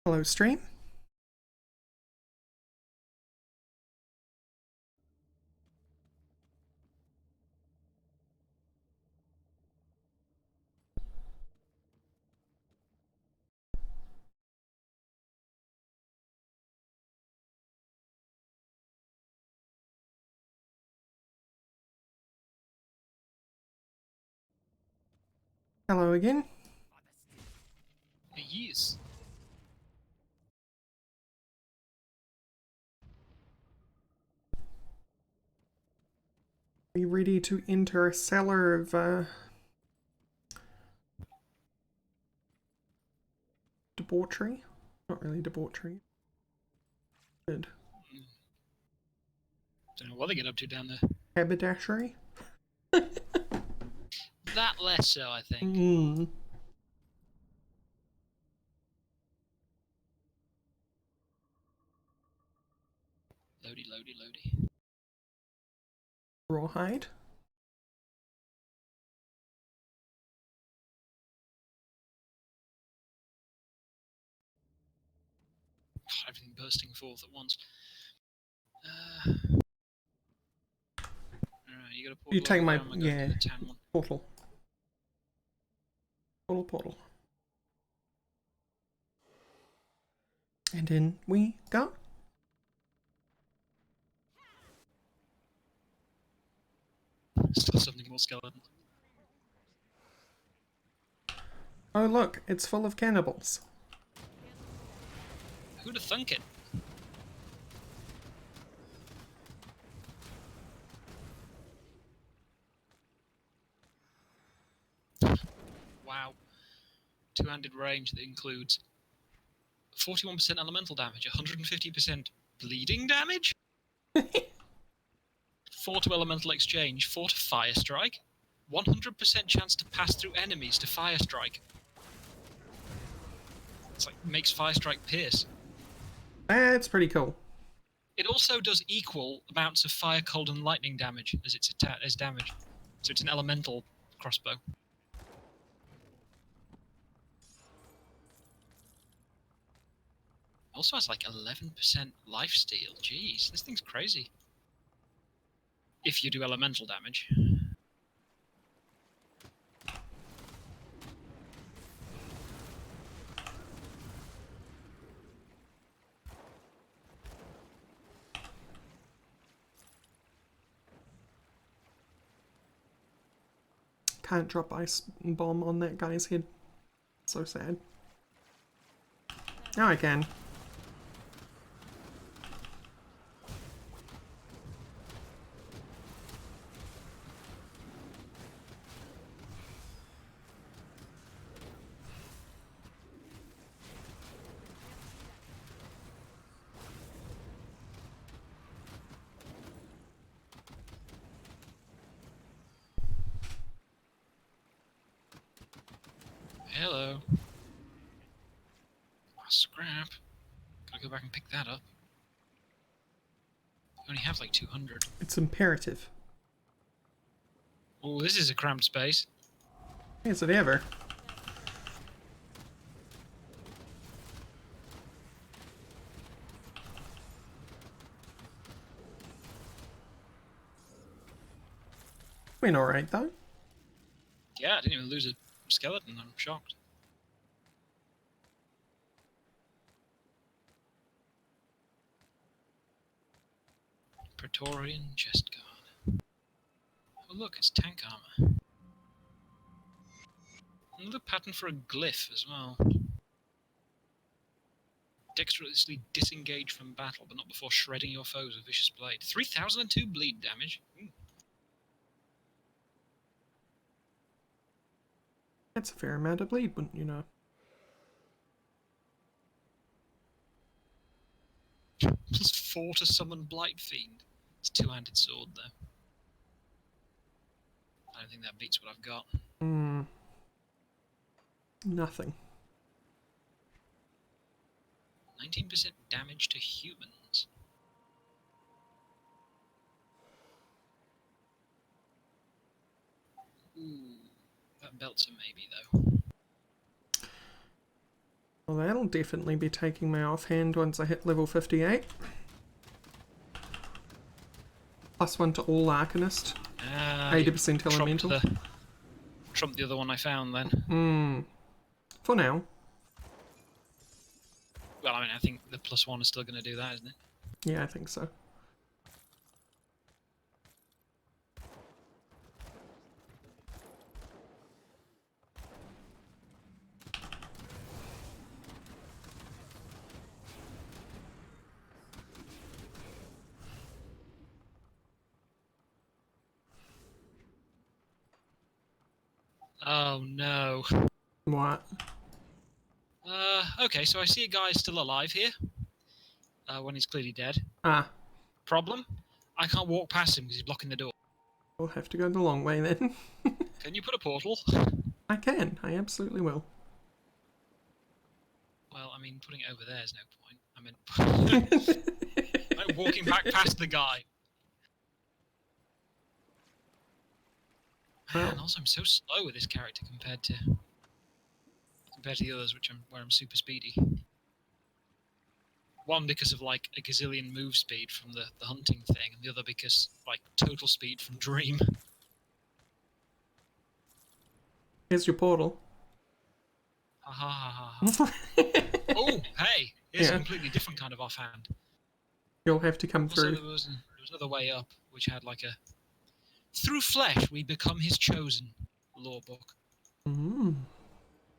Hello, stream. Hello again. Yes. Are you ready to enter a cellar of debauchery? Not really debauchery. Good. Don't know what they get up to down there. Haberdashery? That less so, I think. Mm. Loady, loady, loady. Rawhide? Everything bursting forth at once. Alright, you got a You portal take over my... there, I'm going yeah. to the tan one. Portal. Portal. And in we go. Still something more skeleton. Oh look, it's full of cannibals. Who'd have thunk it? Wow. Two-handed range that includes 41% elemental damage, 150% bleeding damage, 4 to elemental exchange, 4 to fire strike, 100% chance to pass through enemies to fire strike. It's like makes fire strike pierce. That's pretty cool. It also does equal amounts of fire, cold, and lightning damage as its as damage. So it's an elemental crossbow. Also has like 11% lifesteal. Jeez, this thing's crazy. If you do elemental damage. Can't drop ice bomb on that guy's head. So sad. Now I can. Hello. Oh, scrap. Gotta go back and pick that up. I only have like 200. It's imperative. Oh, this is a cramped space. Is it ever? Went alright though. Yeah, I didn't even lose a skeleton. I'm shocked. Praetorian chest guard. Oh look, it's tank armor. Another pattern for a glyph as well. Dexterously disengage from battle, but not before shredding your foes with vicious blade. 3002 bleed damage. Ooh. That's a fair amount of bleed, wouldn't you know? Plus 4 to summon Blight Fiend. It's a two-handed sword, though. I don't think that beats what I've got. Nothing. 19% damage to humans. Ooh, that belt's a maybe, though. Well, that'll definitely be taking my offhand once I hit level 58. +1 to all Arcanist. 80% elemental. Trump the other one I found then. For now. Well, I mean, I think the +1 is still going to do that, isn't it? Yeah, I think so. Oh no. What? Okay, so I see a guy still alive here. When he's clearly dead. Ah. Problem? I can't walk past him because he's blocking the door. We'll have to go the long way then. Can you put a portal? I can. I absolutely will. Well, I mean, putting it over there is no point. I mean, I'm walking back past the guy. Man, Well. also I'm so slow with this character compared to the others, where I'm super speedy. One because of like a gazillion move speed from the hunting thing, and the other because like total speed from Dream. Here's your portal. Ha ha ha ha. Oh, hey, here's a completely different kind of offhand. You'll have to come Also, through. there was another way up, which had like a through flesh we become his chosen lore book.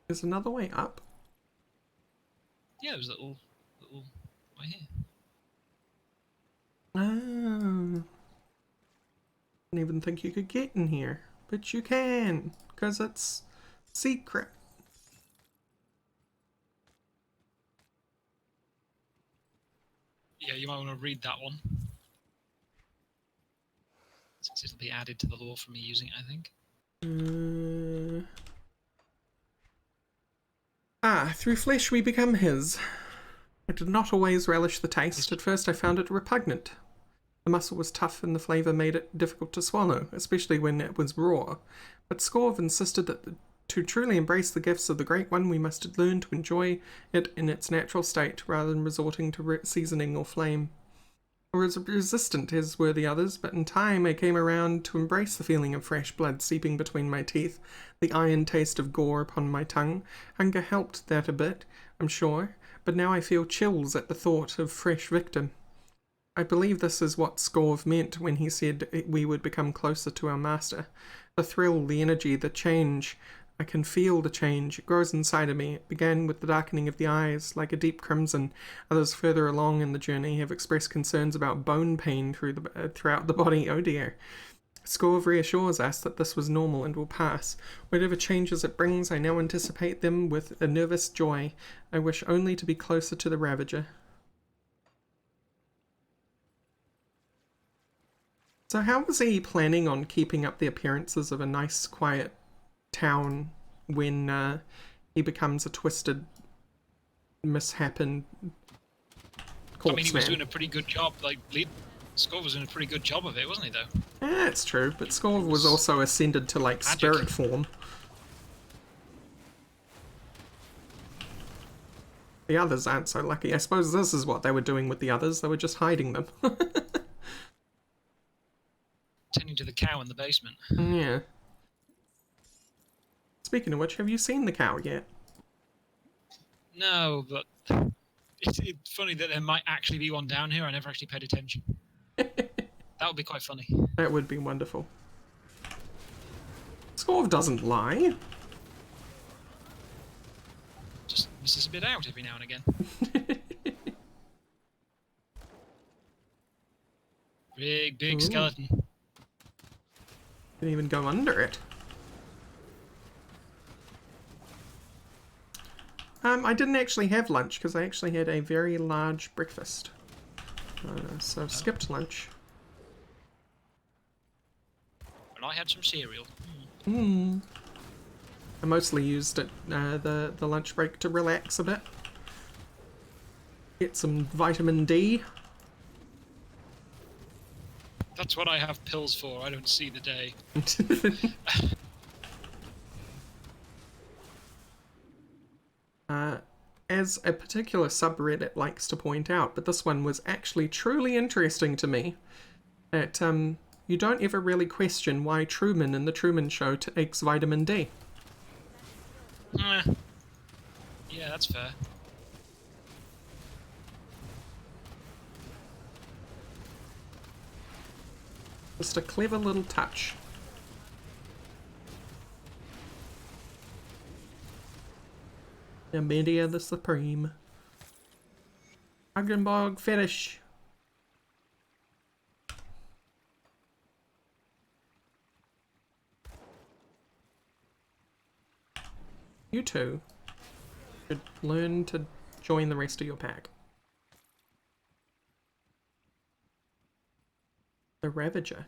There's another way up. Yeah, there's a little way here. Ah. Didn't even think you could get in here. But you can, because it's secret. Yeah, you might want to read that one. Since it'll be added to the lore from me using it, I think. Through flesh we become his. I did not always relish the taste. At first I found it repugnant. The muscle was tough and the flavour made it difficult to swallow, especially when it was raw. But Scorv insisted that to truly embrace the gifts of the Great One, we must learn to enjoy it in its natural state, rather than resorting to seasoning or flame. I was resistant, as were the others, but in time I came around to embrace the feeling of fresh blood seeping between my teeth, the iron taste of gore upon my tongue. Hunger helped that a bit, I'm sure, but now I feel chills at the thought of fresh victim. I believe this is what Scorv meant when he said we would become closer to our master. The thrill, the energy, the change. I can feel the change. It grows inside of me. It began with the darkening of the eyes, like a deep crimson. Others further along in the journey have expressed concerns about bone pain throughout the body. Oh dear. Scorv reassures us that this was normal and will pass. Whatever changes it brings, I now anticipate them with a nervous joy. I wish only to be closer to the Ravager. So how was he planning on keeping up the appearances of a nice, quiet town when he becomes a twisted, mishappen corpse? I mean, he was doing a pretty good job. Scorv was doing a pretty good job of it, wasn't he? Though. Yeah, it's true. But Scorv was also ascended to like magic. Spirit form. The others aren't so lucky. I suppose this is what they were doing with the others. They were just hiding them. Tending to the cow in the basement. Yeah. Speaking of which, have you seen the cow yet? No, but it's funny that there might actually be one down here. I never actually paid attention. That would be quite funny. That would be wonderful. Scorv doesn't lie. Just misses a bit out every now and again. Big Ooh. skeleton. Can even go under it. I didn't actually have lunch because I actually had a very large breakfast. So I've skipped lunch. And I had some cereal. I mostly used it, the lunch break to relax a bit. Get some vitamin D. That's what I have pills for. I don't see the day. as a particular subreddit likes to point out, but this one was actually truly interesting to me, that you don't ever really question why Truman in The Truman Show takes vitamin D. Yeah, that's fair. Just a clever little touch. Media the Supreme. Hagenbog fetish. You two should learn to join the rest of your pack. The Ravager.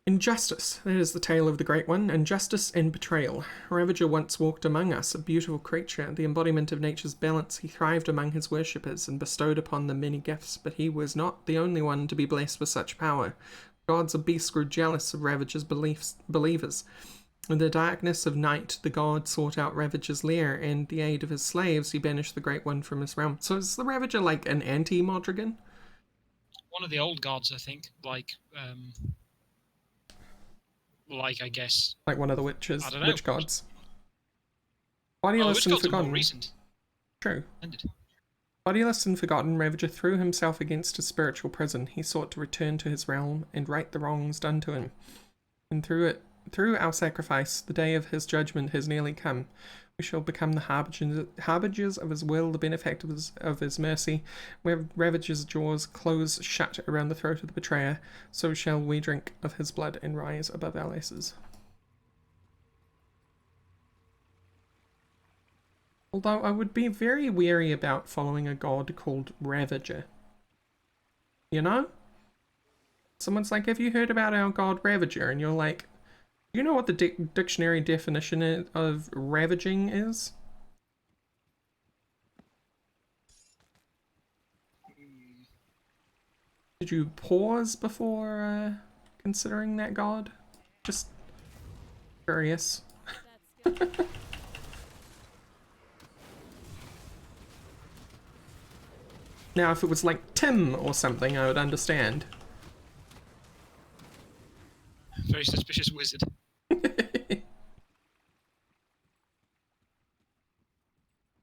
Injustice. That is the tale of the Great One. Injustice and betrayal. Ravager once walked among us, a beautiful creature, the embodiment of nature's balance. He thrived among his worshippers and bestowed upon them many gifts, but he was not the only one to be blessed with such power. Gods of beasts grew jealous of Ravager's believers. In the darkness of night, the god sought out Ravager's lair, and the aid of his slaves, he banished the Great One from his realm. So is the Ravager like an anti-Modrigan? One of the old gods, I think, like I guess. Like one of the witches, I don't know. witch gods. Bodiless witch and gods are more forgotten. recent. True. Ended. Bodiless and forgotten, Ravager threw himself against his spiritual prison. He sought to return to his realm and right the wrongs done to him. And through our sacrifice, the day of his judgment has nearly come. We shall become the harbingers of his will, the benefactors of his mercy. Where Ravager's jaws close shut around the throat of the betrayer, so shall we drink of his blood and rise above our laces. Although I would be very wary about following a god called Ravager. You know? Someone's like, have you heard about our god Ravager? And you're like, do you know what the dictionary definition of ravaging is? Did you pause before considering that god? Just curious. Now, if it was like Tim or something, I would understand. Very suspicious wizard.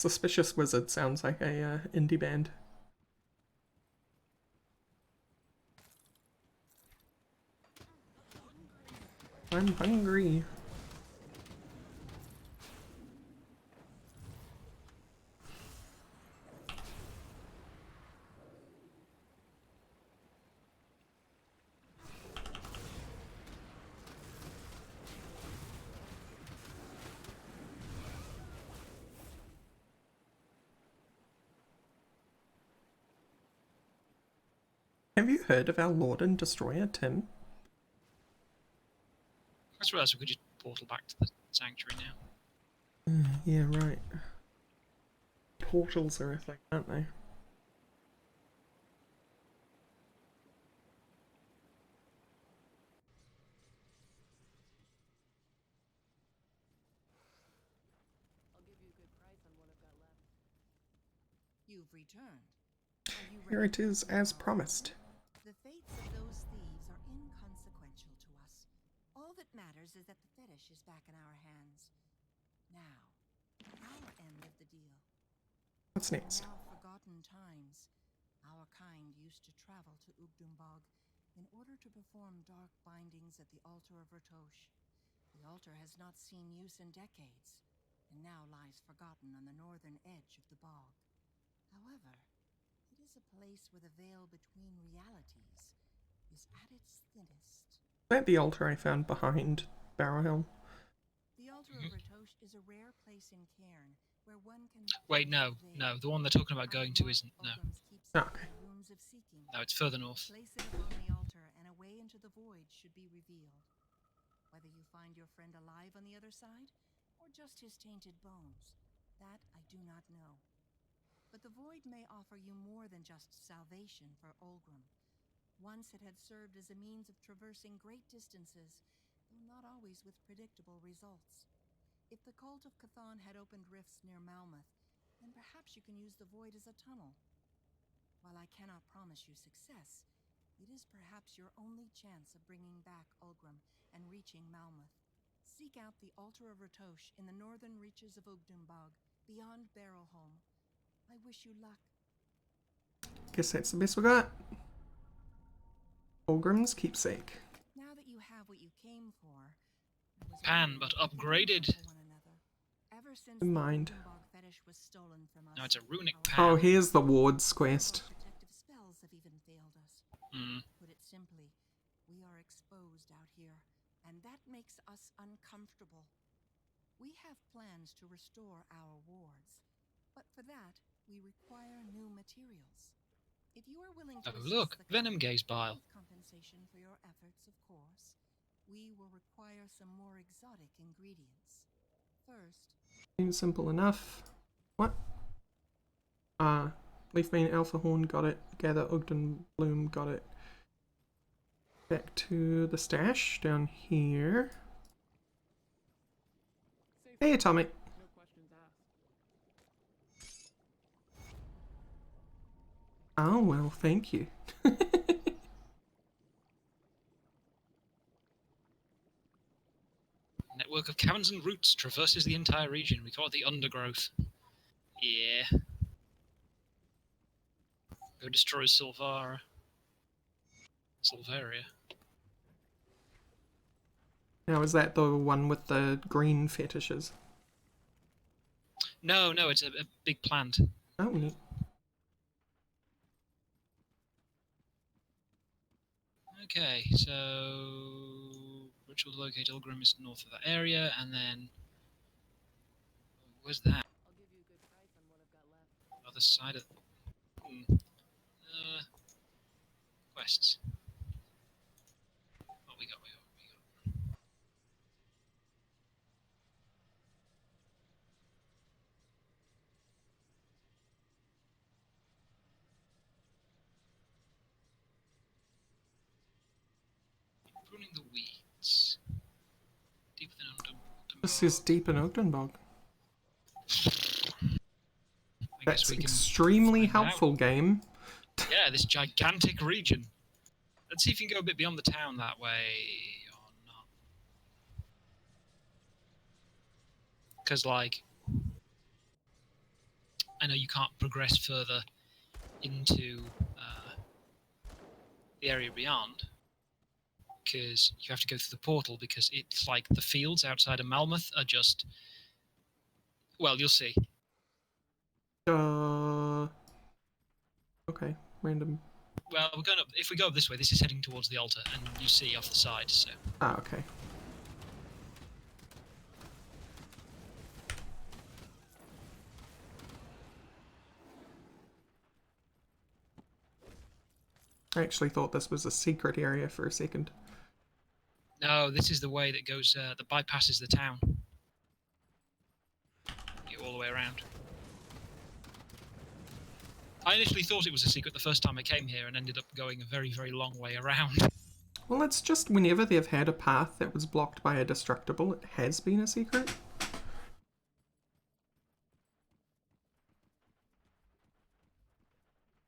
Suspicious Wizard sounds like a indie band. I'm hungry. Have you heard of our Lord and Destroyer, Tim? I just realised we could just portal back to the sanctuary now. Yeah, right. Portals are a thing, aren't they? You've returned. Here it is, as promised. The fates of those thieves are inconsequential to us. All that matters is that the fetish is back in our hands. Now, our end of the deal. What's next? Now forgotten times, our kind used to travel to Ugdumbog in order to perform dark bindings at the altar of Ratosh. The altar has not seen use in decades, and now lies forgotten on the northern edge of the bog. However, it is a place where the veil between realities is at its thinnest. Is that the altar I found behind Barrowhelm? The altar of Ratosh is a rare place in Cairn where one can... Wait, no. The one they're talking about going to isn't. No. Okay. No, it's further north. Place it upon the altar, and a way into the void should be revealed. Whether you find your friend alive on the other side, or just his tainted bones, that I do not know. But the void may offer you more than just salvation for Olgrim. Once it had served as a means of traversing great distances, though not always with predictable results. If the cult of Cthon had opened rifts near Malmouth, then perhaps you can use the void as a tunnel. While I cannot promise you success, it is perhaps your only chance of bringing back Ulgrim and reaching Malmouth. Seek out the altar of Ratosh in the northern reaches of Ugdumbog, beyond Barrowholm. I wish you luck. Guess that's the best we got. Ulgrim's keepsake. Now that you have what you came for, I was Pan, wondering but if we could upgraded. help one another. Ever since the Mind. Ugdumbog fetish was stolen from us, No, it's a runic our pan. Oh, here's the wards quest. protective spells have even failed us. Put it simply, we are exposed out here, and that makes us uncomfortable. We have plans to restore our wards, but for that, we require new materials. If you are willing to Oh, assist look, the venom company gaze bile. with compensation for your efforts, of course, we will require some more exotic ingredients. First, Seems simple enough. What? Leafmane Alpha Horn, got it. Gather Ogden Bloom, got it. Back to the stash down here. Hey, Atomic. No questions asked. Oh, well, thank you. Network of caverns and roots traverses the entire region. We call it the undergrowth. Yeah. Go destroy Silvaria. Now, is that the one with the green fetishes? No, it's a big plant. Oh, neat. Okay, so ritual to locate Ulgrim is north of that area, and then where's that? I'll give you a good price on what I've got left. Other side of quests. What we got? Pruning the weeds. Deeper than This is deep in Ogdenbog. I guess That's we can extremely find out. helpful, game. Yeah, this gigantic region. Let's see if you can go a bit beyond the town that way or not. Because, like, I know you can't progress further into the area beyond because you have to go through the portal because it's like the fields outside of Malmouth are just... Well, you'll see. Okay, random. Well, we're going up. If we go up this way, this is heading towards the altar, and you see off the side, so... Ah, okay. I actually thought this was a secret area for a second. No, this is the way that goes, that bypasses the town. You go all the way around. I initially thought it was a secret the first time I came here and ended up going a very, very long way around. Well, it's just whenever they've had a path that was blocked by a destructible, it has been a secret.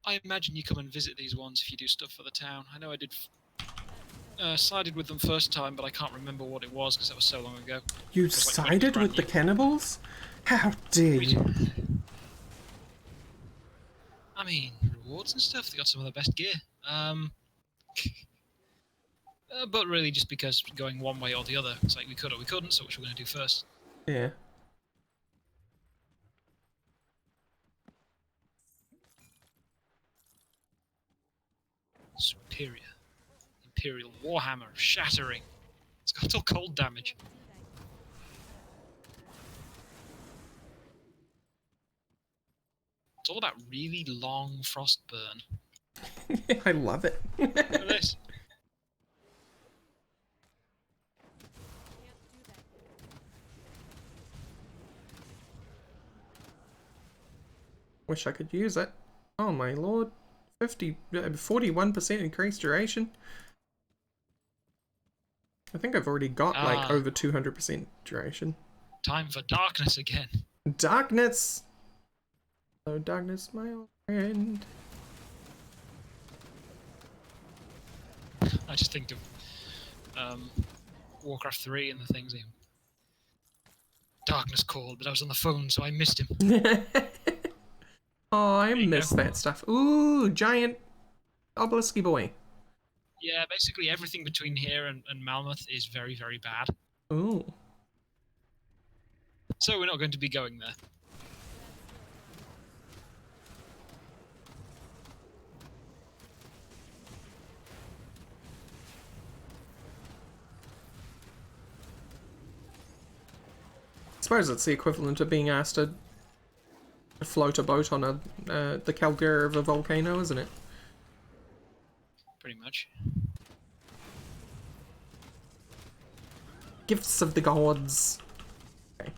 I imagine you come and visit these ones if you do stuff for the town. I know I did sided with them first time, but I can't remember what it was because that was so long ago. You It was like sided brand with the new. cannibals? How dare We you? I mean, rewards and stuff, they got some of the best gear. But really just because going one way or the other. It's like we could or we couldn't, so which we're going to do first. Yeah. Superior. Imperial Warhammer, shattering. It's got all cold damage. It's all about really long frost burn. I love it. Look at this. Wish I could use it. Oh my lord. 41% increased duration. I think I've already got like over 200% duration. Time for darkness again. Darkness! Oh, darkness, my old friend. I just think of Warcraft 3 and the things. Darkness called, but I was on the phone, so I missed him. Oh, I There you miss go. that stuff. Ooh, giant obelisky boy. Yeah, basically everything between here and Malmouth is very, very bad. Ooh. So we're not going to be going there. I suppose it's the equivalent of being asked to float a boat on the caldera of a volcano, isn't it? Pretty much. Gifts of the gods. Okay.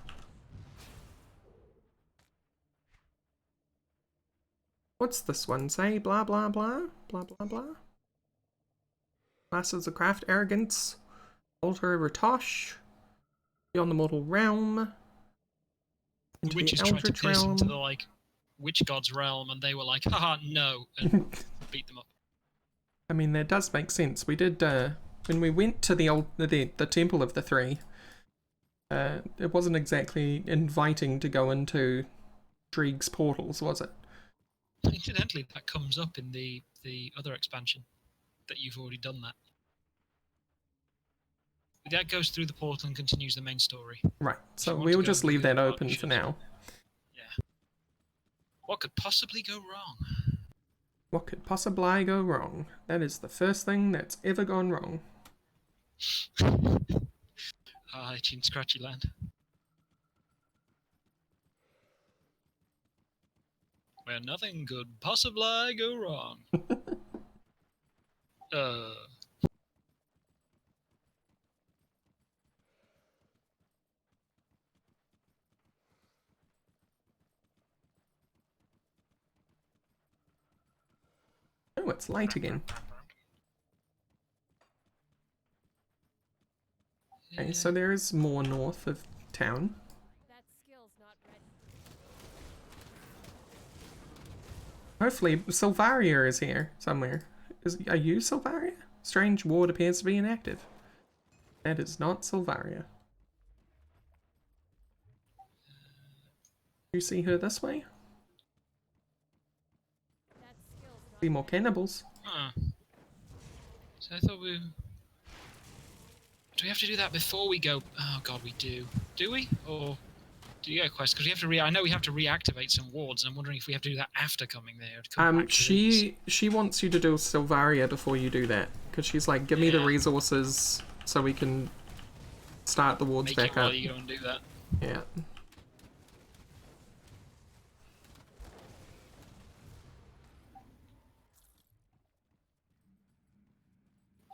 What's this one say? Blah blah blah? Blah blah blah? Masters of craft, arrogance. Altar of Ratosh. Beyond the mortal realm. The Into witches the tried to eldritch pierce into the, realm. witch god's realm, and they were like, haha, no, and beat them up. I mean, that does make sense. We did, when we went to the Temple of the Three, it wasn't exactly inviting to go into Drieg's portals, was it? Incidentally, that comes up in the other expansion, that you've already done that. That goes through the portal and continues the main story. Right, If you so want we to will go just and do leave the that other part, open you for should. now. Yeah. What could possibly go wrong? What could possibly go wrong? That is the first thing that's ever gone wrong. Ah, itchy and scratchy land. Where nothing could possibly go wrong. Oh, it's light again. Okay, so there is more north of town. That skill's not ready. Hopefully, Silvaria is here somewhere. Are you Silvaria? Strange ward appears to be inactive. That is not Silvaria. You see her this way? That skill's not See more cannibals. Huh. So I thought we... Do we have to do that before we go? Oh god, we do. Do we? Or do you get a quest? Because we have to I know we have to reactivate some wards, and I'm wondering if we have to do that after coming there. To come back to these. She wants you to do Silvaria before you do that. Because she's like, give me the Yeah. resources so we can start the wards Make back it while up. you go and do that. Yeah.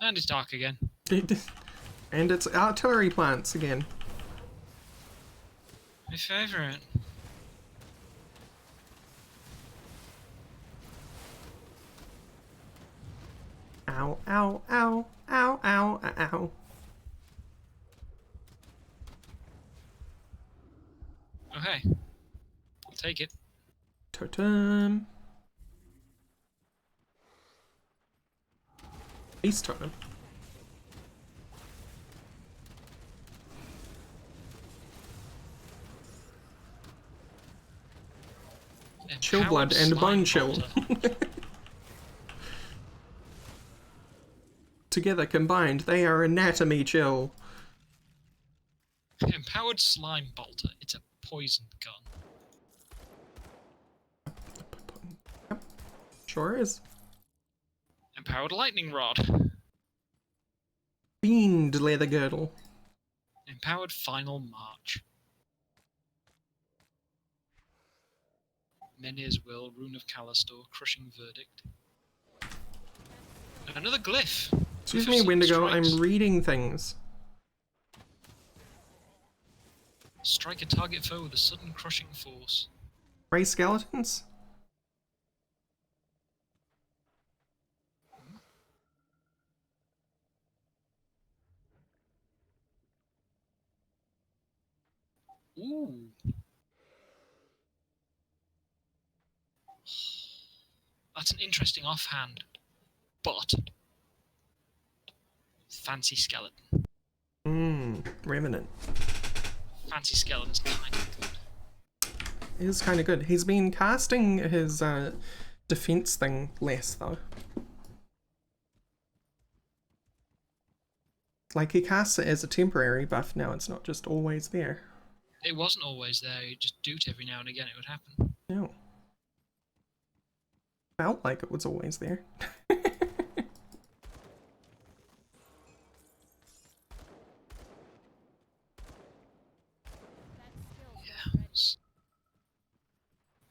And it's dark again. And it's artillery plants again. My favourite. Ow, ow, ow, ow, ow, ow. Okay. I'll take it. Totem. Beast totem. Chill blood Empowered and bone slime chill. bolter. Together combined, they are anatomy chill. Empowered slime bolter. It's a poison gun. Yep. Sure is. Empowered lightning rod. Fiend leather girdle. Empowered final march. Menir's will. Rune of Callistor. Crushing verdict. Another glyph. Excuse Glyph of me, sudden Wendigo, strikes. I'm reading things. Strike a target foe with a sudden crushing force. Grey skeletons? Ooh. That's an interesting offhand, but fancy skeleton. Revenant. Fancy skeleton's kind of good. It is kind of good. He's been casting his defense thing less though. Like he casts it as a temporary buff now, it's not just always there. It wasn't always there, you'd just do it every now and again, it would happen. No. Felt like it was always there. Yeah.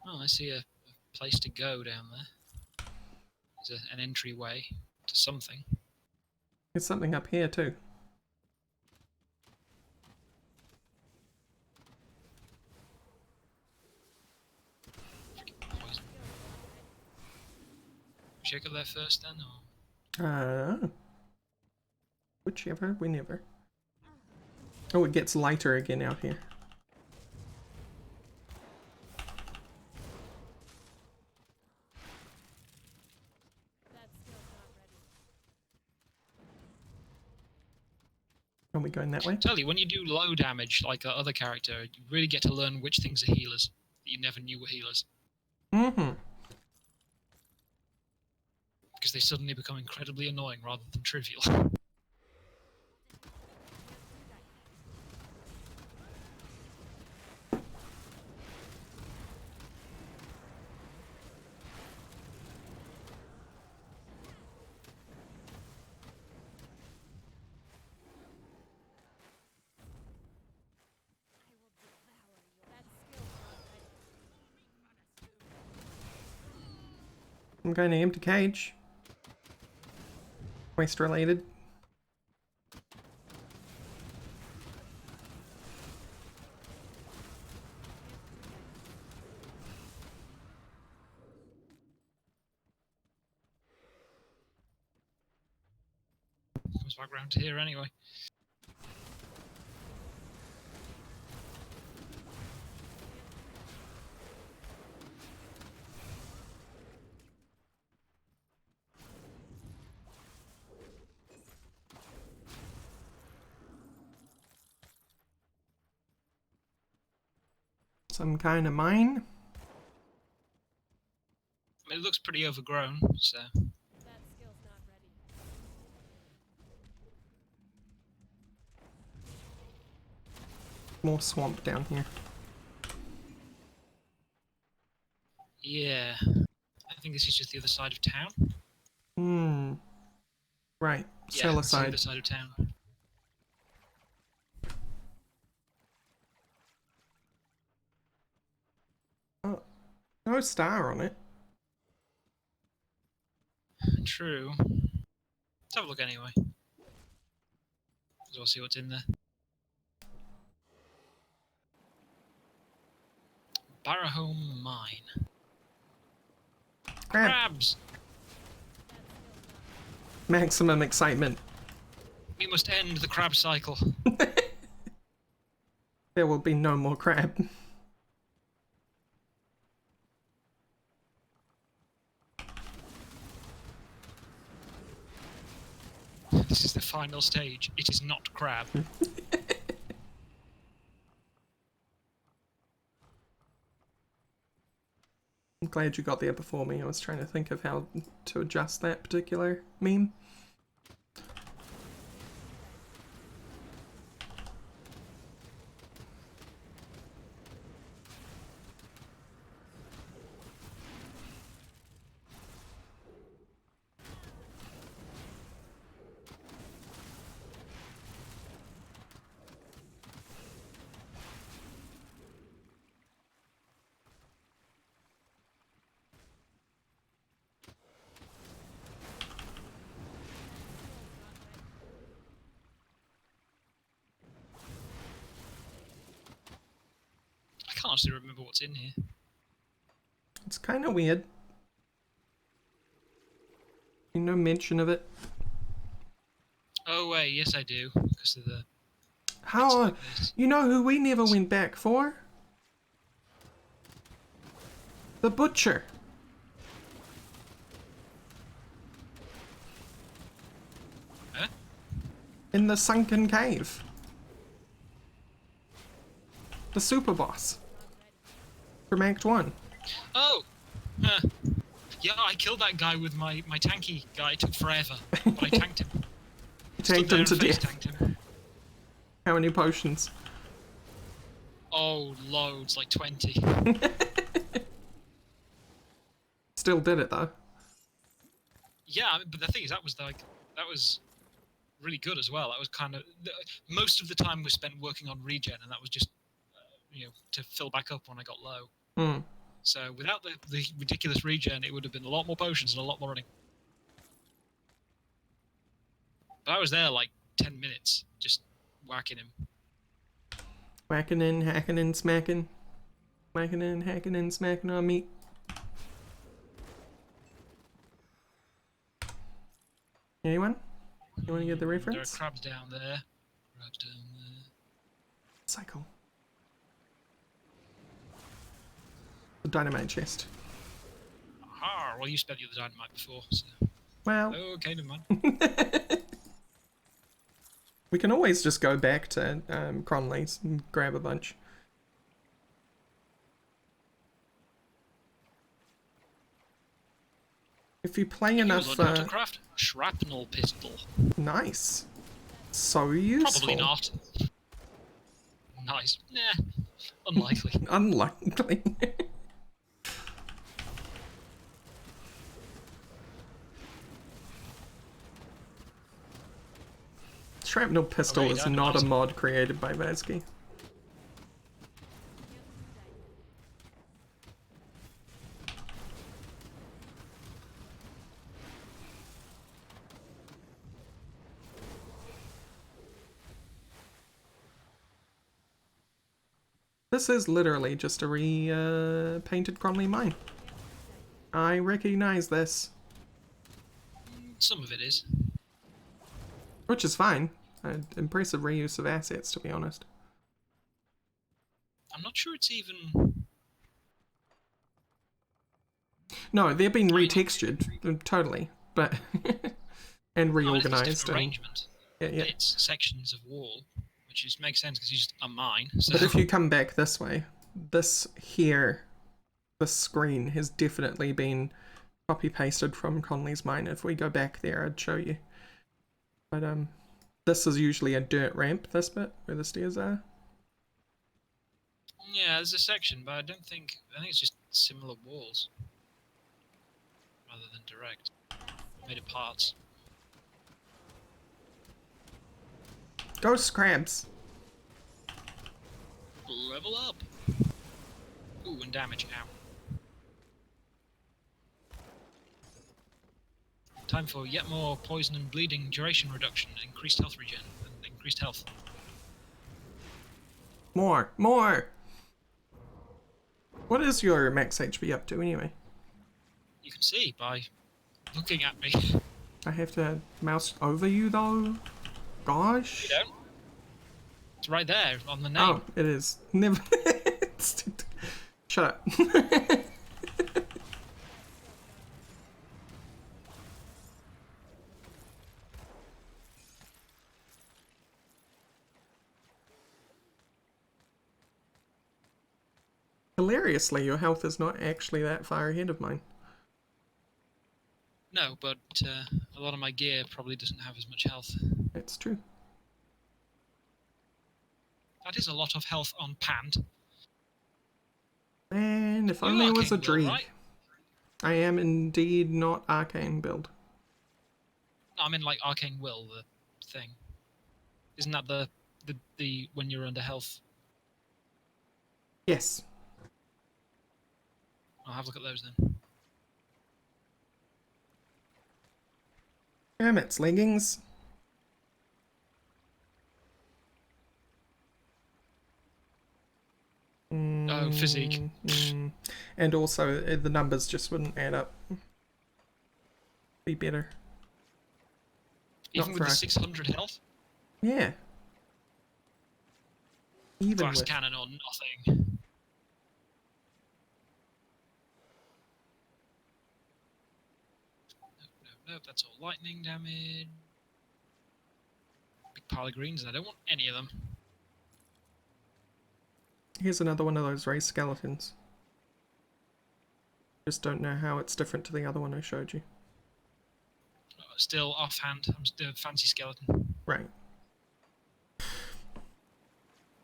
Oh, I see a place to go down there. There's an entryway to something. There's something up here too. Check up there first then, or? Whichever, whenever. Oh, it gets lighter again out here. That skill's not ready. Are we going that way? Tell you, when you do low damage like that other character, you really get to learn which things are healers that you never knew were healers. Mm-hmm. Because they suddenly become incredibly annoying rather than trivial. That skill's not ready. I'm going to empty cage. Waste related. Comes back round to here anyway. Some kind of mine. I mean, it looks pretty overgrown, so. That skill's not ready. More swamp down here. Yeah. I think this is just the other side of town. Hmm. Right. Yeah, Sell it's the aside. other side of town. Oh, no star on it. True. Let's have a look anyway. So I'll see what's in there. Barrowhome Mine. Crab. Crabs! Maximum excitement. We must end the crab cycle. There will be no more crab. This is the final stage. It is not crab. I'm glad you got there before me. I was trying to think of how to adjust that particular meme. I can't honestly remember what's in here. It's kind of weird. No mention of it. Oh wait, yes I do, because of the How? like this. You know who we never went back for? The butcher. Huh? In the sunken cave. The super boss. From Act 1. Oh! Huh. Yeah, I killed that guy with my tanky guy. It took forever, but I tanked him. You Stood tanked there him and to face death. tanked him. How many potions? Oh, loads, like 20. Still did it though. Yeah, I mean, but the thing is, that was really good as well. That was kind of most of the time was spent working on regen, and that was just to fill back up when I got low. Hmm. So without the ridiculous regen, it would have been a lot more potions and a lot more running. But I was there like 10 minutes, just whacking him. Whacking in, hacking in, smacking. Whacking in, hacking in, smacking on meat. Anyone? You want to get the There are reference? crabs down there. Crabs down there. Cycle. The dynamite chest. Aha! Well, you spent the other dynamite before, so... Well, Okay, never mind. we can always just go back to Cronley's and grab a bunch. If you play enough, You learned how to craft shrapnel pistol. nice. So useful. Probably not. Nice. Nah. Unlikely. Unlikely. Shrapnel pistol Okay, is that not a was- mod created by Vasky. This is literally just a painted Cronley mine. I recognize this. Some of it is. Which is fine. Impressive reuse of assets, to be honest. I'm not sure it's even... No, they've been retextured, totally, but... and No, it's just reorganized. different arrangement. Yeah, yeah. It's sections of wall, which is makes sense because it's a mine. So. But if you come back this way, this here, this screen has definitely been copy-pasted from Conley's mine. If we go back there, I'd show you. But, this is usually a dirt ramp, this bit, where the stairs are. Yeah, there's a section, but I think it's just similar walls. Rather than direct. Made of parts. Ghost crabs! Level up! Ooh, and damage. Ow. Time for yet more poison and bleeding duration reduction, increased health regen, and increased health. More! More! What is your max HP up to, anyway? You can see by looking at me. I have to mouse over you, though? Gosh. You don't? It's right there on the name. Oh, it is. Never. Shut up. Hilariously, your health is not actually that far ahead of mine. No, but a lot of my gear probably doesn't have as much health. That's true. That is a lot of health on Pant. Man, if You only it are was a King Will, dream. right? I am indeed not arcane build. No, I mean like Arcane Will, the thing. Isn't that the when you're under health? Yes. I'll have a look at those then. Hermit's leggings. Oh, physique. And also, the numbers just wouldn't add up. Be better. Even Not with the for 600 health? Yeah. Even glass with cannon or nothing. Nope, that's all lightning damage. Big pile of greens, and I don't want any of them. here's another one of those raised skeletons. Just don't know how it's different to the other one I showed you. Still offhand, I'm still a fancy skeleton. Right.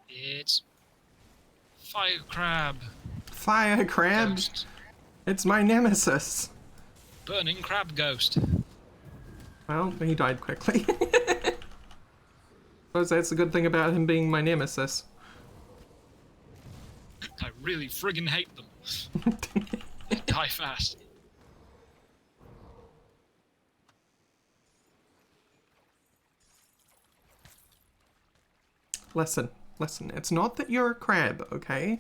It's fire crab. Fire crab! Ghost. It's my nemesis! Burning crab ghost. Well, he died quickly. Suppose that's a good thing about him being my nemesis. I really friggin' hate them. They die fast. Listen, it's not that you're a crab, okay?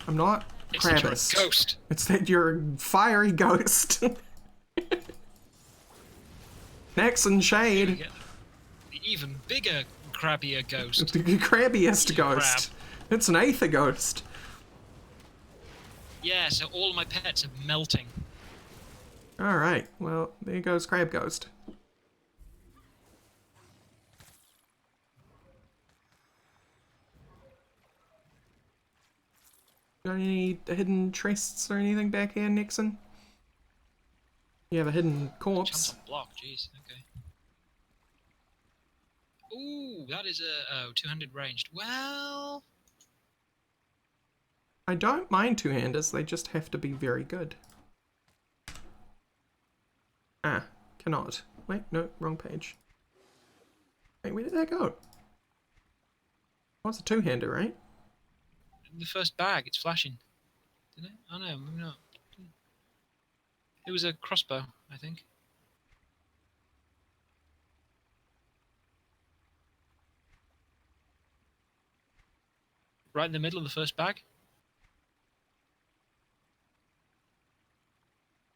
I'm not It's that you're a crabbist. ghost. It's that you're a fiery ghost. Next and You shade. get the even bigger, crabbier ghost. The crabbiest Crab. ghost. It's an aether ghost. Yeah, so all my pets are melting. Alright, well, there goes Crab Ghost. Got any hidden chests or anything back here, Nixon? You have a hidden Chance corpse. on block, jeez, okay. Ooh, that is a 200 ranged. Well, I don't mind two-handers, they just have to be very good. Ah, cannot. Wait, no, wrong page. Wait, where did that go? What's a two-hander, right? in the first bag, it's flashing. Did it? Oh no, maybe not. It was a crossbow, I think. Right in the middle of the first bag.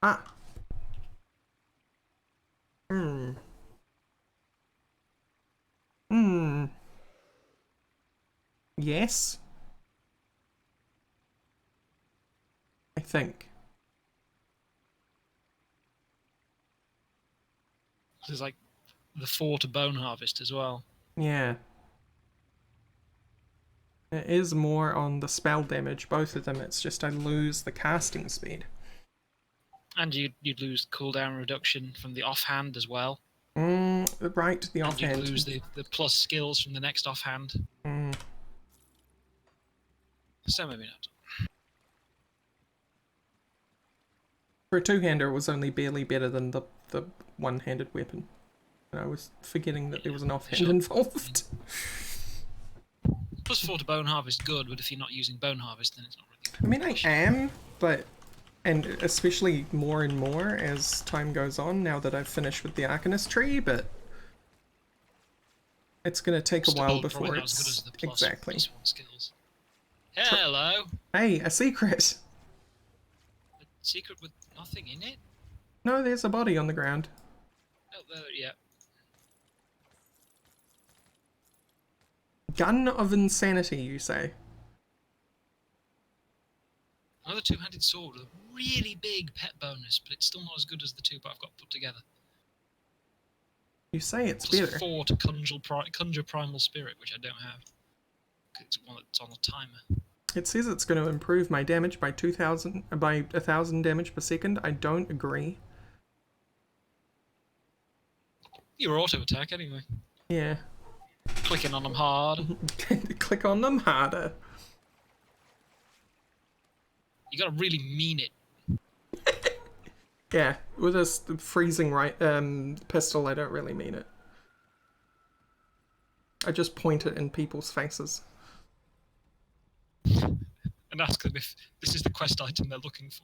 Ah. Hmm. Hmm. Yes. I think. There's like the 4 to bone harvest as well. Yeah. It is more on the spell damage, both of them. It's just I lose the casting speed. And you'd lose cooldown reduction from the offhand as well. Right, the And offhand. you'd lose the plus skills from the next offhand. So maybe not. For a two-hander, it was only barely better than the one-handed weapon. And I was forgetting that there was an offhand Sure. involved. Plus 4 to bone harvest, good, but if you're not using bone harvest, then it's not really I mean, I am, but... And especially more and more as time goes on, now that I've finished with the Arcanist tree, but... It's gonna take a while Still probably before not as good it's... as the plus, Exactly. plus 1 skills. Hello! Hey, a secret! A secret with nothing in it? No, there's a body on the ground. Oh, yeah. Gun of Insanity, you say? Another two-handed sword with a really big pet bonus, but it's still not as good as the 2 I've got put together. You say it's Plus better. 4 to conjure primal spirit, which I don't have. It's one that's on a timer. It says it's going to improve my damage by 1,000 damage per second. I don't agree. Your auto attack, anyway. Yeah. Clicking on them hard. Click on them harder. You gotta really mean it. Yeah, with this freezing pistol, I don't really mean it. I just point it in people's faces. And ask them if this is the quest item they're looking for.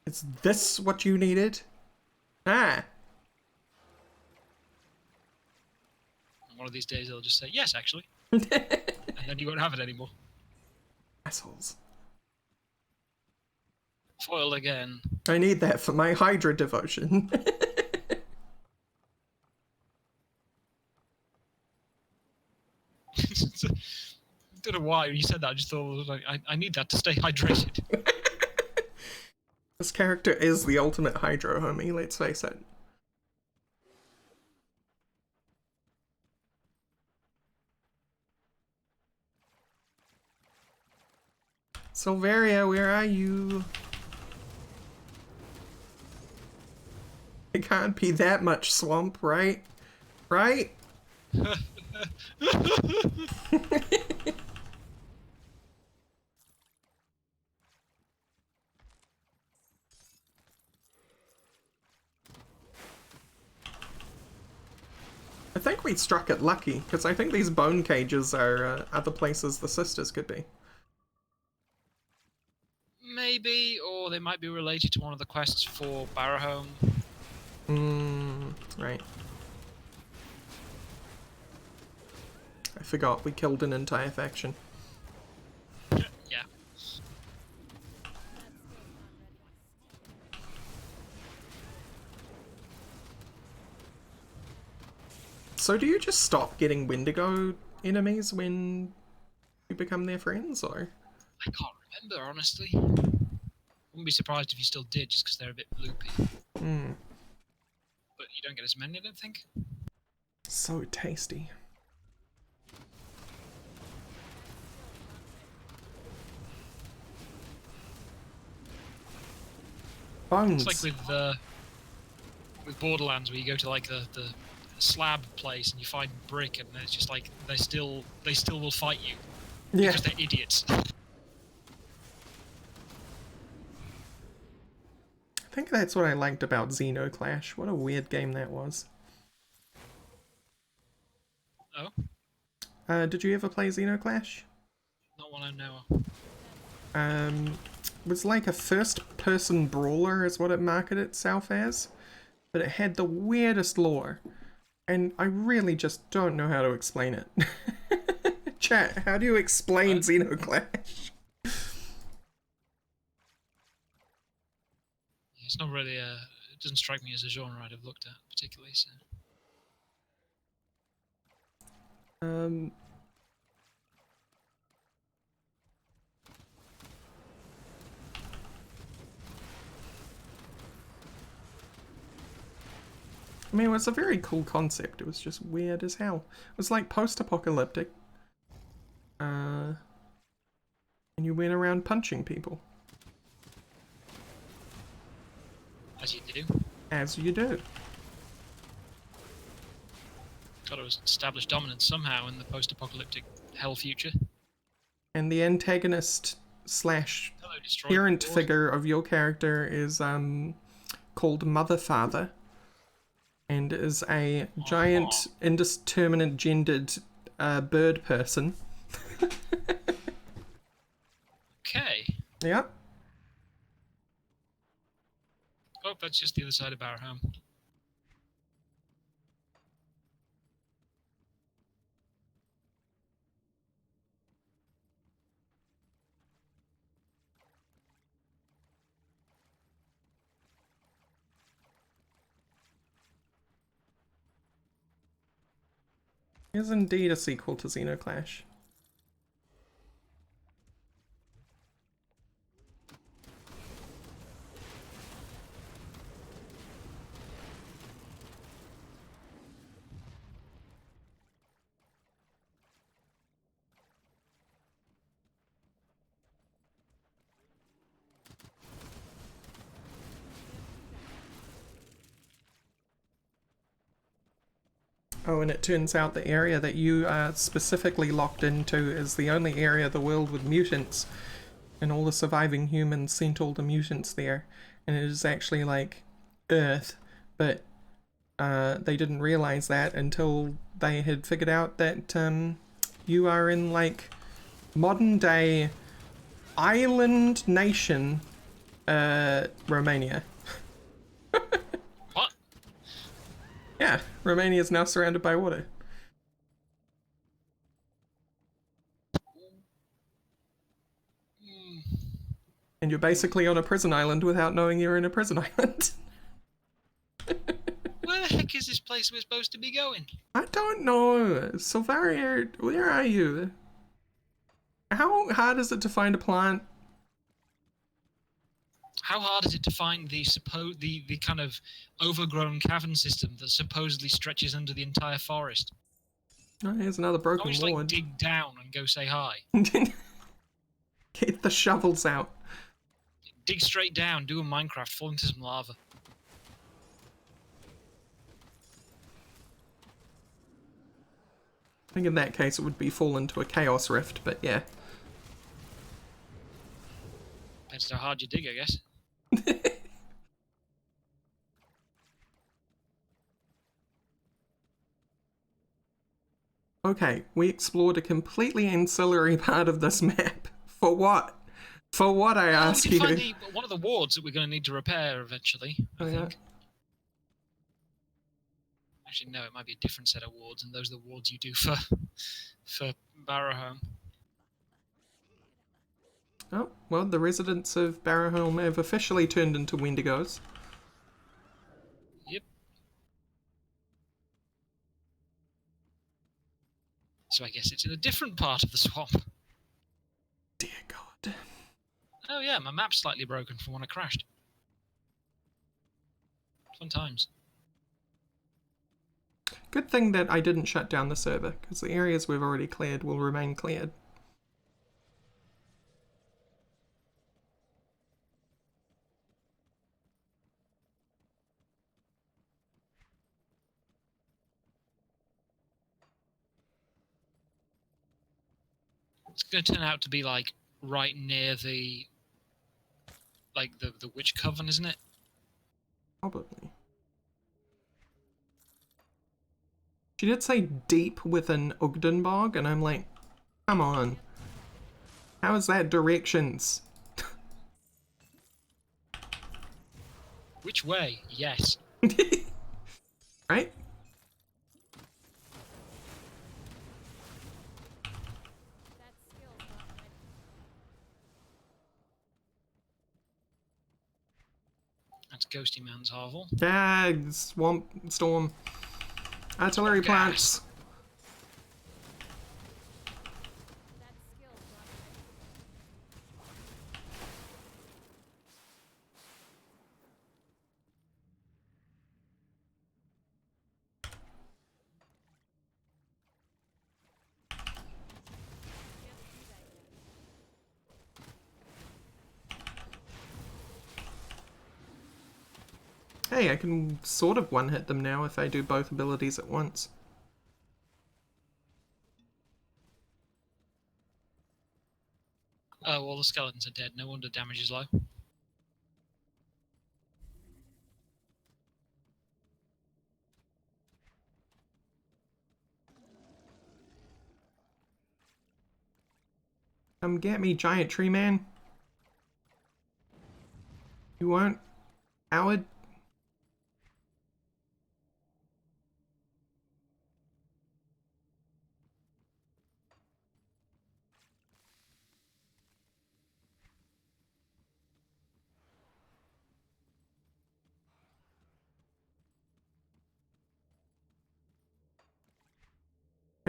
Is this what you needed? Ah. And one of these days they'll just say, yes, actually. And then you won't have it anymore. Assholes. Foil again. I need that for my Hydra devotion. Don't know why when you said that. I just thought like, I need that to stay hydrated. This character is the ultimate hydro homie, let's face it. Silveria, where are you? It can't be that much swamp, right? Right? I think we struck it lucky, because I think these bone cages are other places the sisters could be. Maybe, or they might be related to one of the quests for Barrowhome. Right. I forgot we killed an entire faction. Yeah. So do you just stop getting Wendigo enemies when you become their friends, or? I can't remember, honestly. Wouldn't be surprised if you still did, just because they're a bit loopy. But you don't get as many, I don't think. So tasty. Bones. It's like with Borderlands, where you go to like the slab place and you find brick, and it's just like they still will fight you because they're idiots. I think that's what I liked about Xenoclash. What a weird game that was. Oh? Did you ever play Xenoclash? Not one I know of. It was like a first-person brawler is what it marketed itself as, but it had the weirdest lore, and I really just don't know how to explain it. Chat, how do you explain Xenoclash? It's not really it doesn't strike me as a genre I'd have looked at particularly, so. I mean, it was a very cool concept. It was just weird as hell. It was like post-apocalyptic. And you went around punching people. As you do. As you do. Got to establish dominance somehow in the post-apocalyptic hell future. And the antagonist slash parent figure of your character is called Mother Father, and is a giant indeterminate gendered bird person. Okay. Yep. Oh, that's just the other side of Barrowhome. Is indeed a sequel to Xenoclash. Oh, and it turns out the area that you are specifically locked into is the only area of the world with mutants, and all the surviving humans sent all the mutants there, and it is actually like Earth, but they didn't realize that until they had figured out that you are in like modern day island nation Romania. What? Yeah, Romania is now surrounded by water. And you're basically on a prison island without knowing you're in a prison island. Where the heck is this place place we're supposed to be going? I don't know. Silvaria, where are you? How hard is it to find a plant? How hard is it to find the kind of overgrown cavern system that supposedly stretches under the entire forest? Oh, here's another I broken always like ward. dig down and go say hi. Get the shovels out. Dig straight down, do a Minecraft, fall into some lava. I think in that case it would be fall into a chaos rift, but yeah. Depends how hard you dig, I guess. Okay, we explored a completely ancillary part of this map. For what? For what, I ask we did you? find one of the wards that we're going to need to repair eventually, I Oh, yeah. think. Actually, no, it might be a different set of wards, and those are the wards you do for Barrowhome. Oh, well, the residents of Barrowhome have officially turned into Wendigos. Yep. So I guess it's in a different part of the swamp. Dear God. Oh yeah, my map's slightly broken from when I crashed. Fun times. Good thing that I didn't shut down the server, because the areas we've already cleared will remain cleared. It's going to turn out to be like right near the witch coven, isn't it? Probably. She did say deep within Ugdenbog, and I'm like, come on. How is that directions? Which way? Yes. Right? That skill's not ready. That's Ghosty Man's hovel. Yeah, swamp storm. Artillery Swamp gas. plants. That skill's not ready. Can't do that yet. Hey, I can sort of one-hit them now if I do both abilities at once. Oh, all the skeletons are dead. No wonder damage is low. Come get me, giant tree man. You won't, Howard?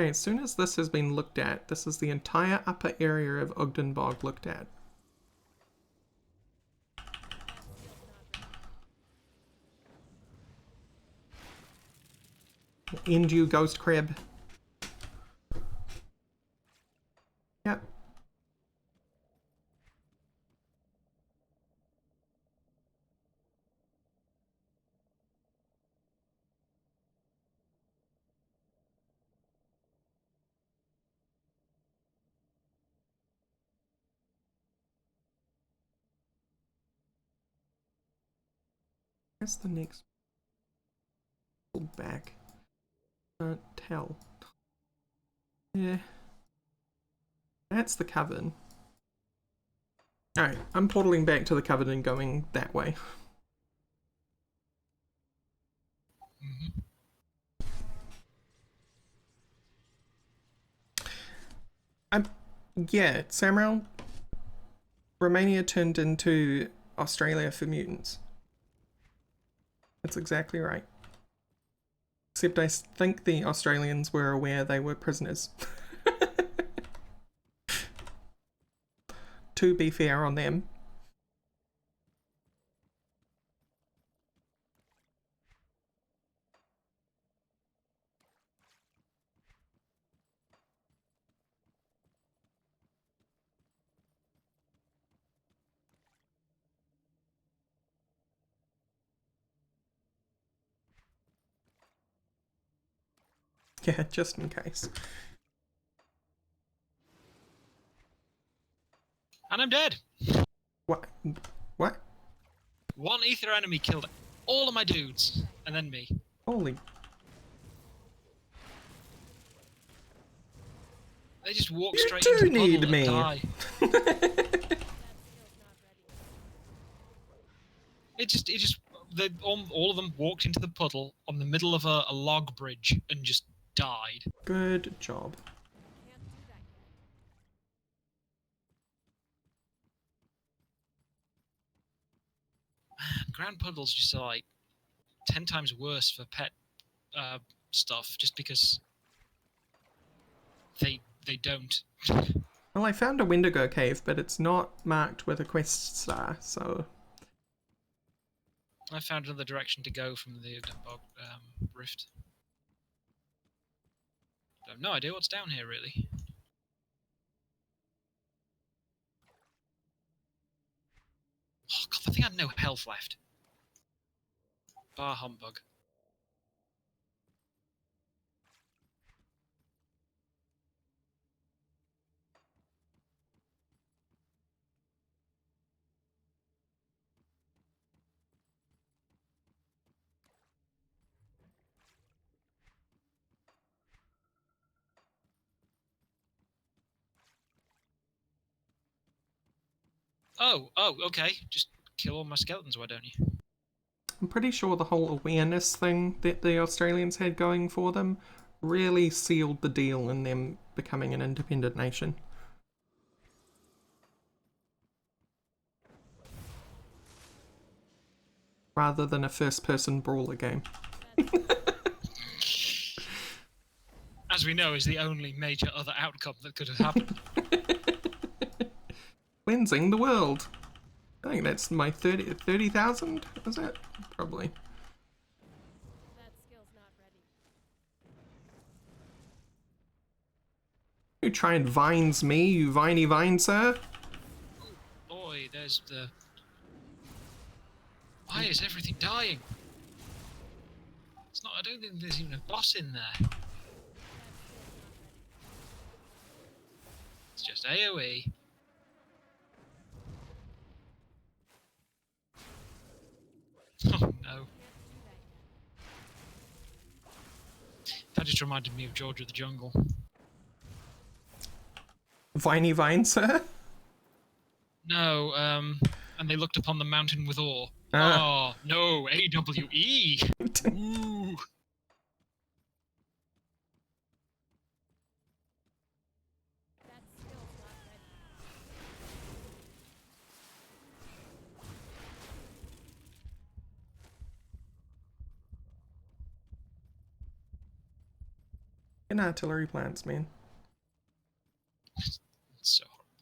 Okay, as soon as this has been looked at, this is the entire upper area of Ugdenbog looked at. End you, ghost crab. Yep. Where's the next? Pull back. Can't tell. Yeah. That's the coven. Alright, I'm portaling back to the coven and going that way. Mm-hmm. Yeah, Samral. Romania turned into Australia for mutants. That's exactly right. Except I think the Australians were aware they were prisoners. To be fair on them. Yeah, just in case. And I'm dead. What? What? One ether enemy killed all of my dudes, and then me. Holy... They just walk You straight do into the need puddle me. and die. That skill's not ready. It just, all of them walked into the puddle on the middle of a log bridge and just died. Good job. Can't do that yet. Ground puddles just are like 10 times worse for pet stuff, just because they don't. Well, I found a Wendigo cave, but it's not marked with a quest star, so... I found another direction to go from the Udenbog rift. I have no idea what's down here, really. Oh god, I think I had no health left. Bar humbug. Oh, okay. Just kill all my skeletons, why don't you? I'm pretty sure the whole awareness thing that the Australians had going for them really sealed the deal in them becoming an independent nation. Rather than a first-person brawler game. As we know, is the only major other outcome that could have happened. Cleansing the world. I think that's my 30,000, is it? Probably. That skill's not ready. You try and vines me, you viney vine, sir? Boy, there's the... Why is everything dying? It's not... I don't think there's even a boss in there. That skill's not ready. It's just AoE. Oh no. Can't do that yet. That just reminded me of George of the Jungle. Viney vine, sir? No, and they looked upon the mountain with awe. Ah. Oh, no, AWE! Ooh! That skill's not ready. In artillery plants, man. It's so horrible.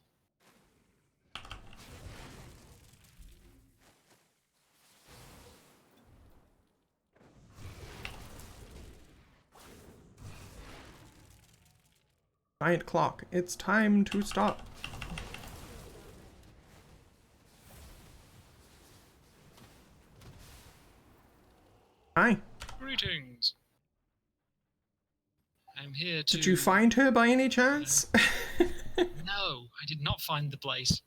Giant clock. It's time to stop. Hi. Greetings! I'm here to... Did you find her by any chance? No, I did not find the place.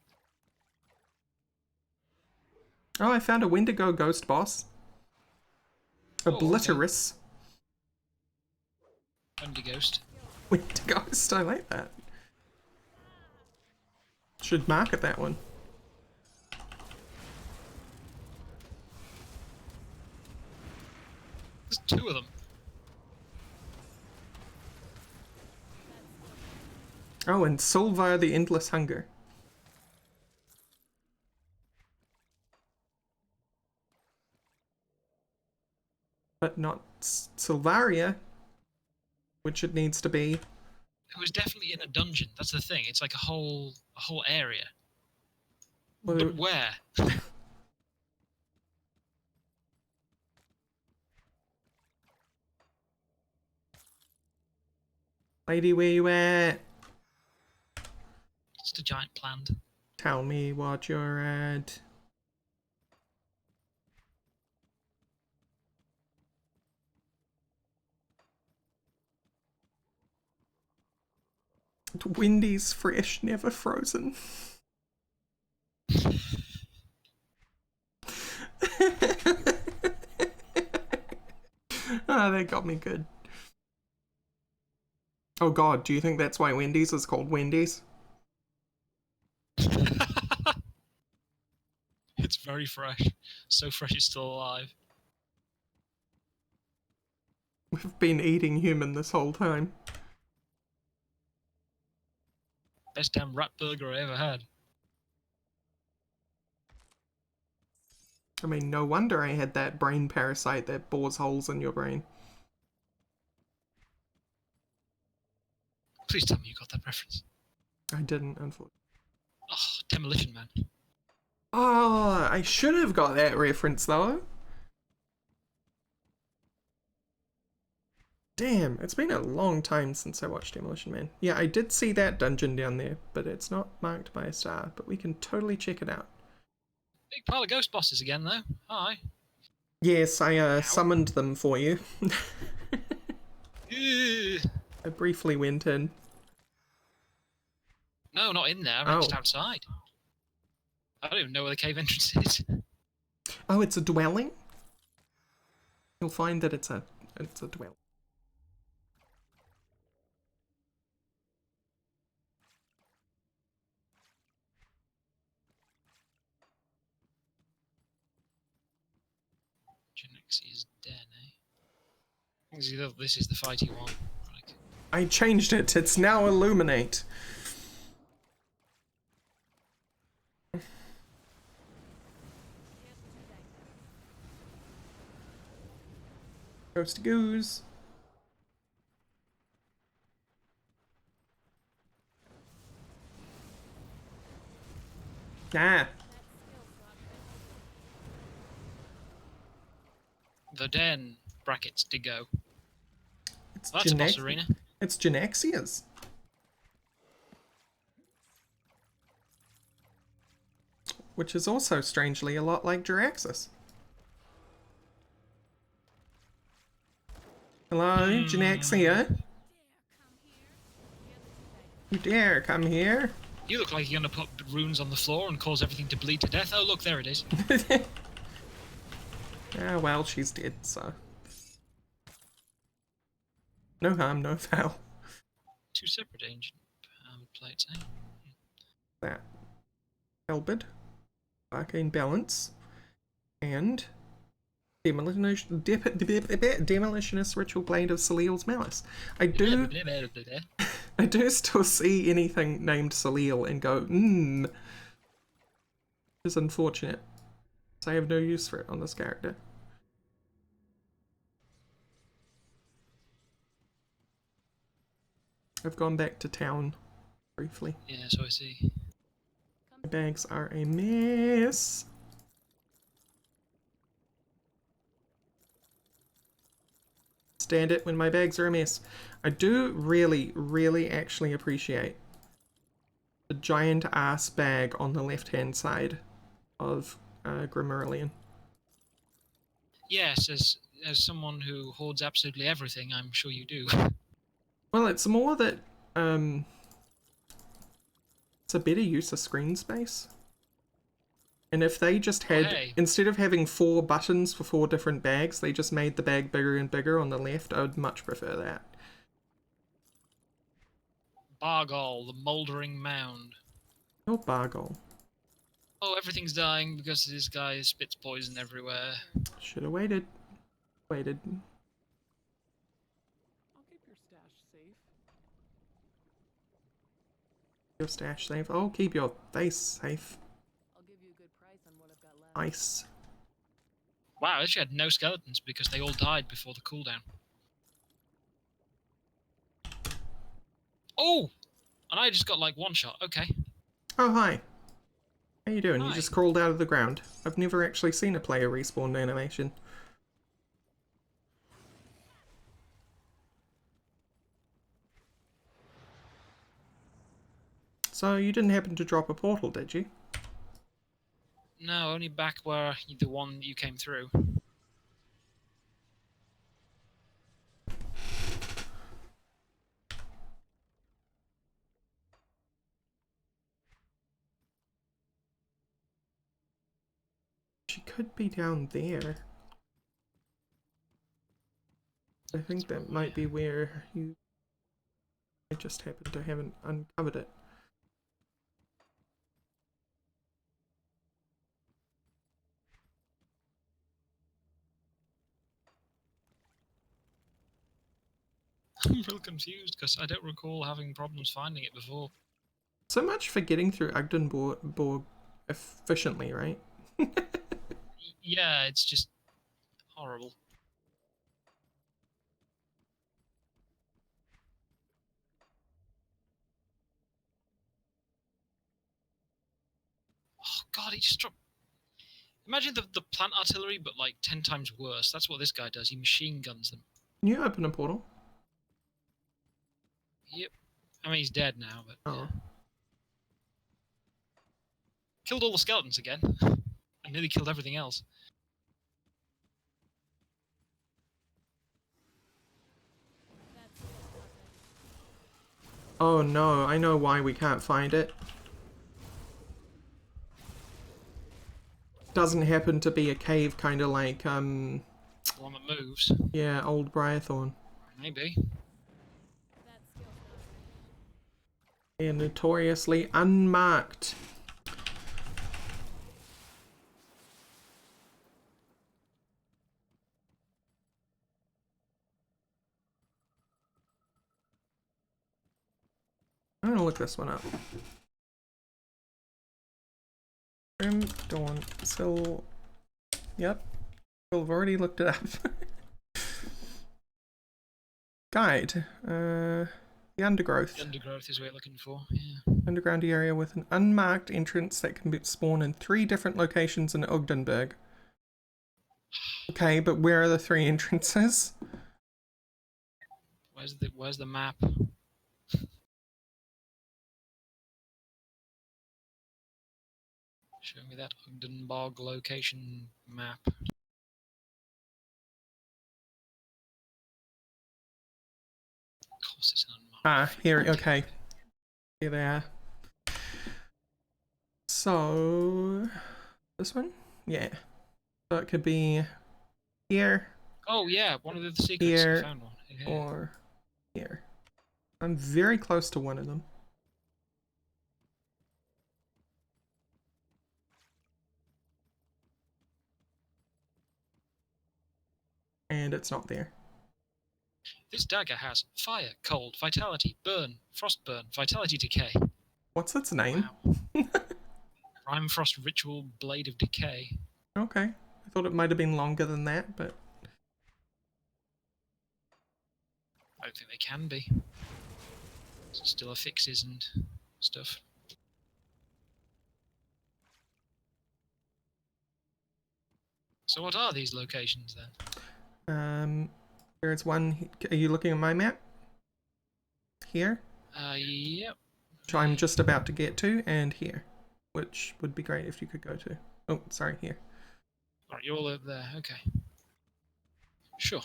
Oh, I found a Wendigo ghost boss. Oh, okay. Obliterus. Wendighost. Wendighost, I like that. Should market that one. There's two of them. Oh, and Silva the Endless Hunger. But not Silvaria, which it needs to be. It was definitely in a dungeon. That's the thing. It's like a whole area. Well, But where? lady, where you at? Just a giant plant. Tell me what you're at. Wendy's fresh, never frozen. Ah, they got me good. Oh god, do you think that's why Wendy's is called Wendy's? It's very fresh. So fresh it's still alive. We've been eating human this whole time. Best damn rat burger I ever had. I mean, no wonder I had that brain parasite that bores holes in your brain. Please tell me you got that reference. I didn't, unfortunately. Oh, Demolition Man. Oh, I should have got that reference though. Damn, it's been a long time since I watched Demolition Man. Yeah, I did see that dungeon down there, but it's not marked by a star, but we can totally check it out. Big pile of ghost bosses again, though. Hi. Yes, I summoned them for you. Ugh. I briefly went in. No, not in there. I'm just Oh. outside. I don't even know where the cave entrance is. Oh, it's a dwelling? You'll find that it's a dwelling. Genexi's den, eh? This is the fighty one. Right. I changed it. It's now Illuminate. Ghost goose. Ah, The den brackets did go. it's Well, that's a boss arena. It's Genexia's. Which is also strangely a lot like Juraxis. Hello, Genexia. You dare come here? You look like you're gonna put runes on the floor and cause everything to bleed to death. Oh, look, there it is. Ah, well, she's dead, so. No harm, no foul. Two separate ancient plates, eh? That. Halberd. Arcane Balance. And Demolitionist Ritual Blade of Salil's Malice. I do still see anything named Salil and go, It's unfortunate. So I have no use for it on this character. I've gone back to town briefly. Yeah, so I see. My bags are a mess. Stand it when my bags are a mess. I do really, really actually appreciate the giant ass bag on the left-hand side of Grimmerlian. Yes, as someone who hoards absolutely everything, I'm sure you do. Well, it's more that it's a better use of screen space. And if they just had, Hey. instead of having 4 buttons for 4 different bags, they just made the bag bigger and bigger on the left, I would much prefer that. Bargol, the mouldering mound. Oh, Bargol. Oh, everything's dying because this guy spits poison everywhere. Should have waited. Waited. I'll keep your stash safe. Your stash safe. Oh, keep your face safe. I'll give you a good price on what I've got left. Nice. Wow, I actually had no skeletons because they all died before the cooldown. Oh! And I just got like one shot. Okay. Oh, hi. How you doing? You Hi. just crawled out of the ground. I've never actually seen a player respawn animation. So you didn't happen to drop a portal, did you? No, only back where the one you came through. She could be down there. I think that might be where you... I just happened to haven't uncovered it. I'm real confused because I don't recall having problems finding it before. So much for getting through Ugdenborg efficiently, right? Yeah, it's just horrible. Oh god, he just dropped. Imagine the plant artillery, but like 10 times worse. That's what this guy does. He machine guns them. Can you open a portal? Yep. I mean, he's dead now, but Oh. yeah. Killed all the skeletons again. I nearly killed everything else. That skill's not ready. Oh no, I know why we can't find it. Doesn't happen to be a cave kind of like, The one that moves. yeah, old Briarthorn. Maybe. That skill's not ready. And notoriously unmarked. I'm gonna look this one up. Grim Dawn. So, yep. I've already looked it up. Guide. The undergrowth. The undergrowth is what we're looking for. Yeah. Underground area with an unmarked entrance that can be spawned in 3 different locations in Ogdenburg. Okay, but where are the 3 entrances? Where's the map? Show me that Ogdenburg location map. Of course it's unmarked. Ah, here, okay. Here they are. So, this one? Yeah. So it could be here, Oh yeah, one of the secrets. Here, I found one. Yeah. or here. I'm very close to one of them. And it's not there. This dagger has fire, cold, vitality, burn, frostburn, vitality decay. What's its name? Wow. Prime Frost Ritual Blade of Decay. Okay. I thought it might have been longer than that, but... I don't think they can be. Still affixes and stuff. So what are these locations then? There's one... Are you looking at my map? Here? Yep. Which I'm just about to get to, and here. Which would be great if you could go to. Oh, sorry, here. Alright, you're all over there. Okay. Sure.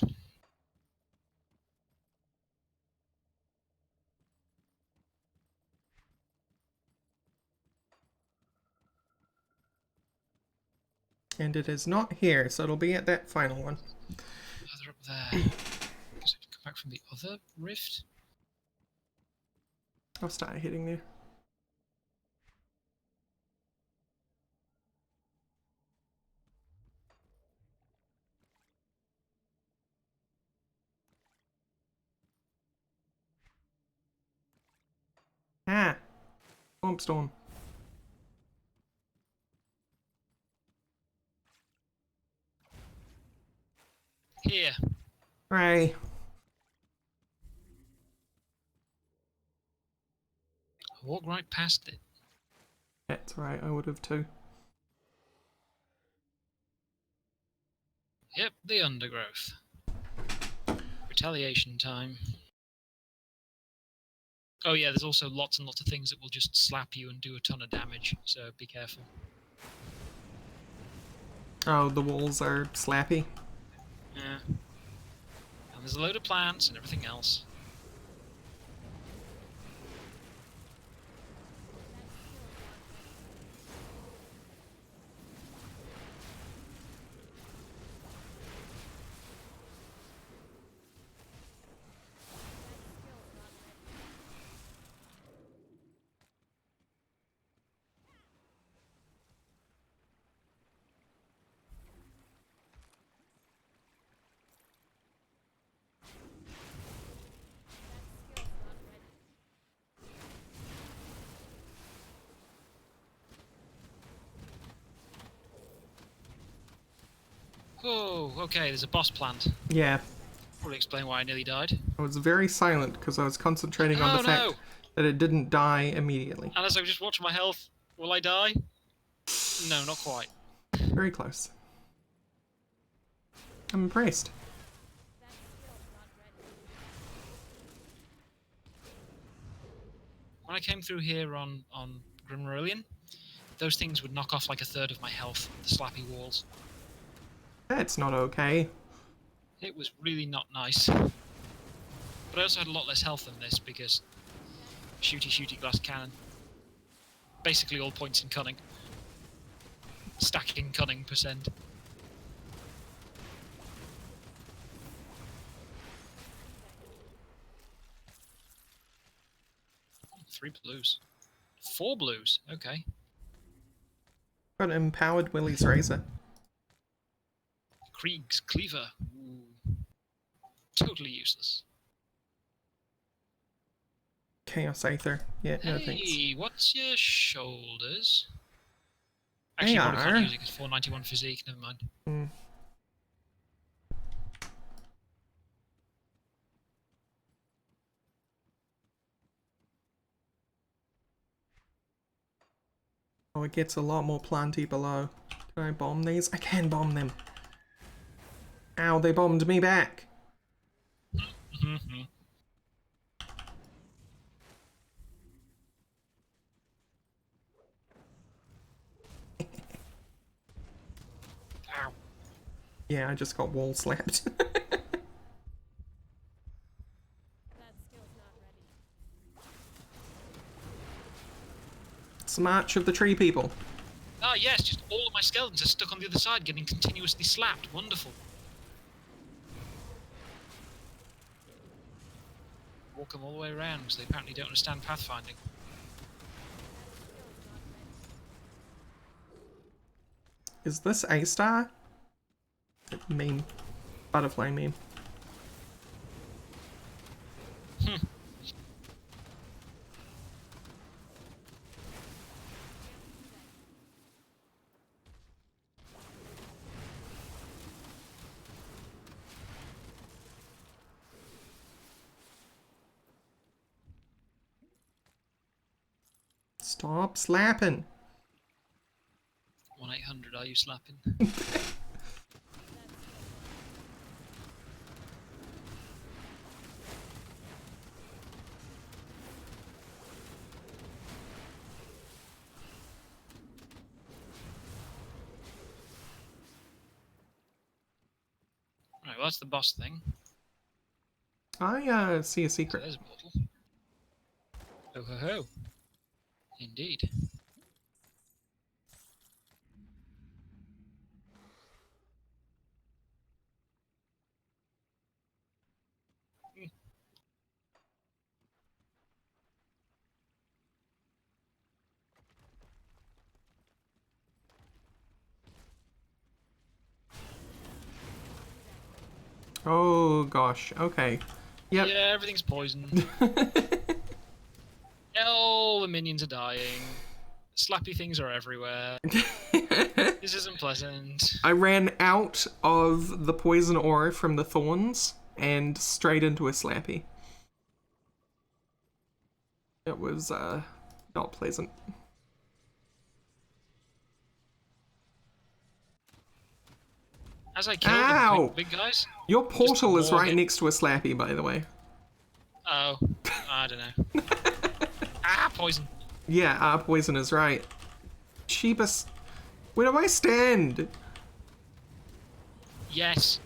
And it is not here, so it'll be at that final one. Further up there. Guess I can come back from the other rift. I'll start heading there. Ah! Swamp Storm. Here. Hooray. I walked right past it. That's right, I would have too. Yep, the undergrowth. Retaliation time. Oh yeah, there's also lots and lots of things that will just slap you and do a ton of damage, so be careful. Oh, the walls are slappy. Yeah. And there's a load of plants and everything else. Oh, okay, there's a boss plant. Yeah, Probably explain why I nearly died. I was very silent because I was concentrating on the fact that it didn't die immediately. And as I just watch my health, will I die? No, not quite. Very close. I'm impressed. When I came through here on Grimrolian, those things would knock off like a third of my health, the slappy walls. That's not okay. It was really not nice. But I also had a lot less health than this because shooty glass cannon. Basically all points in cunning. Stacking cunning percent. Three blues. 4 blues, okay. Got an empowered Willie's razor. Krieg's cleaver. Ooh. Totally useless. Chaos Aether. Yeah, no thanks. Hey, what's your shoulders? They Actually, probably are. can't use it because 491 physique, never mind. Mm. Oh, it gets a lot more planty below. Can I bomb these? I can bomb them. Ow, they bombed me back. Ow. Yeah, I just got wall slapped. That skill's not ready. It's the march of the tree people. Ah, yes, just all of my skeletons are stuck on the other side, getting continuously slapped. Wonderful. Walk them all the way around because they apparently don't understand pathfinding. Is this A star? Meme. Butterfly meme. Stop slapping. 1-800, are you slapping? Right, well that's the boss thing. I see a So secret. there's mortal. Oh ho ho. Indeed. Oh gosh, okay. Yep. Yeah, everything's poisoned. All the minions are dying. Slappy things are everywhere. This isn't pleasant. I ran out of the poison ore from the thorns and straight into a slappy. It was not pleasant. As I killed Ow! the big guys. Your portal is more right get- next to a slappy, by the way. Oh, I don't know. Ah, poison. Yeah, our poison is right. Sheebus. Where do I stand? Yes.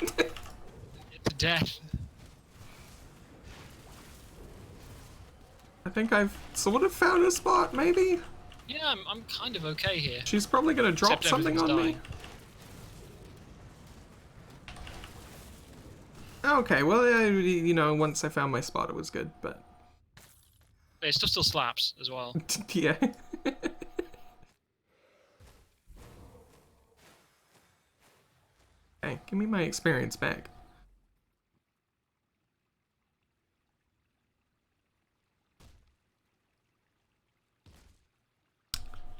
To death. I think I've sort of found a spot, maybe? Yeah, I'm kind of okay here. She's probably gonna drop Except something on everything's me. dying. Okay, well, you know, once I found my spot, it was good, but But it still slaps as well. yeah. Hey, give me my experience back.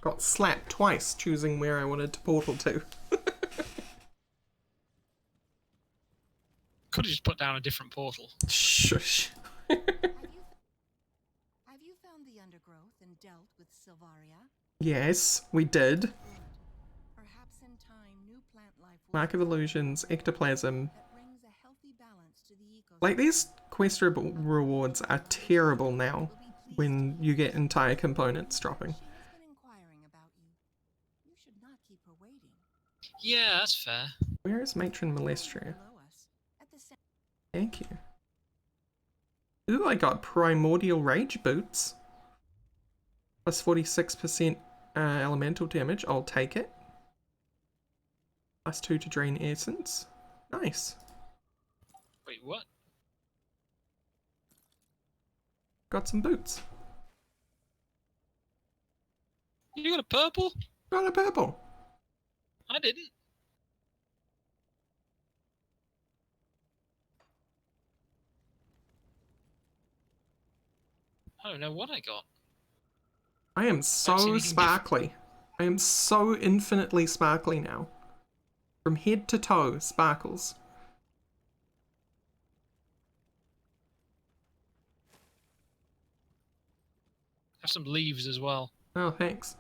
Got slapped twice choosing where I wanted to portal to. Could have just put down a different portal. Shush. Have you found the undergrowth and dealt with Silvaria? Yes, we did. Good. Perhaps in time, new plant life will Mark of Illusions, Ectoplasm. that brings a healthy balance to the ecosystem. Like, these quest rewards are terrible now when you get entire components dropping. She has been inquiring about you. You should not keep her waiting. Yeah, that's fair. Where is Matron Molestria? Below us, at the center. Thank you. Ooh, I got Primordial Rage Boots. Plus 46% elemental damage. I'll take it. Plus 2 to drain essence. Nice. Wait, what? Got some boots. You got a purple? Got a purple. I didn't. I don't know what I got. I am I've seen so anything sparkly. I am so infinitely sparkly now. From head to toe, sparkles. Have some leaves as well. Oh, thanks.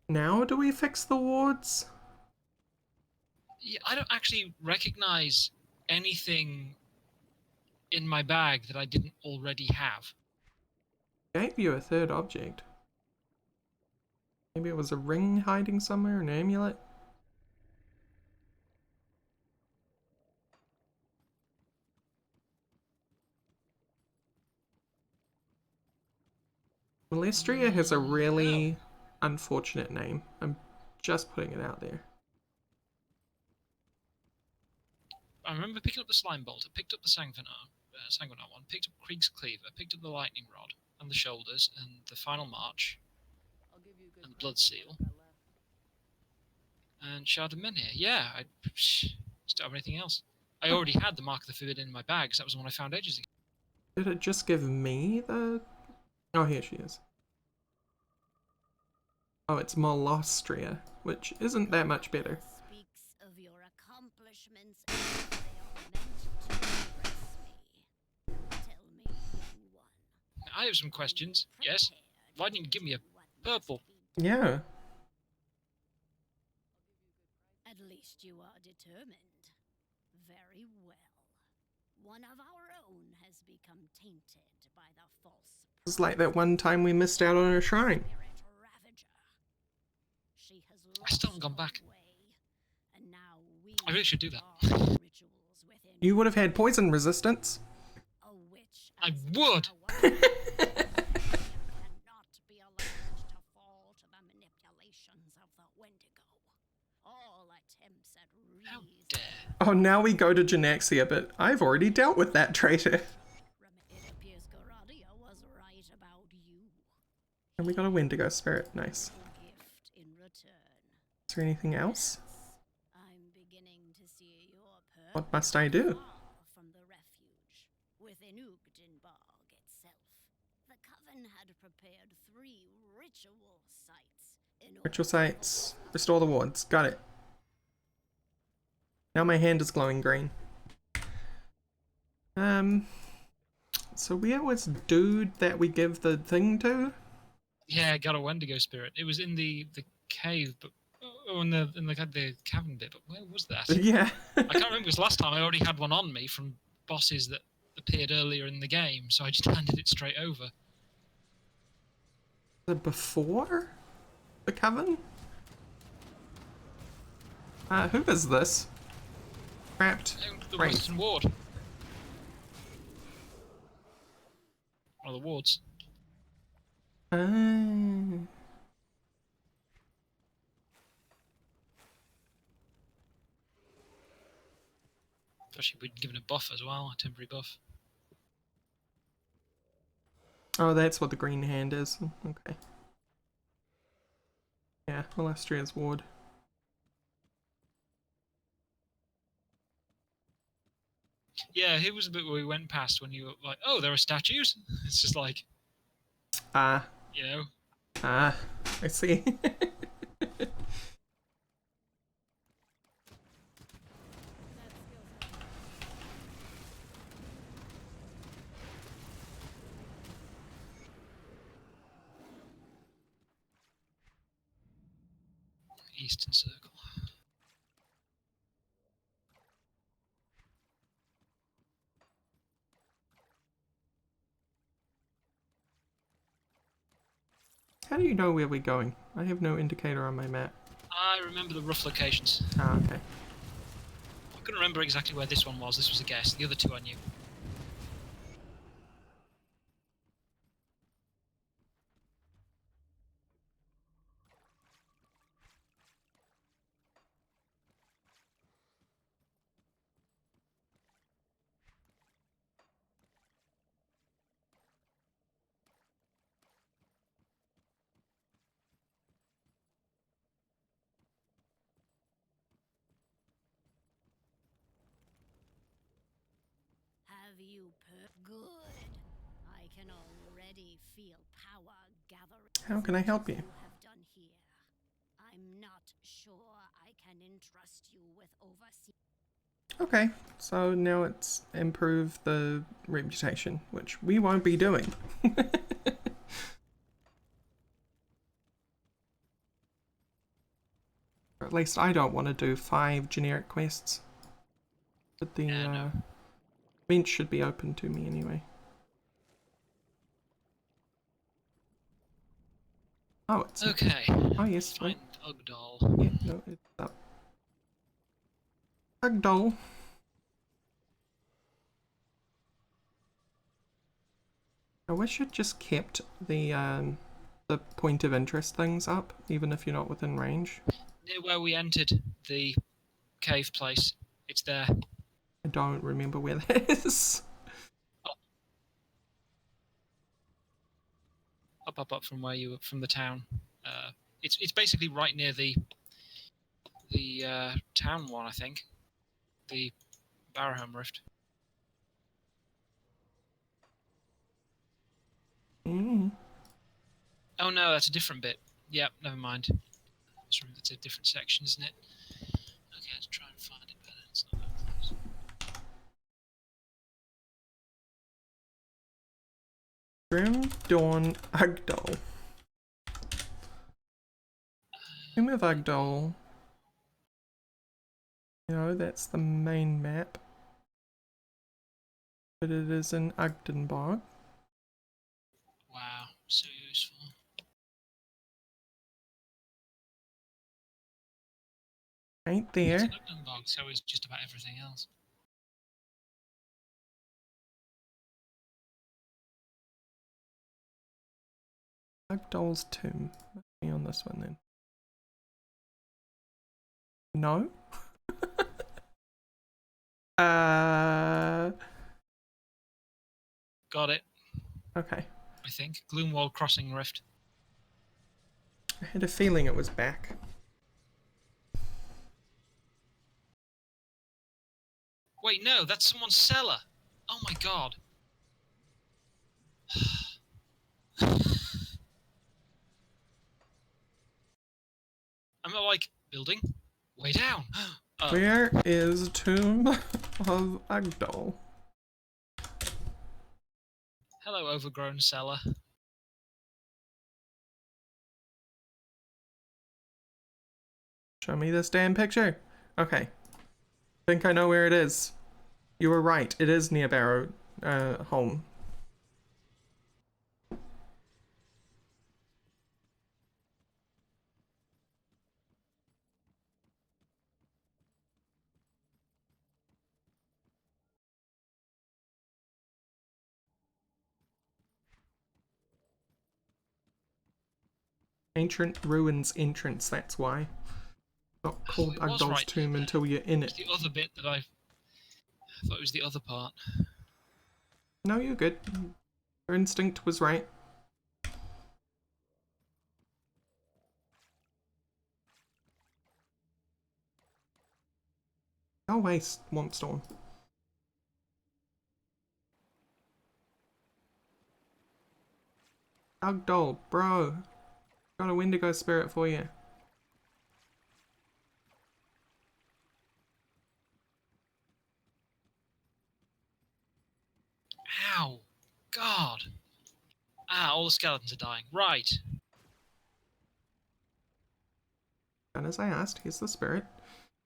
Now do we fix the wards? Yeah, I don't actually recognize anything in my bag that I didn't already have. Gave you a third object. Maybe it was a ring hiding somewhere, an amulet? Molestria has a really unfortunate name. I'm just putting it out there. I remember picking up the slime bolt. I picked up the sanguinar one. Picked up Krieg's cleaver. Picked up the lightning rod and the shoulders and the final march I'll give you a good and the blood price on seal what I've got left. and shard of menhir. Yeah, I just don't have anything else. I already had the mark of the forbidden in my bag because that was the one I found ages ago. Did it just give me the... Oh, here she is. Oh, it's Molostria, which isn't that much better. Speaks of your accomplishments as if they are meant to impress me. Tell me, young one. I have some questions. Yes. Why didn't you give me a purple? Yeah. At least you are determined. Very well. One of our own has become tainted by the false It's like that one time we missed out on a shrine. spirit ravager. She has I still haven't lost gone back. her way, and now we I really should do that. are the rituals within You would have had poison resistance. a witch I as would. powerful cannot be allowed to fall to the manipulations of the Wendigo. All attempts at How reason. dare. Oh, now we go to Genaxia, but I've already dealt with that traitor. It appears Garadia was right about you. And we got a Wendigo spirit. Nice. A gift in return. Is there anything else? I'm beginning to see your What must I do? far from the refuge. With within Ugdenburg itself. The Coven had prepared 3 ritual sites in order Ritual to sites. force Restore the wards. Got it. Now my hand is glowing green. So where was dude that we give the thing to? Yeah, got a Wendigo spirit. It was in the cave, but in the cavern bit. But where was that? Yeah. I can't remember because last time I already had one on me from bosses that appeared earlier in the game, so I just handed it straight over. Before the coven? Who is this? Trapped. The Wraith. Western Ward. One of the wards. Ah. Especially we'd given a buff as well, a temporary buff. Oh, that's what the green hand is. Okay. Yeah, Illustria's ward. Yeah, here was a bit where we went past when you were like, oh, there are statues? It's just like, Ah. you know. Ah. I see. That skill's not Eastern Circle. How do you know where we're going? I have no indicator on my map. I remember the rough locations. Ah, okay. I couldn't remember exactly where this one was. This was a guess. The other 2 I knew. Have you good? I can already feel power gathering. How can I help you? Have done here. I'm not sure I can entrust you with overseeing. Okay, so now it's improve the reputation, which we won't be doing. Or at least I don't want to do 5 generic quests. But the No. bench should be open to me anyway. Oh, it's Okay. Oh yes, Find wait. Ugdal. Yeah, no, it's up. Ugdol. I wish it just kept the point of interest things up, even if you're not within range. Near where we entered the cave place. It's there. I don't remember where that is. Up from where you were, from the town. It's basically right near the town one, I think. The Barrowham Rift. Mm. Oh no, that's a different bit. Yep, never mind. That's a different section, isn't it? Okay, let's try and find it better. It's not that close. Grim Dawn Ugdol. Tomb of Ugdol. You know, that's the main map. But it is in Ugdenbog. Wow, so useful. Ain't It's there. an Ugdenbog, so is just about everything else. Ugdol's tomb. Must be on this one then. No? Got it, Okay. I think. Gloomwall Crossing Rift. I had a feeling it was back. Wait, no, that's someone's cellar. Oh my god. I'm like, building? Way down. Oh, Where is Tomb of Agdol? hello, overgrown cellar. Show me this damn picture. Okay. Think I know where it is. You were right. It is near Barrow home. Ancient Ruins entrance, that's why. Not called It was Agdol's right tomb there. until you're in It's it. the other bit that I thought it was the other part. No, you're good. Your instinct was right. Go away, Swamp Storm. Agdol, bro. Got a Wendigo spirit for you. Ow! God! Ah, all the skeletons are dying. Right. And as I asked, here's the spirit.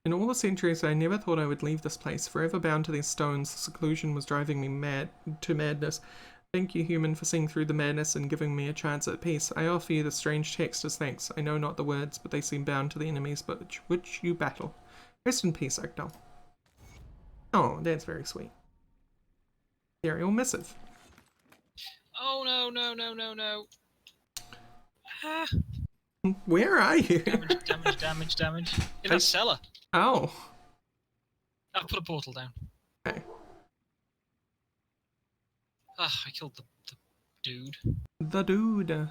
In all the centuries, I never thought I would leave this place. Forever bound to these stones, the seclusion was driving me mad to madness. Thank you, human, for seeing through the madness and giving me a chance at peace. I offer you the strange text as thanks. I know not the words, but they seem bound to the enemies which you battle. Rest in peace, Agdol. Oh, that's very sweet. Aerial missive. Oh no, no, no, no, no. Ah, Where are you? damage, damage, damage, damage. In that cellar. Oh. I've put a portal down. Okay. Ah, I killed the dude. The dude.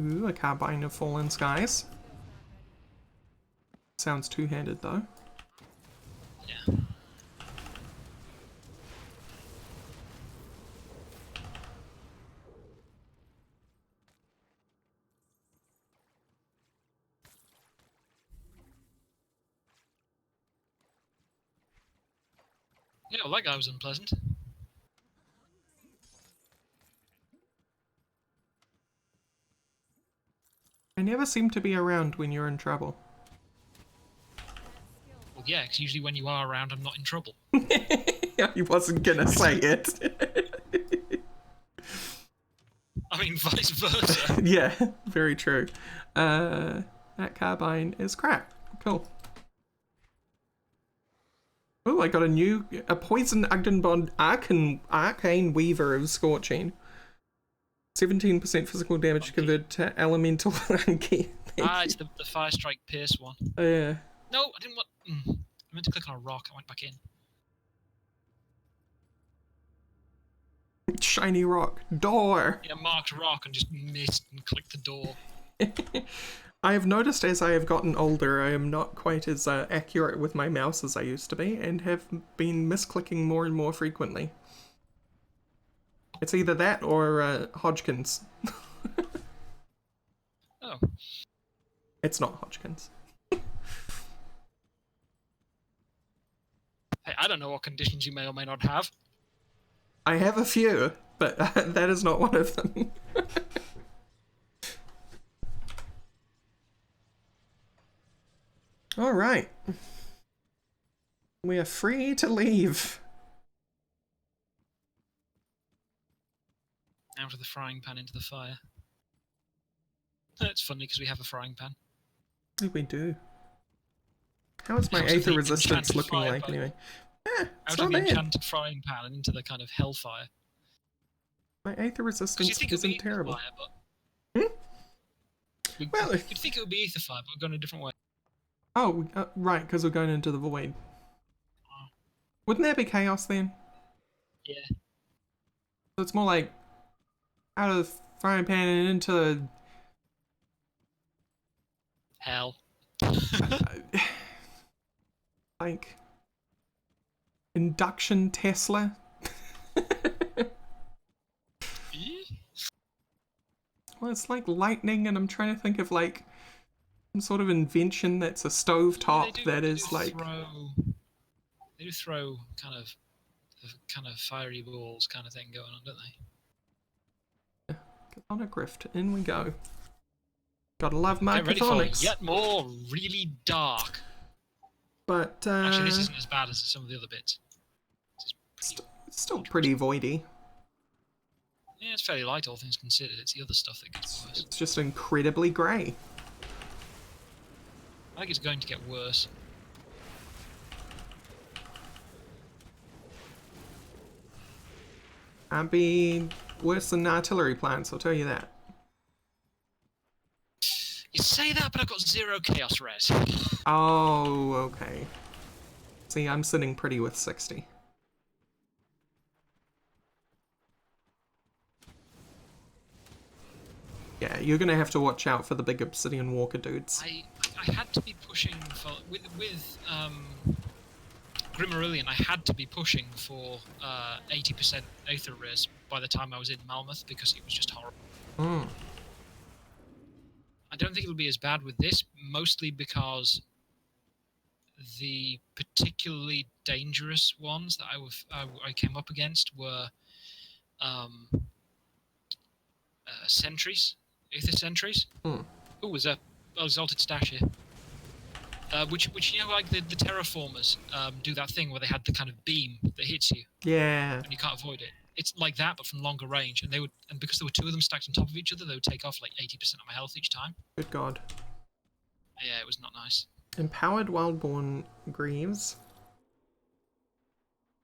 Ooh, a carbine of fallen skies. Sounds two-handed though. Yeah. Yeah, well, that guy was unpleasant. I never seem to be around when you're in trouble. Well, yeah, because usually when you are around, I'm not in trouble. He wasn't gonna say it. I mean, vice versa. Yeah, very true. That carbine is crap. Cool. Oh, I got a poison Ugdenbond arcane weaver of scorching. 17% physical damage converted to elemental uncanny. Ah, it's the Fire Strike Pierce one. Yeah. No, I didn't want... I meant to click on a rock. I went back in. Shiny rock. Door! Yeah, marked rock and just missed and clicked the door. I have noticed as I have gotten older, I am not quite as accurate with my mouse as I used to be, and have been misclicking more and more frequently. It's either that or Hodgkins. Oh. It's not Hodgkins. Hey, I don't know what conditions you may or may not have. I have a few, but that is not one of them. Alright. We are free to leave. Out of the frying pan into the fire. That's funny because we have a frying pan. We do. How is my Out of Aether the resistance enchanted looking fire like pan. anyway? Eh, it's Out not of the bad. enchanted frying pan and into the kind of hellfire. My Aether Because you resistance think it would be isn't terrible. ether fire, but... Well, You'd think it would be ether fire, but we're going a different way. Oh, right, because we're going into the void. Oh. Wouldn't that be chaos then? Yeah. So it's more like out of the frying pan and into Hell. like induction Tesla. Well, it's like lightning, and I'm trying to think of like some sort of invention that's a stovetop that is like. They do throw kind of fiery balls kind of thing going on, don't they? Chthonic Rift, in we go. Gotta love my Get ready for chthonics. yet more really dark. But Actually, this isn't as bad as some of the other bits. it's still pretty voidy. Yeah, it's fairly light, all things considered. It's the other stuff that gets worse. It's just incredibly grey. I think it's going to get worse. Can't be worse than artillery plants, I'll tell you that. You say that, but I've got 0 chaos res. Oh, okay. See, I'm sitting pretty with 60. Yeah, you're gonna have to watch out for the big obsidian walker dudes. I had to be pushing for with Grimmarillion. I had to be pushing for 80% Aether res by the time I was in Malmoth because it was just horrible. Hmm. I don't think it'll be as bad with this, mostly because the particularly dangerous ones that I came up against were sentries, Aether sentries. Hmm. Oh, was a exalted stash here. Which you know, like the terraformers do that thing where they had the kind of beam that hits you Yeah. and you can't avoid it. It's like that, but from longer range. And because there were 2 of them stacked on top of each other, they would take off like 80% of my health each time. Good God. Yeah, it was not nice. Empowered Wildborn Greaves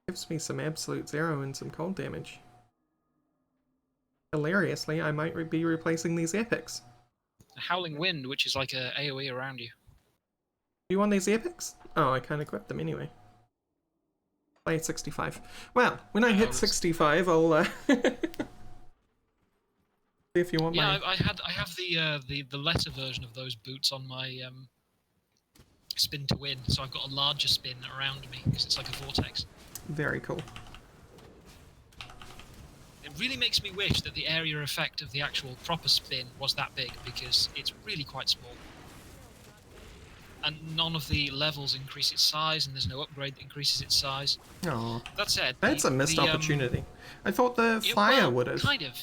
gives me some absolute zero and some cold damage. Hilariously, I might be replacing these epics. A Howling Wind, which is like a AoE around you. Do you want these epics? Oh, I can't equip them anyway. Play 65. Well, when I hit 65, I'll see if you want Yeah, my... I have the lesser version of those boots on my spin to win, so I've got a larger spin around me because it's like a vortex. Very cool. It really makes me wish that the area effect of the actual proper spin was that big because it's really quite small. And none of the levels increase its size, and there's no upgrade that increases its size. Oh, That said, that's a missed opportunity. I thought the fire would have. Kind of.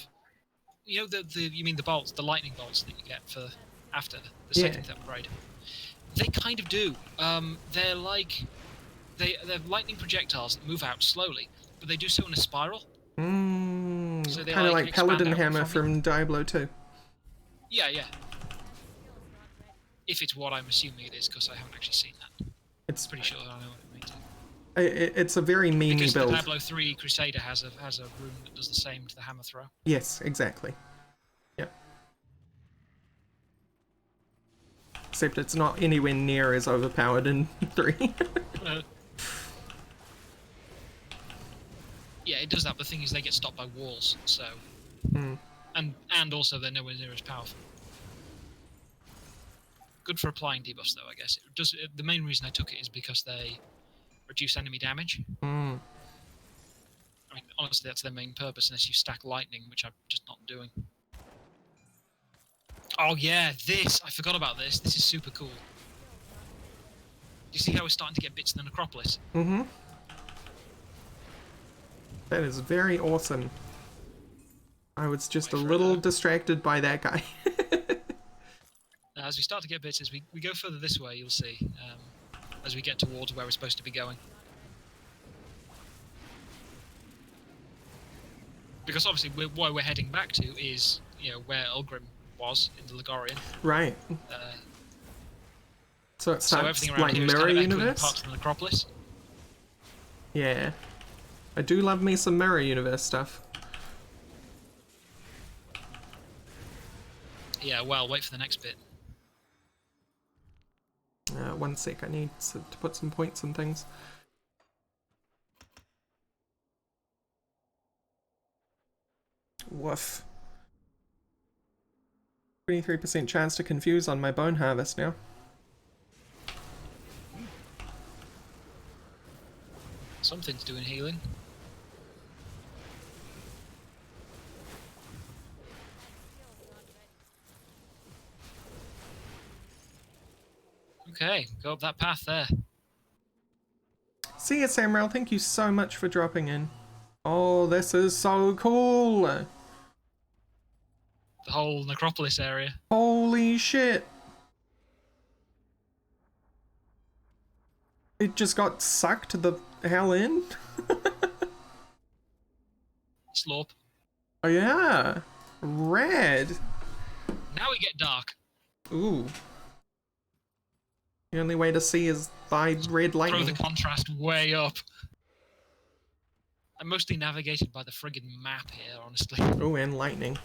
You know, you mean the bolts, the lightning bolts that you get for after the Yeah. second upgrade. They kind of do. They're like they're lightning projectiles that move out slowly, but they do so in a spiral. So they Kind of like expand Paladin out Hammer from from Diablo 2. Yeah. If it's what I'm assuming it is, because I haven't actually seen that. It's Pretty sure I know what it means. it's a very memey Because the build. Diablo 3 Crusader has a rune that does the same to the hammer throw. Yes, exactly. Yep. Except it's not anywhere near as overpowered in 3. Yeah, it does that, but the thing is they get stopped by walls, so... And also they're nowhere near as powerful. Good for applying debuffs, though, I guess. The main reason I took it is because they reduce enemy damage. I mean, honestly, that's their main purpose, unless you stack lightning, which I'm just not doing. Oh yeah, this! I forgot about this. This is super cool. You see how we're starting to get bits in the necropolis? That is very awesome. I was just a Wait for little it. distracted by that guy. As we start to get bits, as we go further this way, you'll see, as we get towards where we're supposed to be going. Because obviously, where we're heading back to is, you know, where Ulgrim was in the Ligorian. Right. So it So starts everything around like here is Mirror kind of echoing Universe? parts of the necropolis. Yeah. I do love me some Mirror Universe stuff. Yeah, well, wait for the next bit. One sec, I need to put some points in things. Woof. 23% chance to confuse on my Bone Harvest now. Something's doing healing. Okay, go up that path there. See ya, Samuel. Thank you so much for dropping in. Oh, this is so cool. The whole necropolis area. Holy shit. It just got sucked the hell in. Slorp. Oh yeah. Red. Now we get dark. Ooh. The only way to see is by red Throw lightning. the contrast way up. I'm mostly navigated by the friggin' map here, honestly. Oh, and lightning.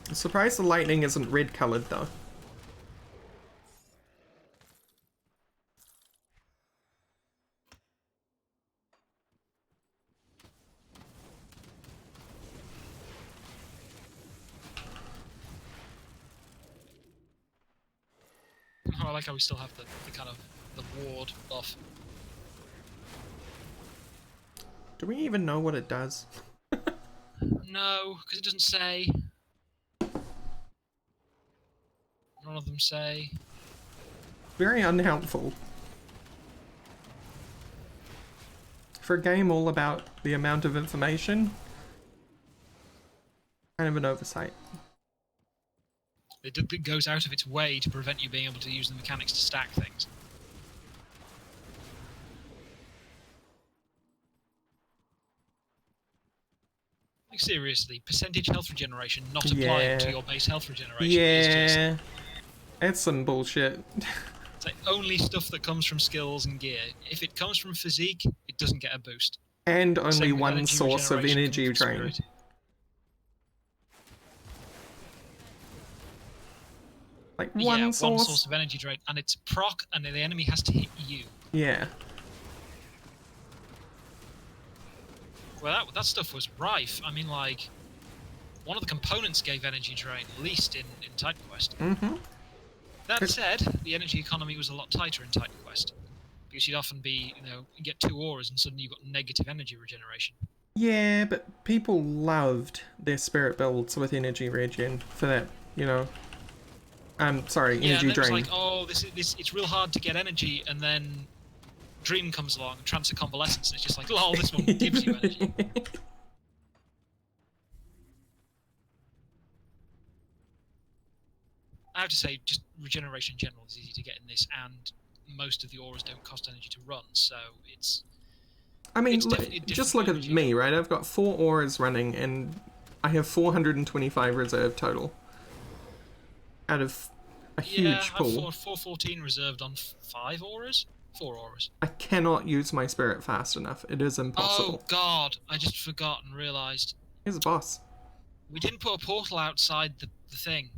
I'm surprised the lightning isn't red colored though. Oh, I like how we still have the kind of the ward off. Do we even know what it does? No, because it doesn't say. None of them say. Very unhelpful. For a game all about the amount of information, kind of an oversight. It goes out of its way to prevent you being able to use the mechanics to stack things. Like seriously, percentage health regeneration not applying to your base health regeneration is just... Yeah. That's some bullshit. It's like only stuff that comes from skills and gear. If it comes from physique, it doesn't get a boost. And only Same with one energy source of regeneration energy coming from drain. spirit. Like Yeah, one one source? source of energy drain, and it's proc, and the enemy has to hit you. Yeah. Well, that stuff was rife. I mean, like, one of the components gave energy drain, at least in Titan Quest. Mm-hmm. That said, the energy economy was a lot tighter in Titan Quest. Because you'd often be, you get 2 auras and suddenly you've got negative energy regeneration. Yeah, but people loved their spirit builds with energy regen for that, sorry, Yeah, energy and it was drain. like, oh, this it's real hard to get energy, and then Dream comes along, Trance of Convalescence, and it's just like, lol, this one gives you energy. I have to say, just regeneration in general is easy to get in this, and most of the auras don't cost energy to run, so it's... I mean, It's definitely a just different look at energy. me, right? I've got 4 auras running, and I have 425 reserve total. Out of a huge Yeah, I've pool. 414 reserved on 5 auras? 4 auras. I cannot use my spirit fast enough. It is impossible. Oh god, I just forgot and realised. Here's a boss. We didn't put a portal outside the thing,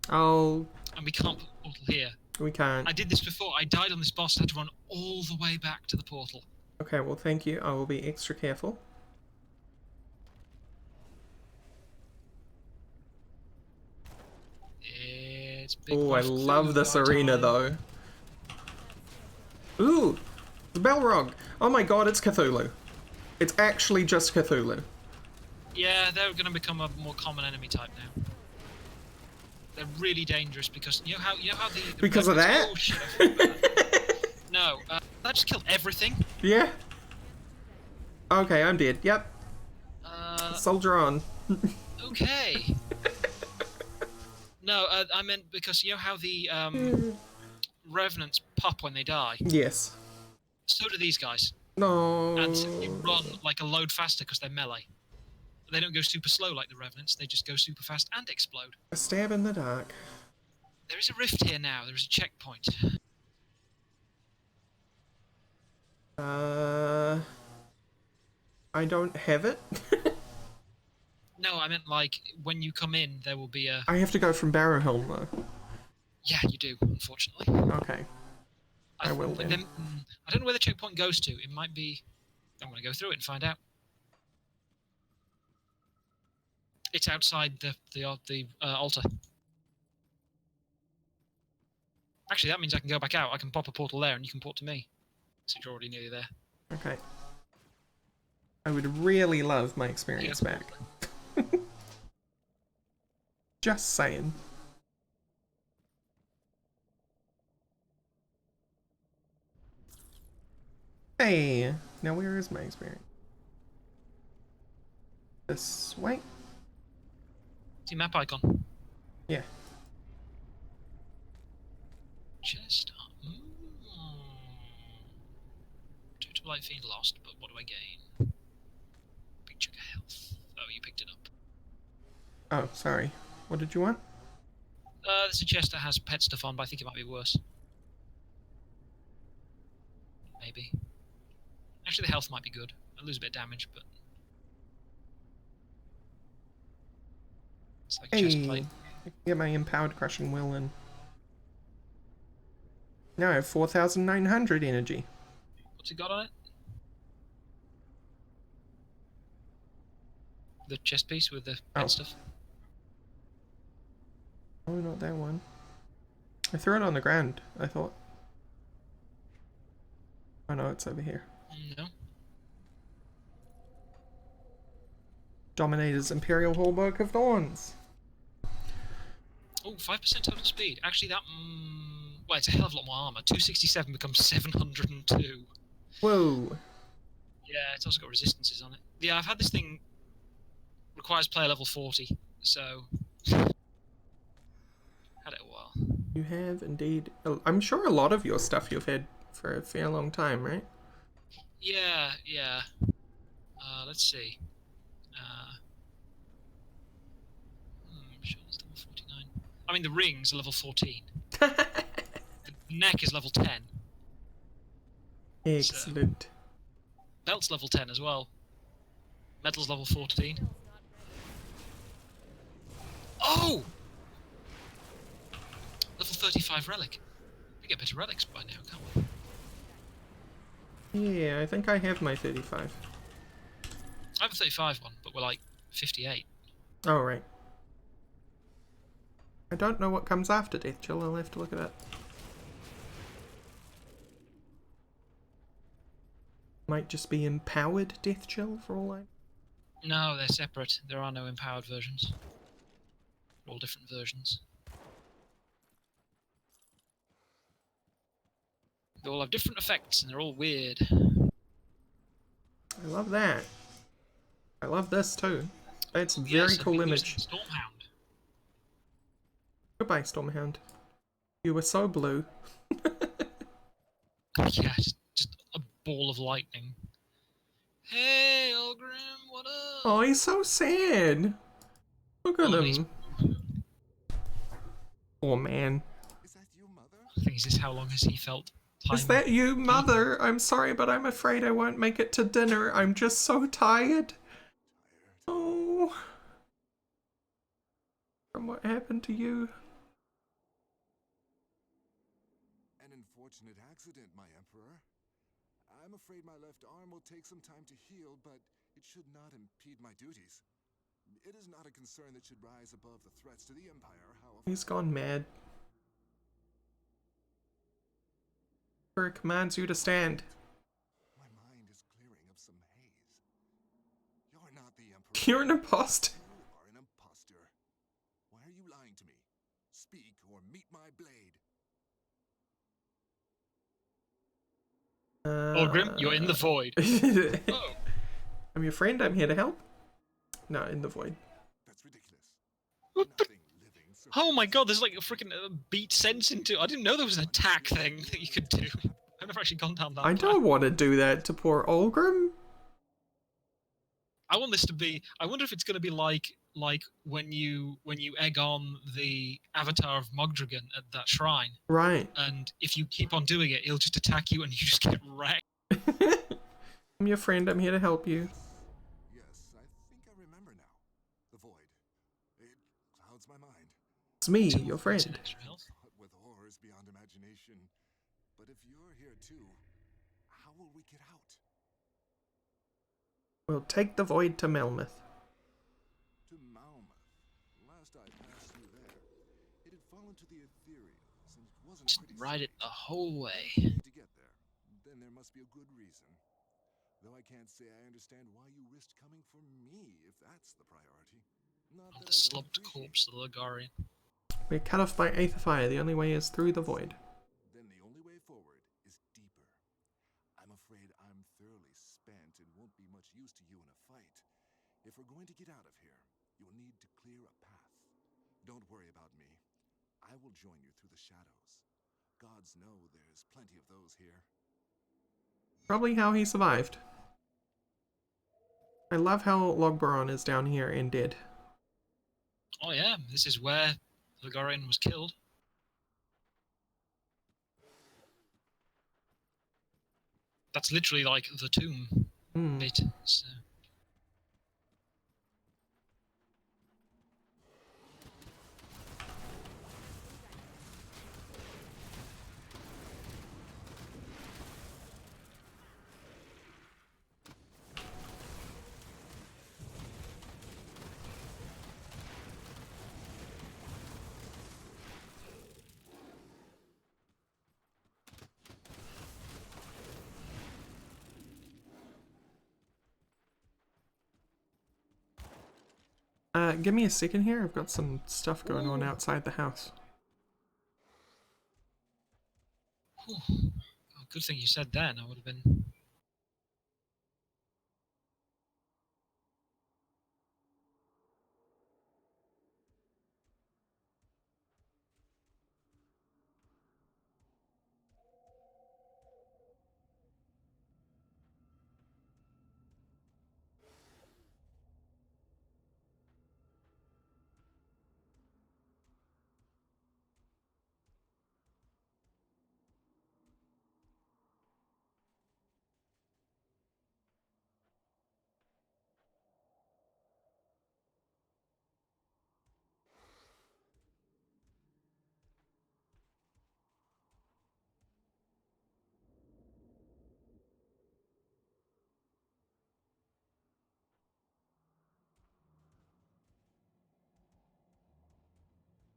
Oh, and we can't put a portal here. we can't. I did this before, I died on this boss, I had to run all the way back to the portal. Okay, well, thank you. I will be extra careful. It's big Oh, I buff love this Cthulhu arena, time. though. Ooh, the Balrog. Oh my god, it's Cthulhu. It's actually just Cthulhu. Yeah, they're going to become a more common enemy type now. They're really dangerous because you know how the Because of that? Oh shit! I forgot about that. No, that just killed everything. Yeah. Okay, I'm dead. Yep. Soldier on. Okay. No, I meant because you know how the revenants pop when they die. Yes. So do these guys, No. and you run like a load faster because they're melee. They don't go super slow like the revenants. They just go super fast and explode. A stab in the dark. There is a rift here now. There is a checkpoint. I don't have it. No, I meant like when you come in, there will be a. I have to go from Barrowhelm, though. Yeah, you do. Unfortunately. Okay. I will but then. I don't know where the checkpoint goes to. It might be. I'm going to go through it and find out. It's outside the altar. Actually, that means I can go back out. I can pop a portal there, and you can port to me. So you're already nearly there. Okay. I would really love my experience Yeah. back. Just saying. Okay. Now where is my experience? This way? See map icon. Yeah. Chest. Total life fiend lost, but what do I gain? Big chunk of health. Oh, you picked it up. Oh, sorry. What did you want? There's a chest that has pet stuff on, but I think it might be worse. Maybe. Actually, the health might be good. I lose a bit of damage, but it's like chest Hey, plate. I can get my empowered crushing will and now I have 4,900 energy. What's it got on it? The chest piece with the pet Oh. stuff. Oh, not that one. I threw it on the ground, I thought. Oh no, it's over here. No. Dominator's Imperial Hallmark of Thorns. Oh, 5% total speed. Actually, that. Well, it's a hell of a lot more armor. 267 becomes 702. Whoa. Yeah, it's also got resistances on it. Yeah, I've had this thing. Requires player level 40, so. Had it a while. You have indeed. I'm sure a lot of your stuff you've had for a fair long time, right? Yeah, yeah. Let's see. Sure, it's level 49. I mean, the rings are level 14. The neck is level 10. Excellent. Belt's level 10 as well. Metal's level 14. Oh! Level 35 relic. We get better relics by now, can't we? Yeah, I think I have my 35. I have a 35 one, but we're like 58. Oh, right. I don't know what comes after Death Chill, I'll have to look at it. Might just be empowered Death Chill for all I... No, they're separate. There are no empowered versions. All different versions. They all have different effects and they're all weird. I love that. I love this too. It's a very Yes, and cool we lose image. the Stormhound. Goodbye, Stormhound. You were so blue. Yeah, just a ball of lightning. Hey, Olgrim, what up? Oh, he's so sad. Look at Oh, he's- him. Oh man. Is that you, Mother? I think, is this how long has he felt? Is Time? that you, Mother? I'm sorry, but I'm afraid I won't make it to dinner. I'm just so tired. Oh. From what happened to you. An unfortunate accident, my Emperor. I'm afraid my left arm will take some time to heal, but it should not impede my duties. It is not a concern that should rise above the threats to the Empire, however. He's gone mad. Emperor commands you to stand. My mind is clearing of some haze. You're not the Emperor. You're an imposter. You are an impostor. Why are you lying to me? Speak or meet my blade. Olgrim, you're in the void. Oh. I'm your friend, I'm here to help. No, in the void. That's ridiculous. What the- Nothing living Oh my god, there's like a freaking beat sense into it. I didn't know there was an attack thing that you could do. I've never actually gone down that I path. don't want to do that to poor Olgrim. I want this to be. I wonder if it's going to be like when you egg on the avatar of Mogdragon at that shrine, Right. and if you keep on doing it, he'll just attack you and you just get wrecked. I'm your friend, I'm here to help you. Yes, I think I remember now. The void. It clouds my mind. It's me, So, your it's friend. an extra health. Fraught with horrors beyond imagination. But if you're here too, how will we get out? We'll take the void to Melmoth. To Malmouth. Last I passed through there, it had fallen to the Ethereals, and it wasn't Just pretty. ride it the whole way. To get there, then there must be a good reason. Though I can't say I understand why you risked coming for me, if that's the priority. Not On that the I don't slumped appreciate corpse of the Logarian. We're cut off by Aether Fire, the only way is through the void. Then the only way forward is deeper. I'm afraid I'm thoroughly spent and won't be much use to you in a fight. If we're going to get out of here, you'll need to clear a path. Don't worry about me. I will join you through the shadows. Gods know there's plenty of those here. Probably how he survived. I love how Logbaron is down here and dead. Oh yeah, this is where Ligorian was killed. That's literally like the tomb bit. So. Give me a second here. I've got some stuff going on outside the house. Oh, good thing you said then. I would have been.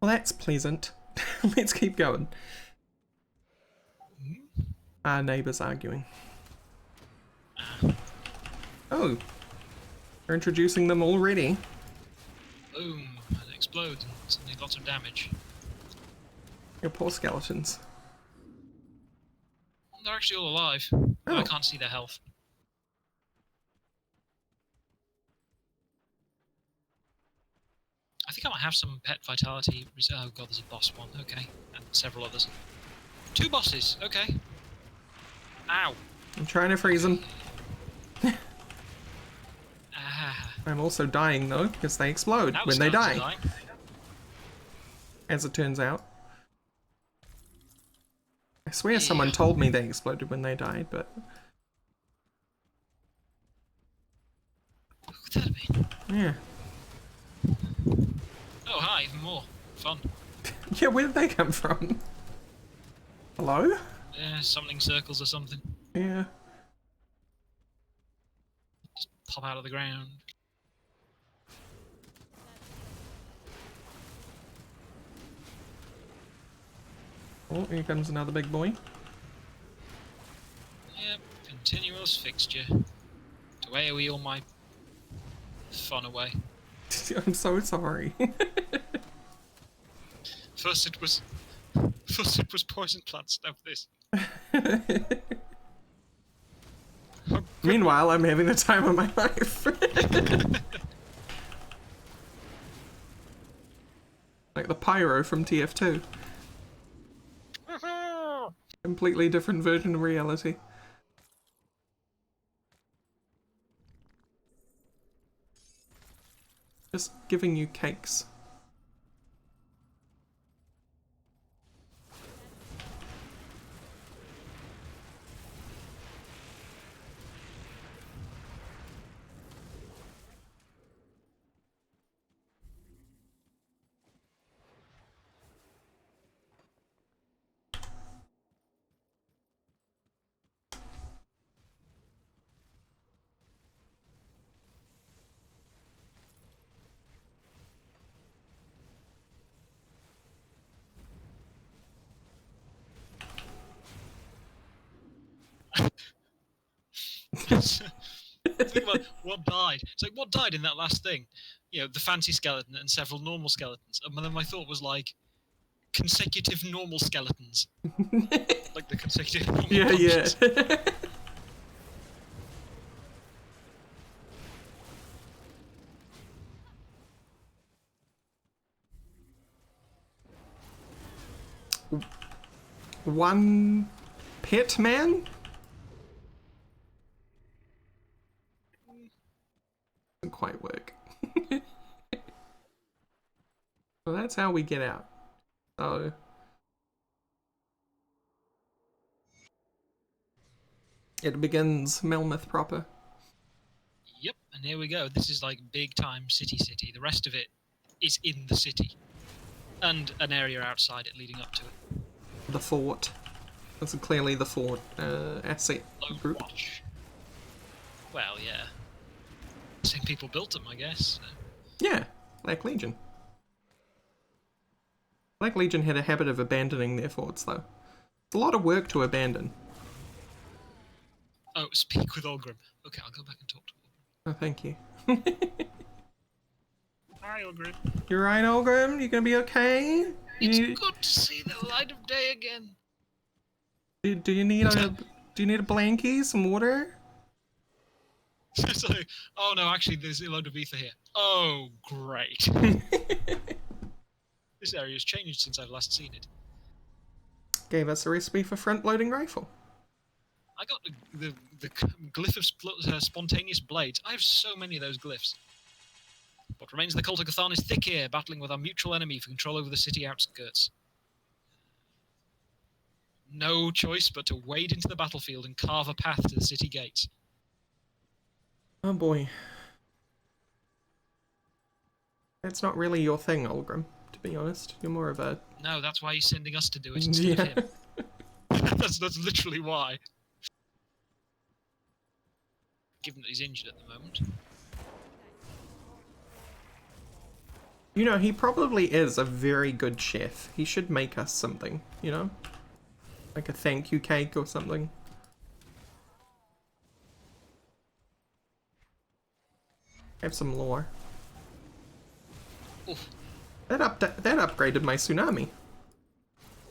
Well, that's pleasant. Let's keep going. Our neighbours arguing. Oh, they're introducing them already. Boom! And it explodes and suddenly lots of damage. Your poor skeletons. They're actually all alive. Oh. I can't see their health. I think I might have some pet vitality. Oh god, there's a boss one. Okay, and several others. 2 bosses. Okay. Ow. I'm trying to freeze them. Ah. I'm also dying though, because they explode Now when they Scout's die. dying. As it turns out. I swear someone told me they exploded when they died, but... What could that have been? Yeah. Oh, hi, even more. Fun. Yeah, where did they come from? Hello? Summoning circles or something. Yeah. Just pop out of the ground. Oh, here comes another big boy. Yep, continuous fixture. To AoE all my fun away. I'm so sorry. First it was poison plants, now this. Meanwhile, I'm having the time of my life. Like the pyro from TF2. Completely different version of reality. Just giving you cakes. Think about what died. It's like, what died in that last thing? You know, the fancy skeleton and several normal skeletons. And then my thought was like, consecutive normal skeletons. Like the consecutive normal Yeah, punches. yeah. one pet man? Doesn't quite work. Well, that's how we get out. So it begins Melmoth proper. Yep, and here we go. This is like big time city. The rest of it is in the city. And an area outside it leading up to it. The fort. That's clearly the fort asset Load group. watch. Well, yeah. Same people built them, I guess. Yeah, Black Legion. Black Legion had a habit of abandoning their forts, though. It's a lot of work to abandon. Oh, speak with Olgrim. Okay, I'll go back and talk to Olgrim. Oh, thank you. Hi, Olgrim. You're right, Olgrim? You gonna be okay? It's good to see the light of day again. Do you need a blankie, some water? It's like, oh no, actually, there's a load of ether here. Oh, great. This area has changed since I've last seen it. Gave us a recipe for front-loading rifle. I got the glyph of spontaneous blades. I have so many of those glyphs. What remains of the cult of Cathan is thick here, battling with our mutual enemy for control over the city outskirts. No choice but to wade into the battlefield and carve a path to the city gates. Oh boy. That's not really your thing, Olgrim, to be honest. You're more of a... No, that's why he's sending us to do it instead of him. That's literally why. Given that he's injured at the moment. You know, he probably is a very good chef. He should make us something, you know? Like a thank you cake or something. Have some lore. Oof. That upgraded my tsunami.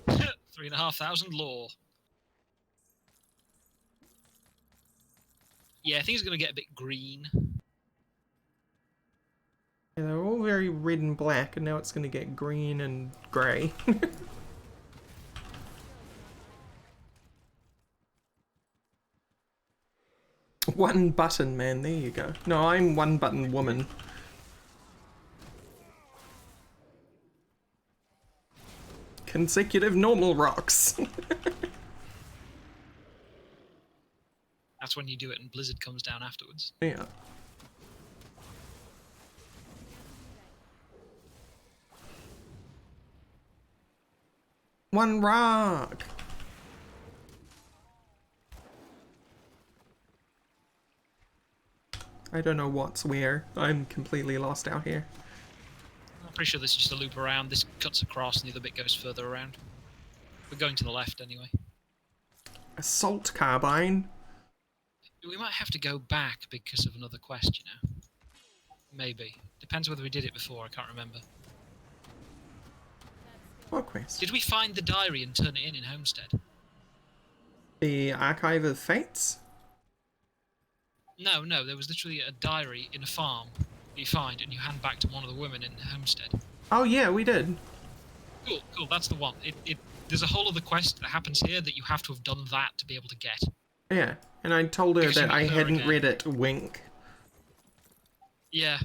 3,500 lore. Yeah, I think it's going to get a bit green. Yeah, they're all very red and black, and now it's going to get green and grey. One button man, there you go. No, I'm one button woman. Consecutive normal rocks. That's when you do it and Blizzard comes down afterwards. Yeah. One rock. I don't know what's where. I'm completely lost out here. I'm pretty sure this is just a loop around. This cuts across and the other bit goes further around. We're going to the left anyway. Assault carbine. We might have to go back because of another quest, you know. Maybe. Depends whether we did it before, I can't remember. What quest? Did we find the diary and turn it in Homestead? The Archive of Fates? No, there was literally a diary in a farm that you find and you hand back to one of the women in Homestead. Oh yeah, we did. Cool, that's the one. There's a whole other quest that happens here that you have to have done that to be able to get. Yeah, and I told her Because you that I meet her hadn't again. read it, wink. Yeah.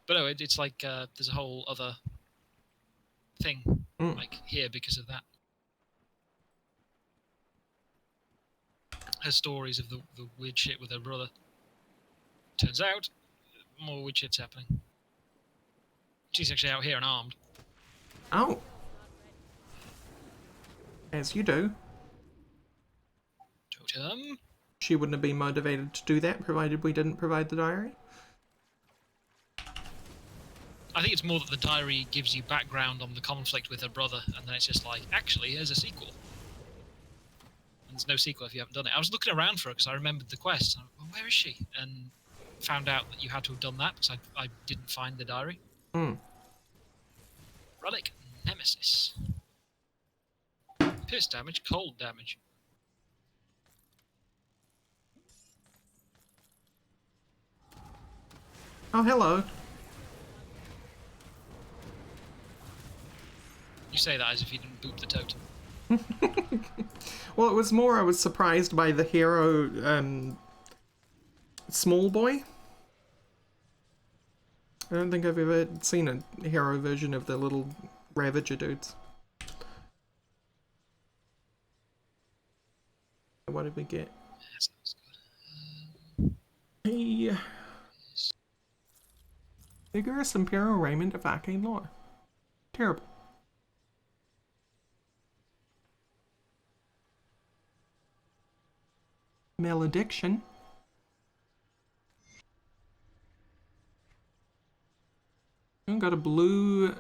But no, it's like there's a whole other thing like here because of that. Her stories of the weird shit with her brother. Turns out, more weird shit's happening. She's actually out here and armed. Oh. As you do. Totem. She wouldn't have been motivated to do that, provided we didn't provide the diary. I think it's more that the diary gives you background on the conflict with her brother, and then it's just like, actually, here's a sequel. And there's no sequel if you haven't done it. I was looking around for her because I remembered the quest. And I went, well, where is she? And found out that you had to have done that because I didn't find the diary. Relic Nemesis. Pierce damage, cold damage. Oh, hello. You say that as if you didn't boop the totem. Well, it was more I was surprised by the hero, small boy. I don't think I've ever seen a hero version of the little Ravager dudes. What did we get? That sounds good. Hey, vigorous Imperial raiment of arcane lore. Terrible. Malediction. Got a blue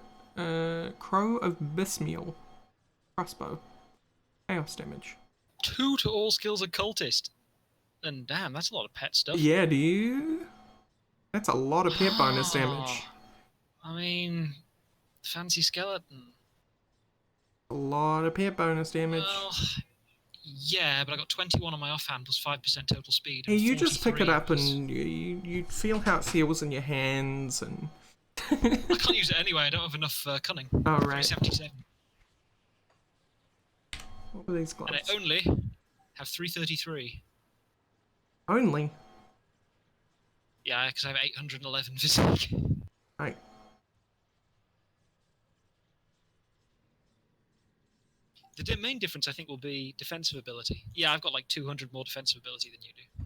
Crow of Bismeal crossbow. Chaos damage. 2 to all skills occultist. Then damn, that's a lot of pet stuff. Yeah, dude. That's a lot of hit bonus damage. I mean, fancy skeleton. A lot of hit bonus damage. Well, yeah, but I got 21 on my offhand plus 5% total speed. Hey, and you just pick it 43 up plus- and you feel how it feels in your hands and... I can't use it anyway, I don't have enough cunning. Oh, right. 77. What were these And gloves? I only have 333. Only? Yeah, because I have 811 physique. Right. The main difference, I think, will be defensive ability. Yeah, I've got like 200 more defensive ability than you do.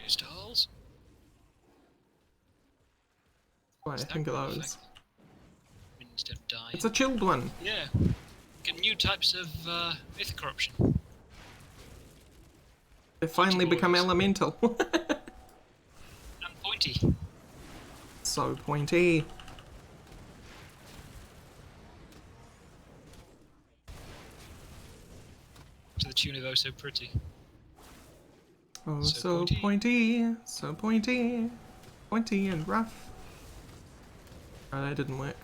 Crystals. What, I Is that think of cool those. effect? I mean, instead of dying. It's a chilled one. Yeah. Get new types of myth corruption. They finally become boys. elemental. And pointy. So pointy. To the tune of "Oh So Pretty." Oh, So so pointy. pointy. So pointy. Pointy and rough. Oh, that didn't work.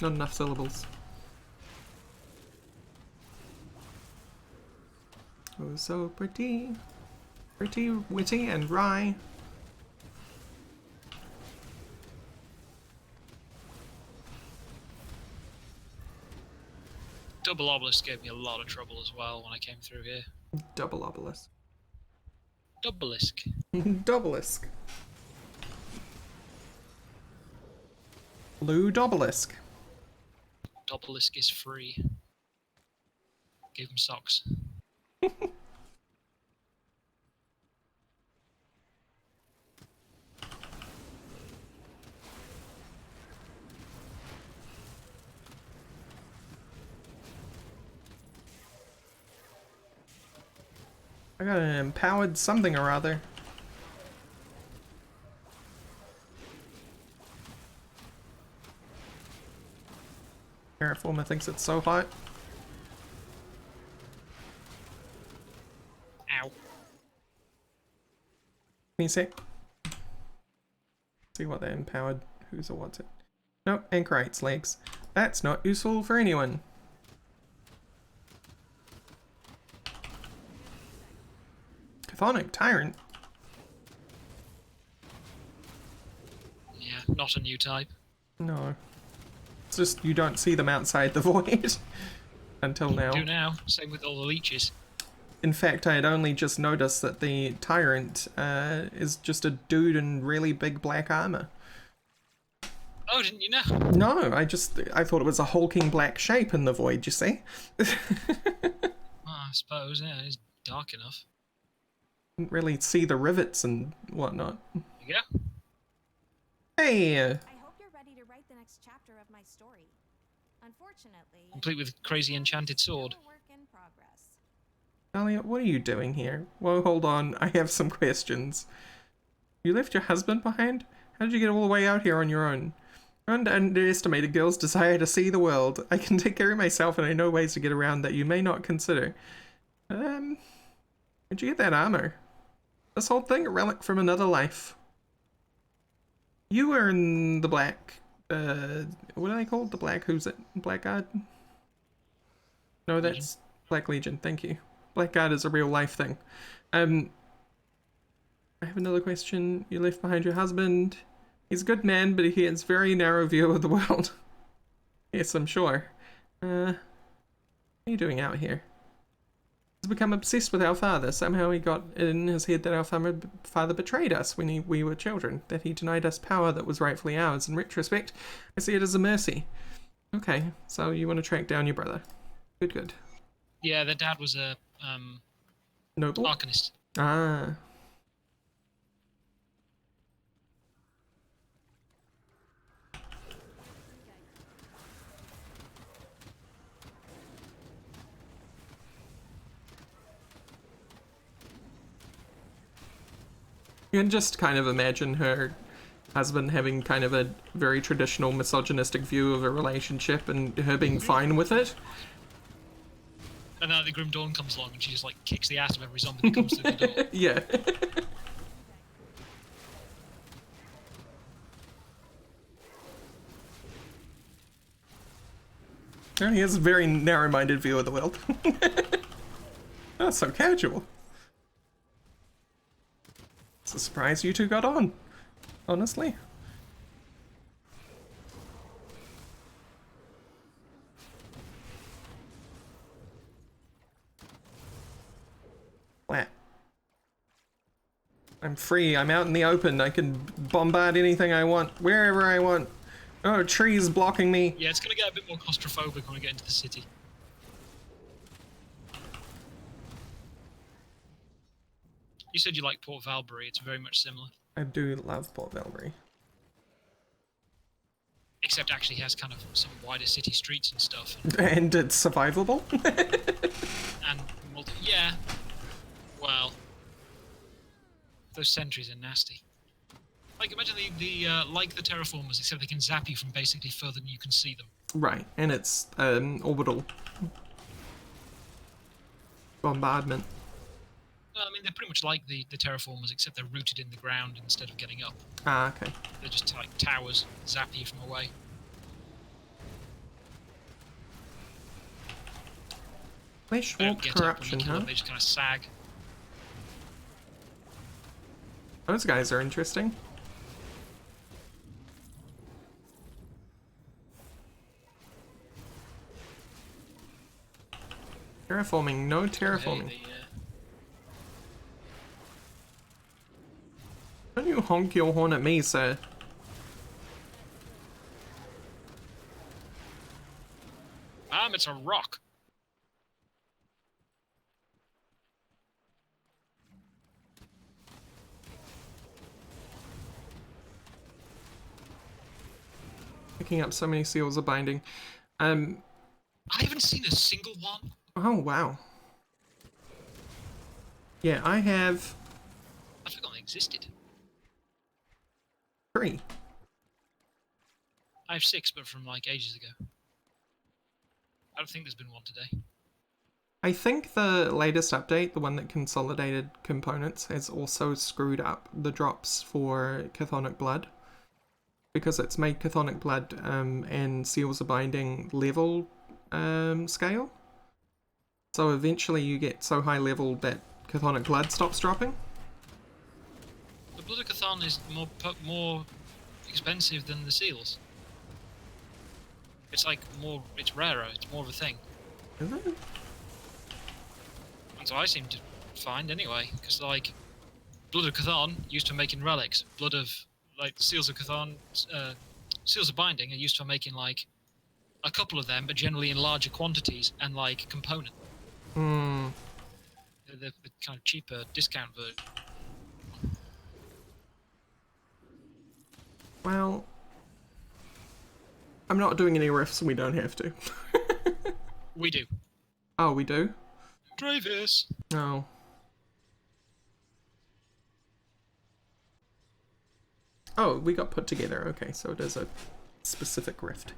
Not enough syllables. Oh, so pretty. Pretty, witty, and wry. Double Obelisk gave me a lot of trouble as well when I came through here. Double obelisk. Doublisk. Doublisk. Blue Dobelisk. Doublisk is free. Gave him socks. I got an empowered something or other. Terraformer thinks it's so hot. Ow. Can you see? See what they empowered. Who's or what's it? Nope, Anchorite's legs. That's not useful for anyone. Chthonic Tyrant. Yeah, not a new type. No. It's just you don't see them outside the void. Until now. Do now. Same with all the leeches. In fact, I had only just noticed that the Tyrant is just a dude in really big black armor. Oh, didn't you know? No, I thought it was a hulking black shape in the void, you see? I suppose, yeah, it's dark enough. Didn't really see the rivets and whatnot. There you go. Hey! I hope you're ready to write the next chapter of my story. Unfortunately, Complete with crazy enchanted sword. still a work in progress. Elliot, what are you doing here? Well, hold on, I have some questions. You left your husband behind? How did you get all the way out here on your own? Don't underestimate a girl's desire to see the world. I can take care of myself and I know ways to get around that you may not consider. Where'd you get that armor? This whole thing a relic from another life. You were in the black what are they called? The Black, who's it? Blackguard? No, Legion. that's Black Legion, thank you. Blackguard is a real life thing. I have another question. You left behind your husband. He's a good man, but he has very narrow view of the world. Yes, I'm sure. What are you doing out here? He's become obsessed with our father. Somehow he got in his head that our father betrayed us when we were children, that he denied us power that was rightfully ours. In retrospect, I see it as a mercy. Okay, so you want to track down your brother. Good, good. Yeah, their dad was a Noble? arcanist. Ah. You can just kind of imagine her husband having kind of a very traditional misogynistic view of a relationship and her being fine with it. And then the Grim Dawn comes along and she just like kicks the ass of every zombie that comes through the door. Yeah. Oh, he has a very narrow-minded view of the world. Oh, so casual. It's a surprise you two got on, honestly. Flat. I'm free, I'm out in the open, I can bombard anything I want, wherever I want. Oh, trees blocking me. Yeah, it's gonna get a bit more claustrophobic when we get into the city. You said you like Port Valbury, it's very much similar. I do love Port Valbury. Except actually has kind of some wider city streets and stuff. And it's survivable? And yeah. Well, those sentries are nasty. Like, imagine like the terraformers, except they can zap you from basically further than you can see them. Right, and it's orbital bombardment. Well, I mean, they're pretty much like the terraformers, except they're rooted in the ground instead of getting up. Ah, okay. They're just like towers, zap you from away. Flesh They don't warp get up when you corruption, kill huh? them, they just kind of sag. Those guys are interesting. Terraforming, no terraforming. Hey, Don't you honk your horn at me, sir. it's a rock. Picking up so many seals of binding. I haven't seen a single one. Oh, wow. Yeah, I have I forgot they existed. 3. I have 6, but from like ages ago. I don't think there's been one today. I think the latest update, the one that consolidated components, has also screwed up the drops for Chthonic Blood. Because it's made Chthonic Blood and Seals of Binding level scale. So eventually you get so high level that Chthonic Blood stops dropping. The Blood of Cthon is more expensive than the seals. It's like it's rarer, it's more of a thing. Is it? That's what I seem to find anyway, because like, Blood of Cthon used for making relics. Blood of, like, Seals of Cthon, Seals of Binding are used for making like, a couple of them, but generally in larger quantities, and like, component. Hmm. They're the kind of cheaper discount version. Well, I'm not doing any riffs, we don't have to. We do. Oh, we do? Travis! No. Oh, we got put together. Okay, so it is a specific rift.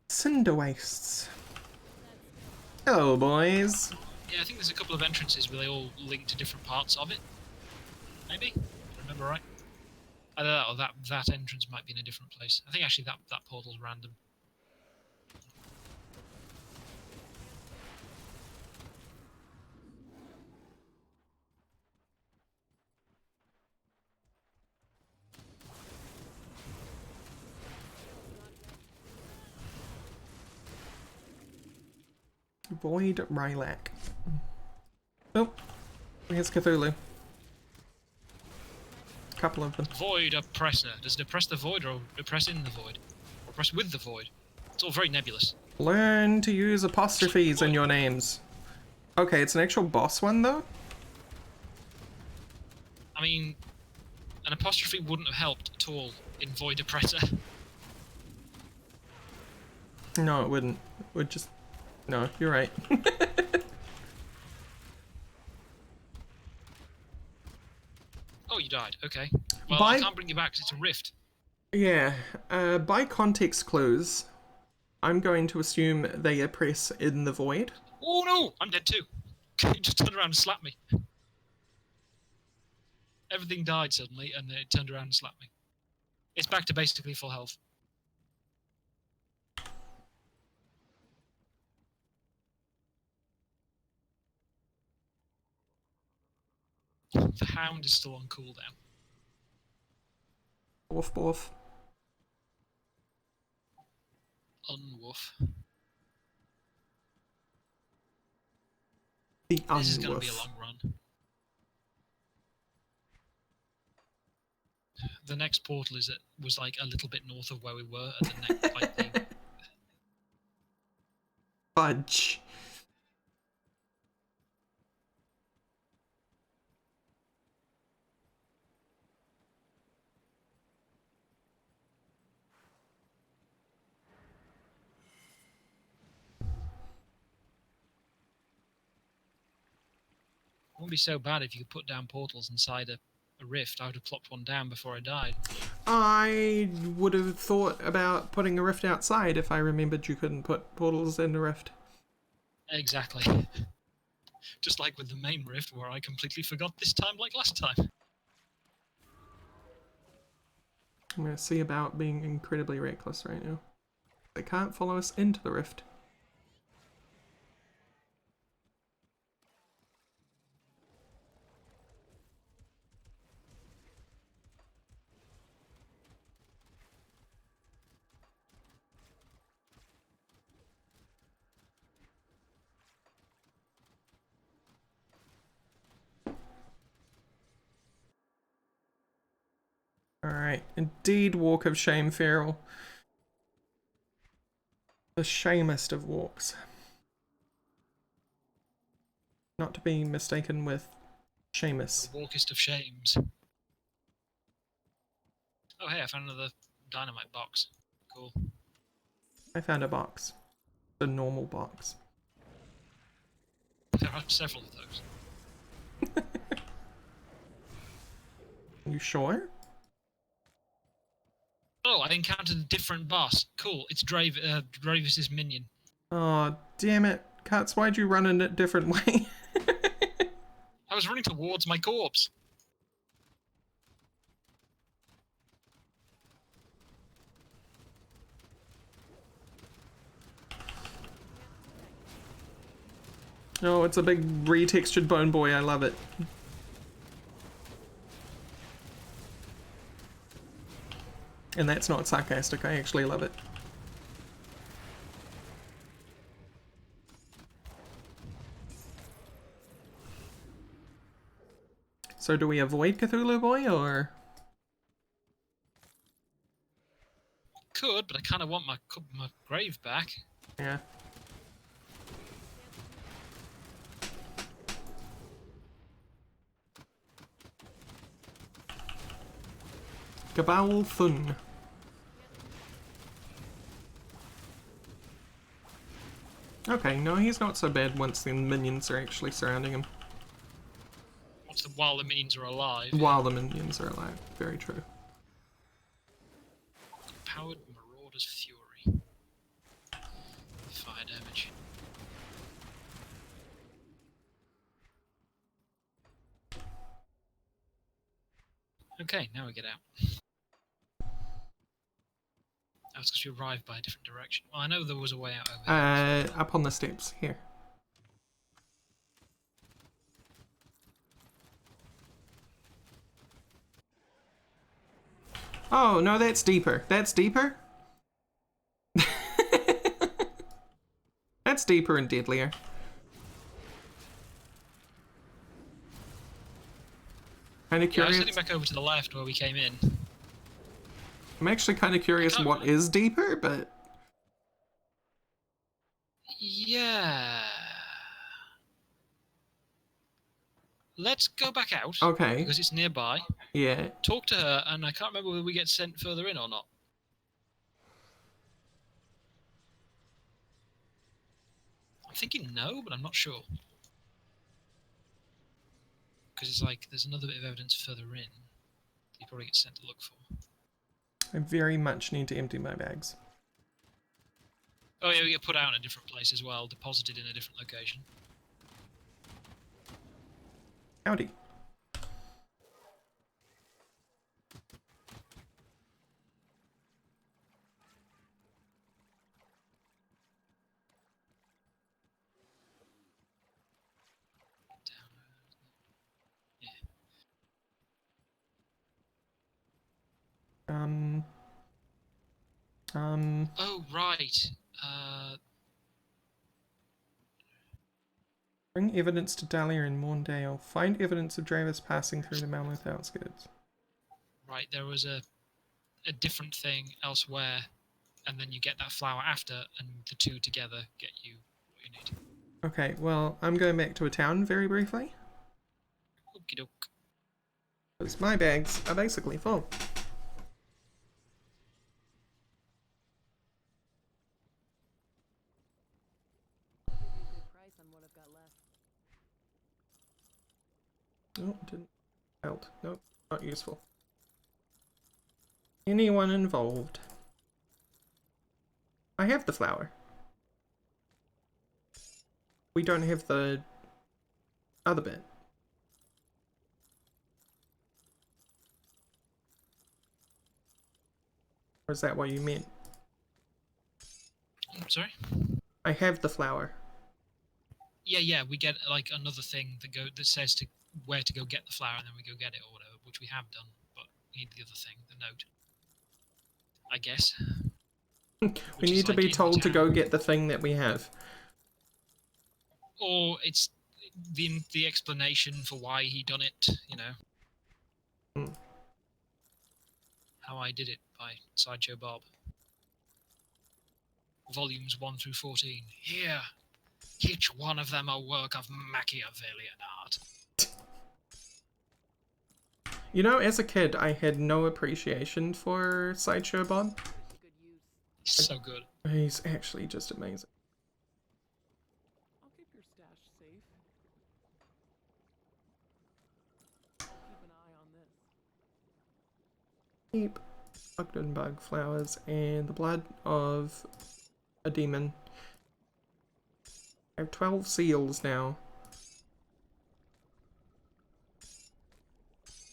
Cinder Wastes. Hello, boys. Yeah, I think there's a couple of entrances where they all link to different parts of it. Maybe? If I remember right. Either that or that entrance might be in a different place. I think actually that portal's random. Void Rylac. Oh, here's Cthulhu. Couple of them. Void oppressor. Does it oppress the void or oppress in the void? Or oppress with the void? It's all very nebulous. Learn to use apostrophes in your names. Okay, it's an actual boss one though? I mean, an apostrophe wouldn't have helped at all in void oppressor. No, it wouldn't. It would just... No, you're right. Oh, you died. Okay. Well, By- I can't bring you back because it's a rift. Yeah, by context clues, I'm going to assume they oppress in the void. Oh no! I'm dead too. You just turned around and slapped me. Everything died suddenly, and then it turned around and slapped me. It's back to basically full health. The hound is still on cooldown. Borf borf. Unwoof. The This is going to be a unwoof. long run. The next portal was like a little bit north of where we were, and the next like the Fudge. It wouldn't be so bad if you could put down portals inside a rift. I would have plopped one down before I died. I would have thought about putting a rift outside if I remembered you couldn't put portals in the rift. Exactly. Just like with the main rift, where I completely forgot this time like last time. I'm going to see about being incredibly reckless right now. They can't follow us into the rift. Alright, indeed walk of shame, Feral. The shamest of walks. Not to be mistaken with Seamus. The walkest of shames. Oh hey, I found another dynamite box. Cool. I found a box. A normal box. There are several of those. You sure? Oh, I encountered a different boss. Cool, it's Dravis's minion. Oh, damn it. Cuts, why'd you run in a different way? I was running towards my corpse. Oh, it's a big retextured bone boy. I love it. And that's not sarcastic. I actually love it. So do we avoid Cthulhu Boy, or...? Could, but I kind of want my grave back. Yeah. Gabal Thun. Okay, no, he's not so bad once the minions are actually surrounding him. While the minions are alive. While the minions are alive. Very true. Powered Marauder's Fury. Fire damage. Okay, now we get out. That's because we arrived by a different direction. Well, I know there was a way out over here. Up on the steps, here. Oh, no, that's deeper. That's deeper? That's deeper and deadlier. Kind of Yeah, I was curious. heading back over to the left where we came in. I'm actually kind of curious can't what really- is deeper, but Yeah. Let's go back out. okay. Because it's nearby. Yeah. Talk to her, and I can't remember whether we get sent further in or not. I'm thinking no, but I'm not sure. Because it's like, there's another bit of evidence further in that you probably get sent to look for. I very much need to empty my bags. Oh yeah, we get put out in a different place as well, deposited in a different location. Howdy. Oh, right. Bring evidence to Dahlia and Morndale. Find evidence of drivers passing through the Malmouth outskirts. Right, there was a different thing elsewhere, and then you get that flower after, and the two together get you what you need. Okay, well, I'm going back to a town very briefly. Okie doke. Because my bags are basically full. Give you a good price on what I've got left. Oh, didn't help. Nope, not useful. Anyone involved? I have the flower. We don't have the other bit. Or is that what you meant? Sorry? I have the flower. Yeah, we get like another thing that says to where to go get the flower, and then we go get it or whatever, which we have done, but we need the other thing, the note. I guess. We need to be told to go get the thing that we have. Or it's the explanation for why he done it, you know. Hmm. How I Did It by Sideshow Bob. Volumes 1 through 14. Here, each one of them a work of Machiavellian art. You know, as a kid, I had no appreciation for Sideshow Bob. Good use. So good. He's actually just amazing. I'll keep your stash safe. Keep an eye on this. Keep Bug flowers and the blood of a demon. I have 12 seals now.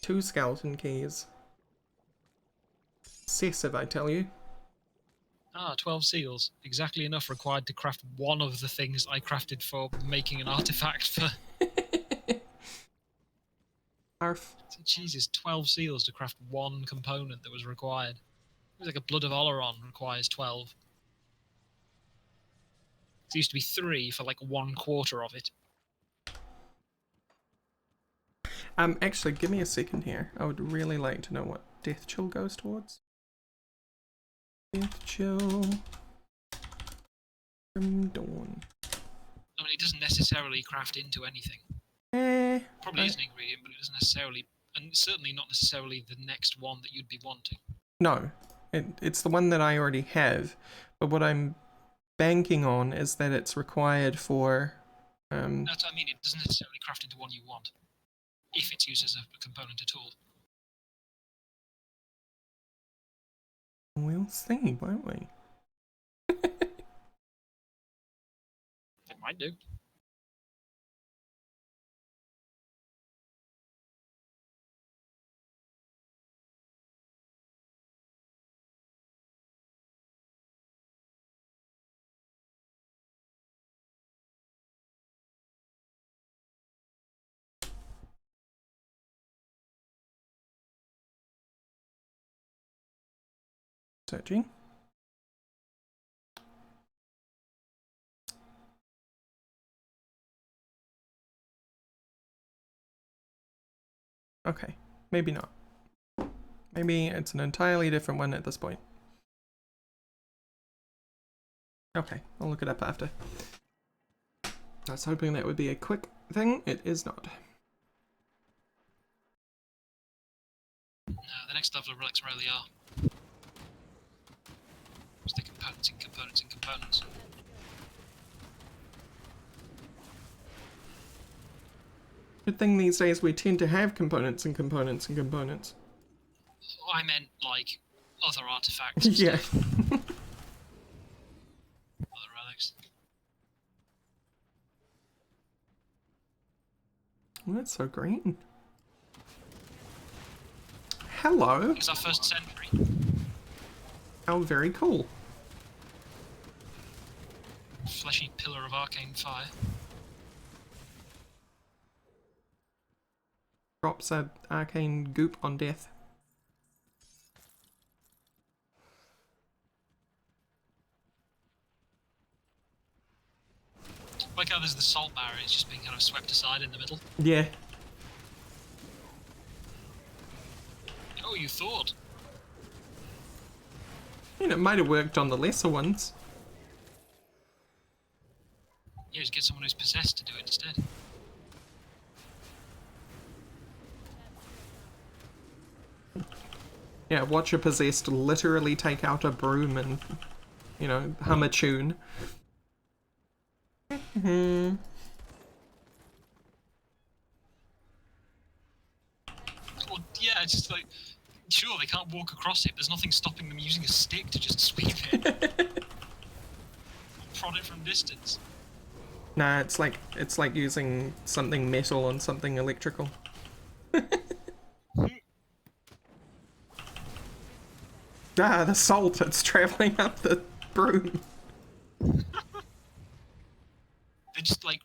2 skeleton keys. Excessive, I tell you. 12 seals. Exactly enough required to craft one of the things I crafted for making an artifact for... Arf. Jesus, 12 seals to craft one component that was required. It was like a Blood of Oleron requires 12. It used to be 3 for like 1/4 of it. Actually, give me a second here. I would really like to know what Death Chill goes towards. Death Chill from Dawn. I mean, it doesn't necessarily craft into anything. Probably is an ingredient, but it doesn't necessarily, and certainly not necessarily the next one that you'd be wanting. No, it's the one that I already have, but what I'm banking on is that it's required for... That's what I mean, it doesn't necessarily craft into one you want, if it's used as a component at all. We'll see, won't we? It might do. Searching. Okay, maybe not. Maybe it's an entirely different one at this point. Okay, I'll look it up after. I was hoping that would be a quick thing. It is not. No, the next level of relics rarely are. Just the components and components and components. Good thing these days we tend to have components and components and components. Oh, I meant, like, other artifacts. Yeah. Other relics. Oh, that's so green. Hello. It's our first century. How very cool. Fleshy pillar of arcane fire. Drops a arcane goop on death. Like how there's the salt barrier, it's just being kind of swept aside in the middle. Yeah. Oh, you thought? I mean, it might have worked on the lesser ones. Yeah, just get someone who's possessed to do it instead. Yeah, watch a possessed literally take out a broom and, you know, hum a tune. Well, yeah, it's just like, sure, they can't walk across it. There's nothing stopping them using a stick to just sweep it. Prod it from distance. Nah, it's like using something metal on something electrical. Ah, the salt, it's traveling up the broom. They're just like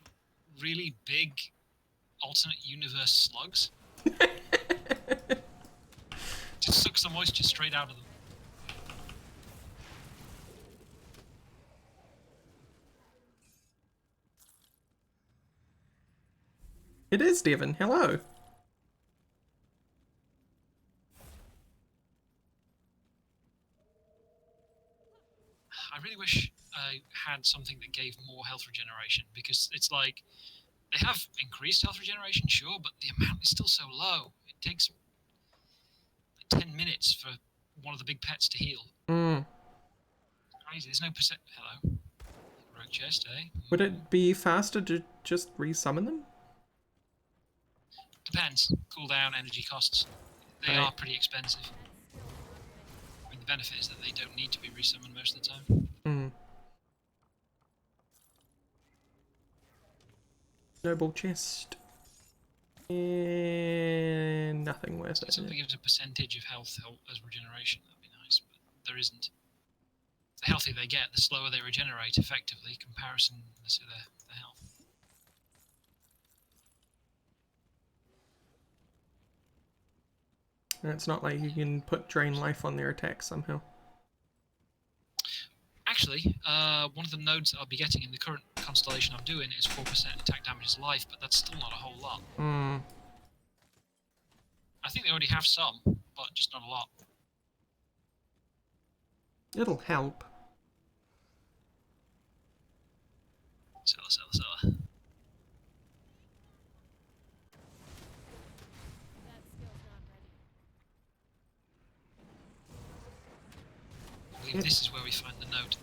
really big alternate universe slugs. Just sucks the moisture straight out of them. It is Devon, hello. I really wish I had something that gave more health regeneration, because it's like they have increased health regeneration, sure, but the amount is still so low. It takes like 10 minutes for one of the big pets to heal. Crazy. There's no percent. Hello. Rogue chest, eh? Would it be faster to just resummon them? Depends. Cooldown, energy costs. They Right. are pretty expensive. I mean, the benefit is that they don't need to be resummoned most of the time. Noble chest. And nothing worth it. Something gives a percentage of health as regeneration. That'd be nice, but there isn't. The healthier they get, the slower they regenerate effectively, comparison to their health. And it's not like you can put drain life on their attack somehow. Actually, one of the nodes that I'll be getting in the current constellation I'm doing is 4% attack damage as life, but that's still not a whole lot. I think they already have some, but just not a lot. It'll help. Seller. I believe this is where we find the node.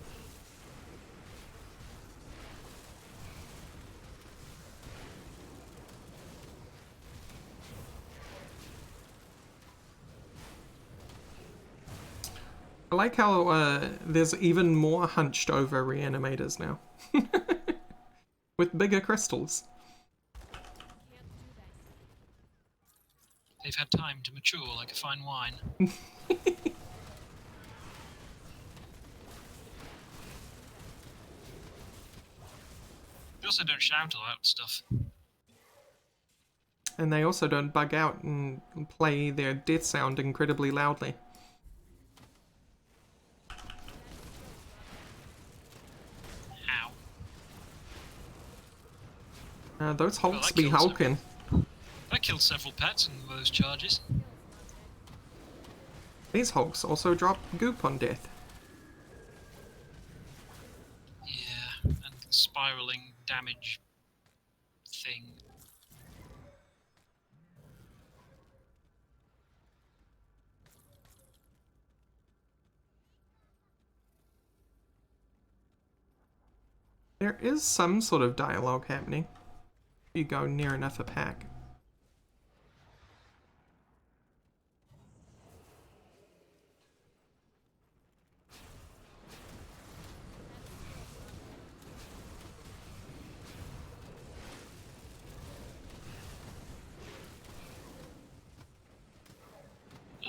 I like how there's even more hunched over reanimators now. With bigger crystals. They've had time to mature like a fine wine. They also don't shout about stuff. And they also don't bug out and play their death sound incredibly loudly. Those hulks that be kills hulking. I killed several pets in those charges. These hulks also drop goop on death. Yeah, and spiraling damage thing. There is some sort of dialogue happening if you go near enough a pack.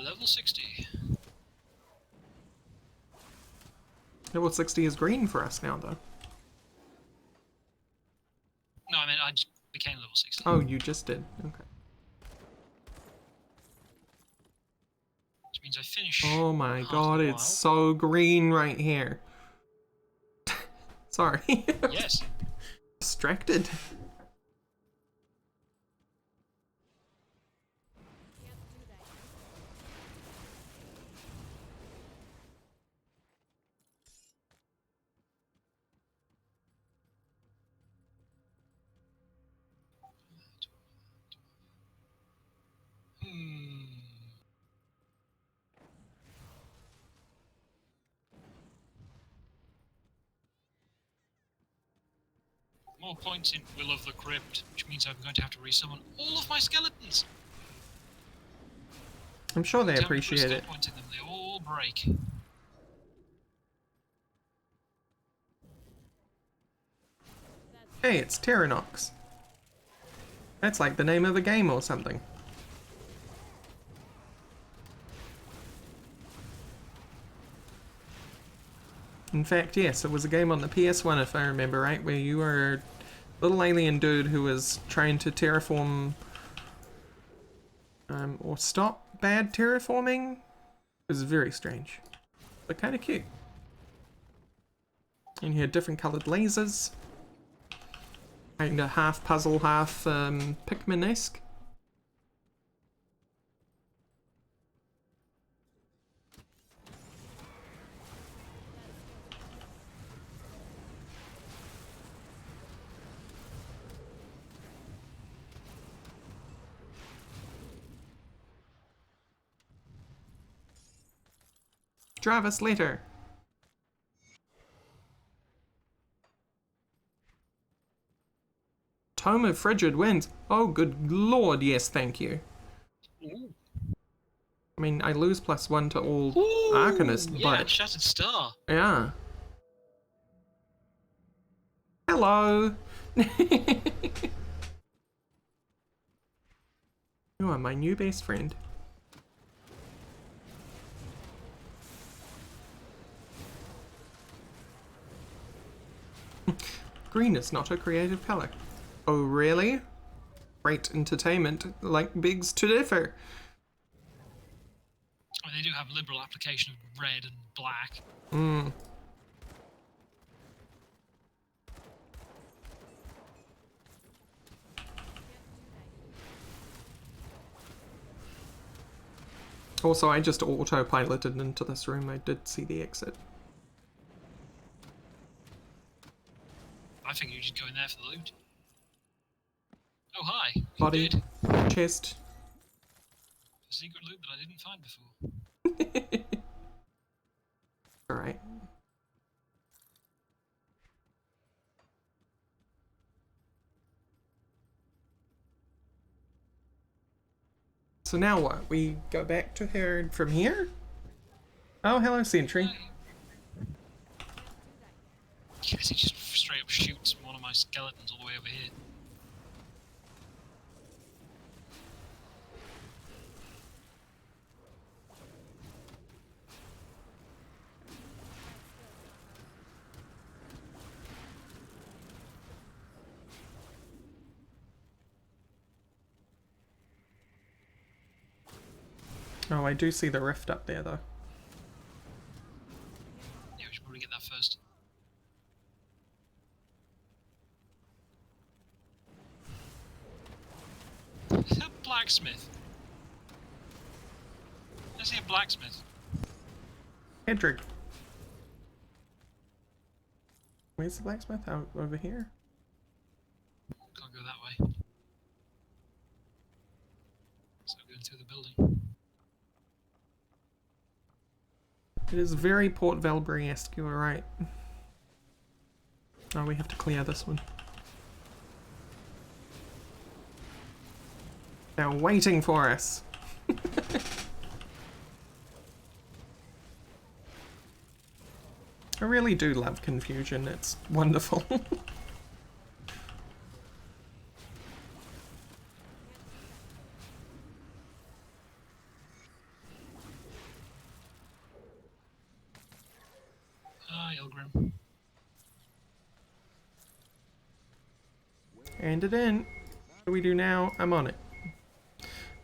Level 60. Level 60 is green for us now, though. No, I mean, I just became level 60. Oh, you just did. Okay. Which means I finish. Oh my half god, a it's while. so green right here. Sorry. Yes. Distracted. Hmm. More points in Will of the Crypt, which means I'm going to have to resummon all of my skeletons. I'm sure they Every time you put a appreciate skill it. point in them, they all break. Hey, it's Terranox. That's like the name of a game or something. In fact, yes, it was a game on the PS1, if I remember right, where you were a little alien dude who was trying to terraform or stop bad terraforming. It was very strange, but kind of cute. And you had different coloured lasers. Kind of half puzzle, half Pikmin-esque. Travis later. Tome of Frigid Winds. Oh, good lord, yes, thank you. Ooh. I mean, I lose +1 to all Ooh, Arcanist, yeah, but Shattered Star. yeah. Hello. You are my new best friend. Green is not a creative color. Oh, really? Great entertainment like begs to differ. I mean, they do have liberal application of red and black. Hmm. Also, I just autopiloted into this room. I did see the exit. I think you just go in there for the loot. Oh, hi. You Body, did. chest. A secret loot that I didn't find before. Alright. So now what? We go back to her from here? Oh, hello, Sentry. Yes, he just straight up shoots one of my skeletons all the way over here. Oh, I do see the rift up there, though. Yeah, we should probably get that first. Blacksmith. I see a blacksmith. Hedrick. Where's the blacksmith? Out over here? Can't go that way. So going through the building. It is very Port Valbury-esque, you were right. Oh, we have to clear this one. They're waiting for us. I really do love confusion, it's wonderful. Ilgrim. And it in. What do we do now? I'm on it.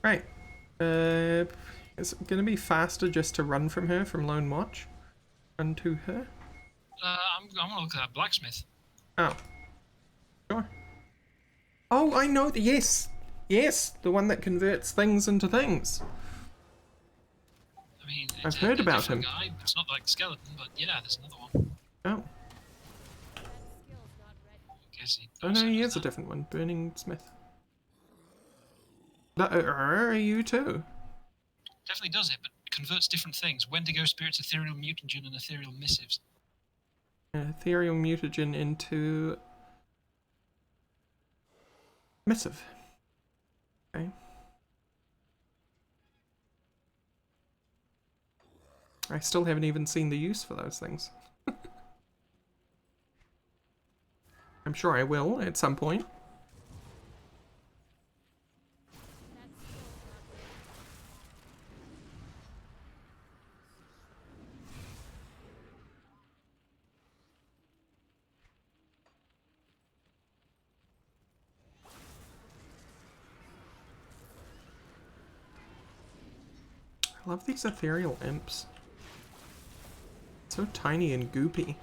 Right. Is it gonna be faster just to run from her from Lone Watch? Run to her? I'm gonna look at that blacksmith. Oh. Sure. Oh, I know. Yes. Yes. The one that converts things into things. I mean, I've heard about different him. Guy. It's not like skeleton, but yeah, there's another one. Oh. Guess he Oh no, also he does is a that. different one. Burning Smith. Are you too? Definitely does it, but converts different things. Wendigo spirits, ethereal mutagen, and ethereal missives. Ethereal mutagen into missive. Okay. I still haven't even seen the use for those things. I'm sure I will at some point. I love these ethereal imps. So tiny and goopy.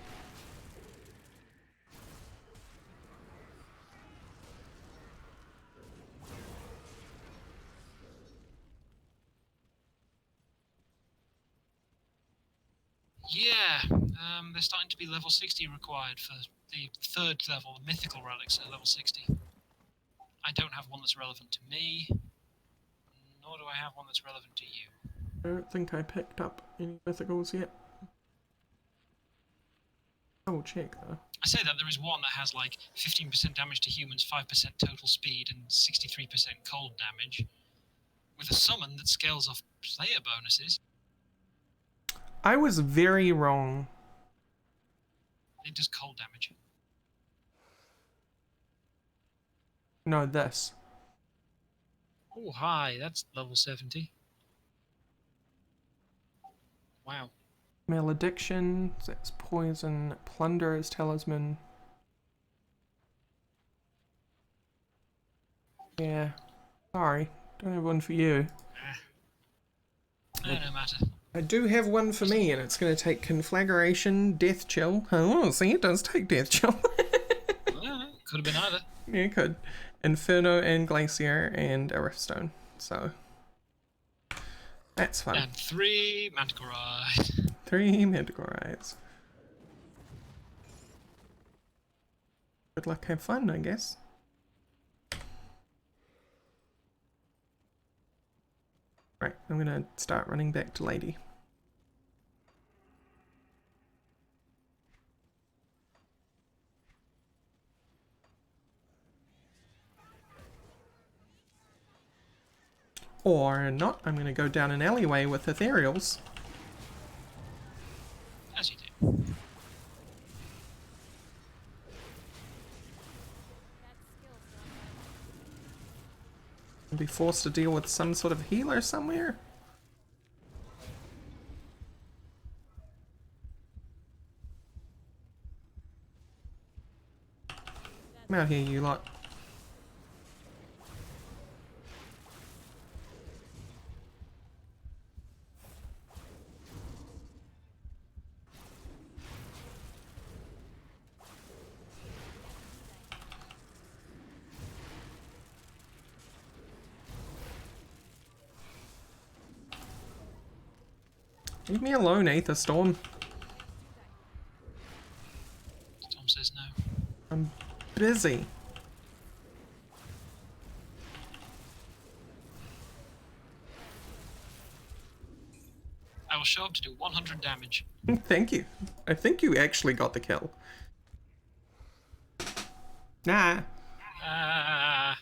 Yeah, there's starting to be level 60 required for the third level, the mythical relics at level 60. I don't have one that's relevant to me, nor do I have one that's relevant to you. I don't think I picked up any mythicals yet. Double check though. I say that there is one that has like 15% damage to humans, 5% total speed, and 63% cold damage, with a summon that scales off player bonuses. I was very wrong. It does cold damage. No, this. Oh, hi, that's level 70. Wow. Malediction, that's poison, plunderer's talisman. Yeah. Sorry, don't have one for you. No matter. I do have one for me, and it's going to take conflagration, death chill. Oh, see, it does take death chill. Could have been either. Yeah, it could. Inferno and Glacier and Earthstone. So that's fun. And 3 Manticore Eyes. 3 Manticore Eyes. Good luck, have fun, I guess. Right, I'm gonna start running back to Lady. Or not, I'm gonna go down an alleyway with ethereals. As you do. And be forced to deal with some sort of healer somewhere. Come out here, you lot. Leave me alone, Aether Storm. Tom says no. I'm busy. I will show up to do 100 damage. Thank you. I think you actually got the kill. Nah. That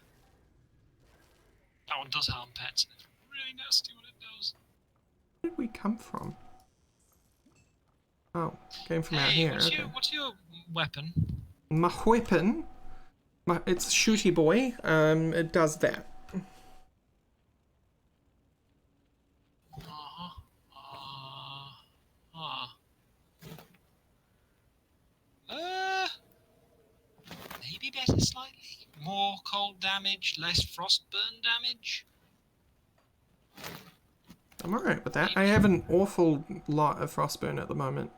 one does harm pets. It's really nasty what it does. Where did we come from? Oh, came from out Hey, here. Okay. what's your weapon? My weapon, it's Shooty Boy. It does that. Maybe better slightly. More cold damage, less frostburn damage. I'm alright with that. I have an awful lot of frostburn at the moment.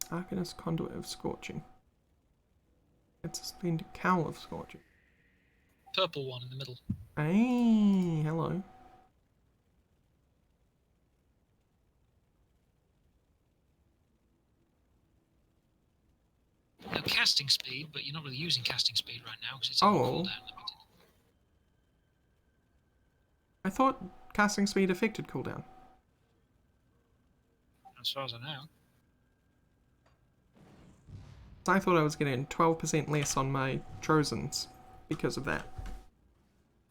Arcanist Conduit of Scorching. It's a splendid cowl of Scorching. Purple one in the middle. Hey, hello. No casting speed, but you're not really using casting speed right now because it's Oh. cooldown limited. I thought casting speed affected cooldown. As far as I know. I thought I was getting 12% less on my Trojans because of that.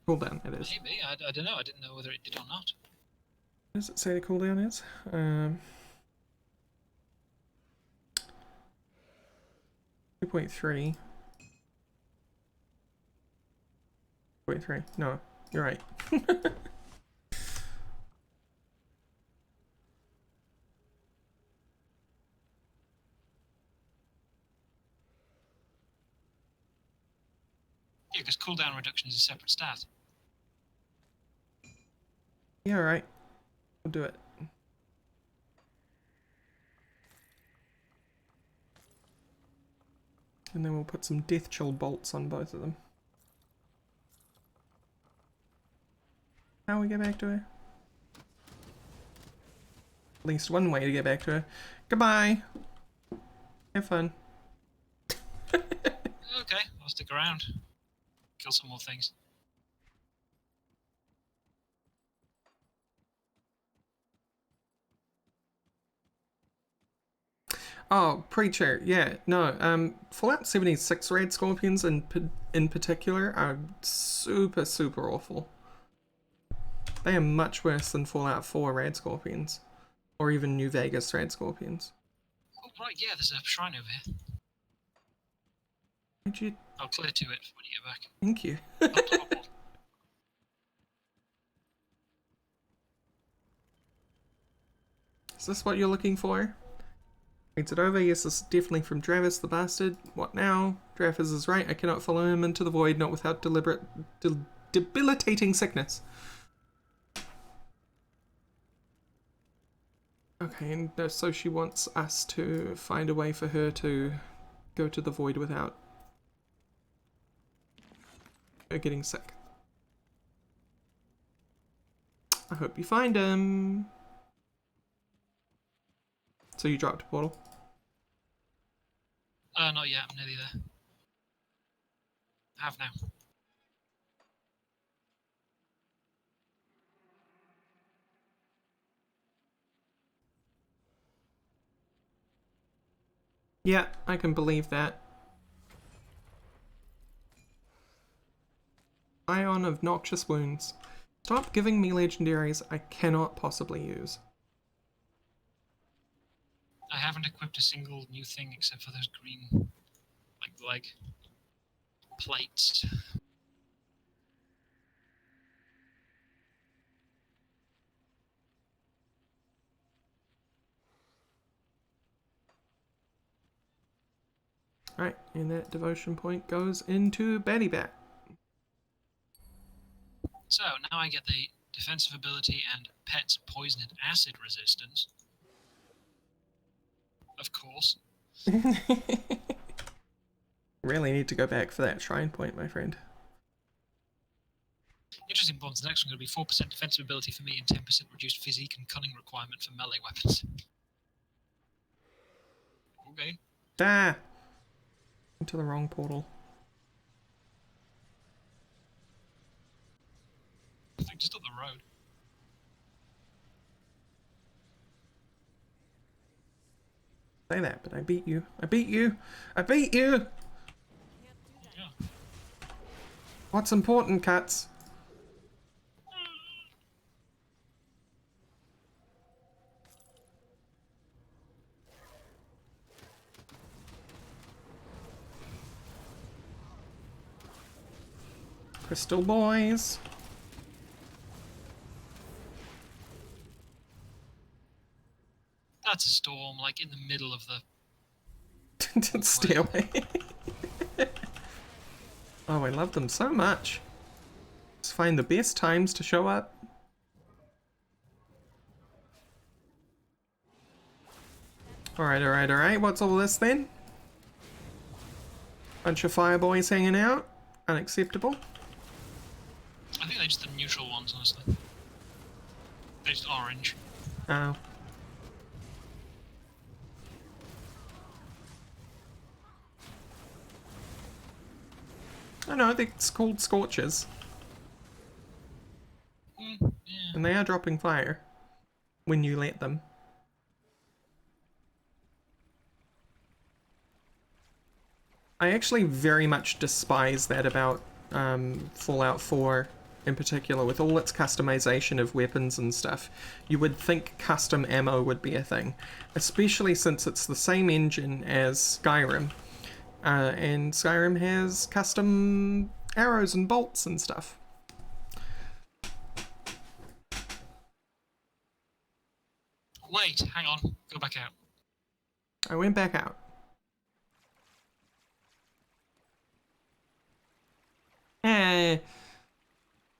Cooldown, it is. Maybe. I don't know. I didn't know whether it did or not. What does it say the cooldown is? 2.3. 2.3. No, you're right. Yeah, because cooldown reduction is a separate stat. Yeah, alright. We'll do it. And then we'll put some death chill bolts on both of them. How do we get back to her? At least one way to get back to her. Goodbye! Have fun. Okay, I'll stick around. Kill some more things. Oh, Preacher, yeah, no, Fallout 76 Red Scorpions in particular are super, super awful. They are much worse than Fallout 4 Red Scorpions. Or even New Vegas Red Scorpions. Oh, right, yeah, there's a shrine over here. Did you... I'll clear to it when you get back. Thank you. Is this what you're looking for? Reads it over. Yes, this is definitely from Travis the bastard. What now? Travis is right. I cannot follow him into the void, not without debilitating sickness. Okay, and so she wants us to find a way for her to go to the void without her getting sick. I hope you find him. So you dropped a portal? Not yet, I'm nearly there. I have now. Yeah, I can believe that. Ion of Noxious Wounds. Stop giving me legendaries I cannot possibly use. I haven't equipped a single new thing except for those green, like plates. Right, and that devotion point goes into Batty Bat. So now I get the defensive ability and pet's poison and acid resistance. Of course. Really need to go back for that shrine point, my friend. Interesting bonds. The next one going to be 4% defensive ability for me and 10% reduced physique and cunning requirement for melee weapons. Okay. Ah! Into the wrong portal. I think just up the road. Say that, but I beat you. I beat you! I beat you! Yeah. What's important, cats? Crystal boys. That's a storm, like in the middle of the. Stairway. Oh, I love them so much. Just find the best times to show up. Alright, alright, alright. What's all this then? Bunch of fire boys hanging out. Unacceptable. I think they're just the neutral ones, honestly. They're just orange. Oh. I know, they're called Scorchers. Yeah. And they are dropping fire. When you let them. I actually very much despise that about Fallout 4 in particular, with all its customization of weapons and stuff. You would think custom ammo would be a thing, especially since it's the same engine as Skyrim. And Skyrim has custom arrows and bolts and stuff. Wait, hang on. Go back out. I went back out.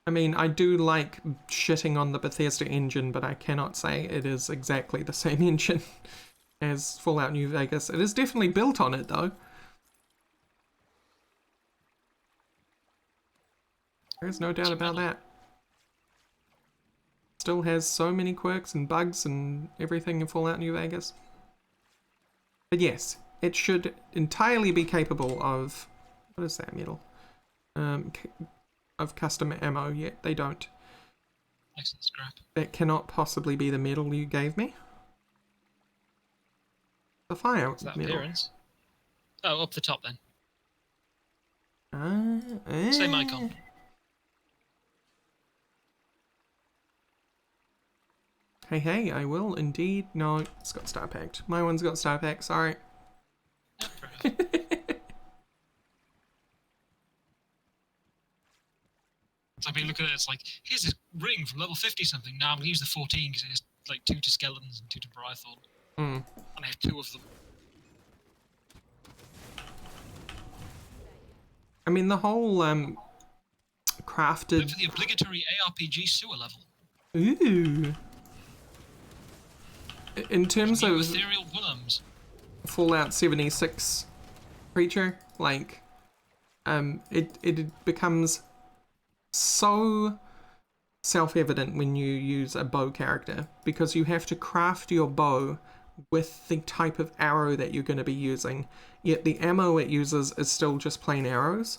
I mean, I do like shitting on the Bethesda engine, but I cannot say it is exactly the same engine as Fallout New Vegas. It is definitely built on it, though. There's no doubt about that. Still has so many quirks and bugs and everything in Fallout New Vegas. But yes, it should entirely be capable of... What is that metal? Of custom ammo, yet they don't. Excellent scrap. That cannot possibly be the metal you gave me. The fire What's that metal. appearance? Oh, up the top then. Eh. Same icon. Hey, I will indeed. No, it's got star packed. My one's got star packed, sorry. Yeah, fair enough. It's like, you look at it, it's like, here's this ring from level 50 something. Now I'm going to use the 14 because it has like 2 to skeletons and 2 to Brythorn. And I have 2 of them. I mean, the whole crafted... Look for the obligatory ARPG sewer level. Ooh. In terms New of ethereal worms. Fallout 76 creature, like, it becomes so self-evident when you use a bow character, because you have to craft your bow with the type of arrow that you're going to be using, yet the ammo it uses is still just plain arrows.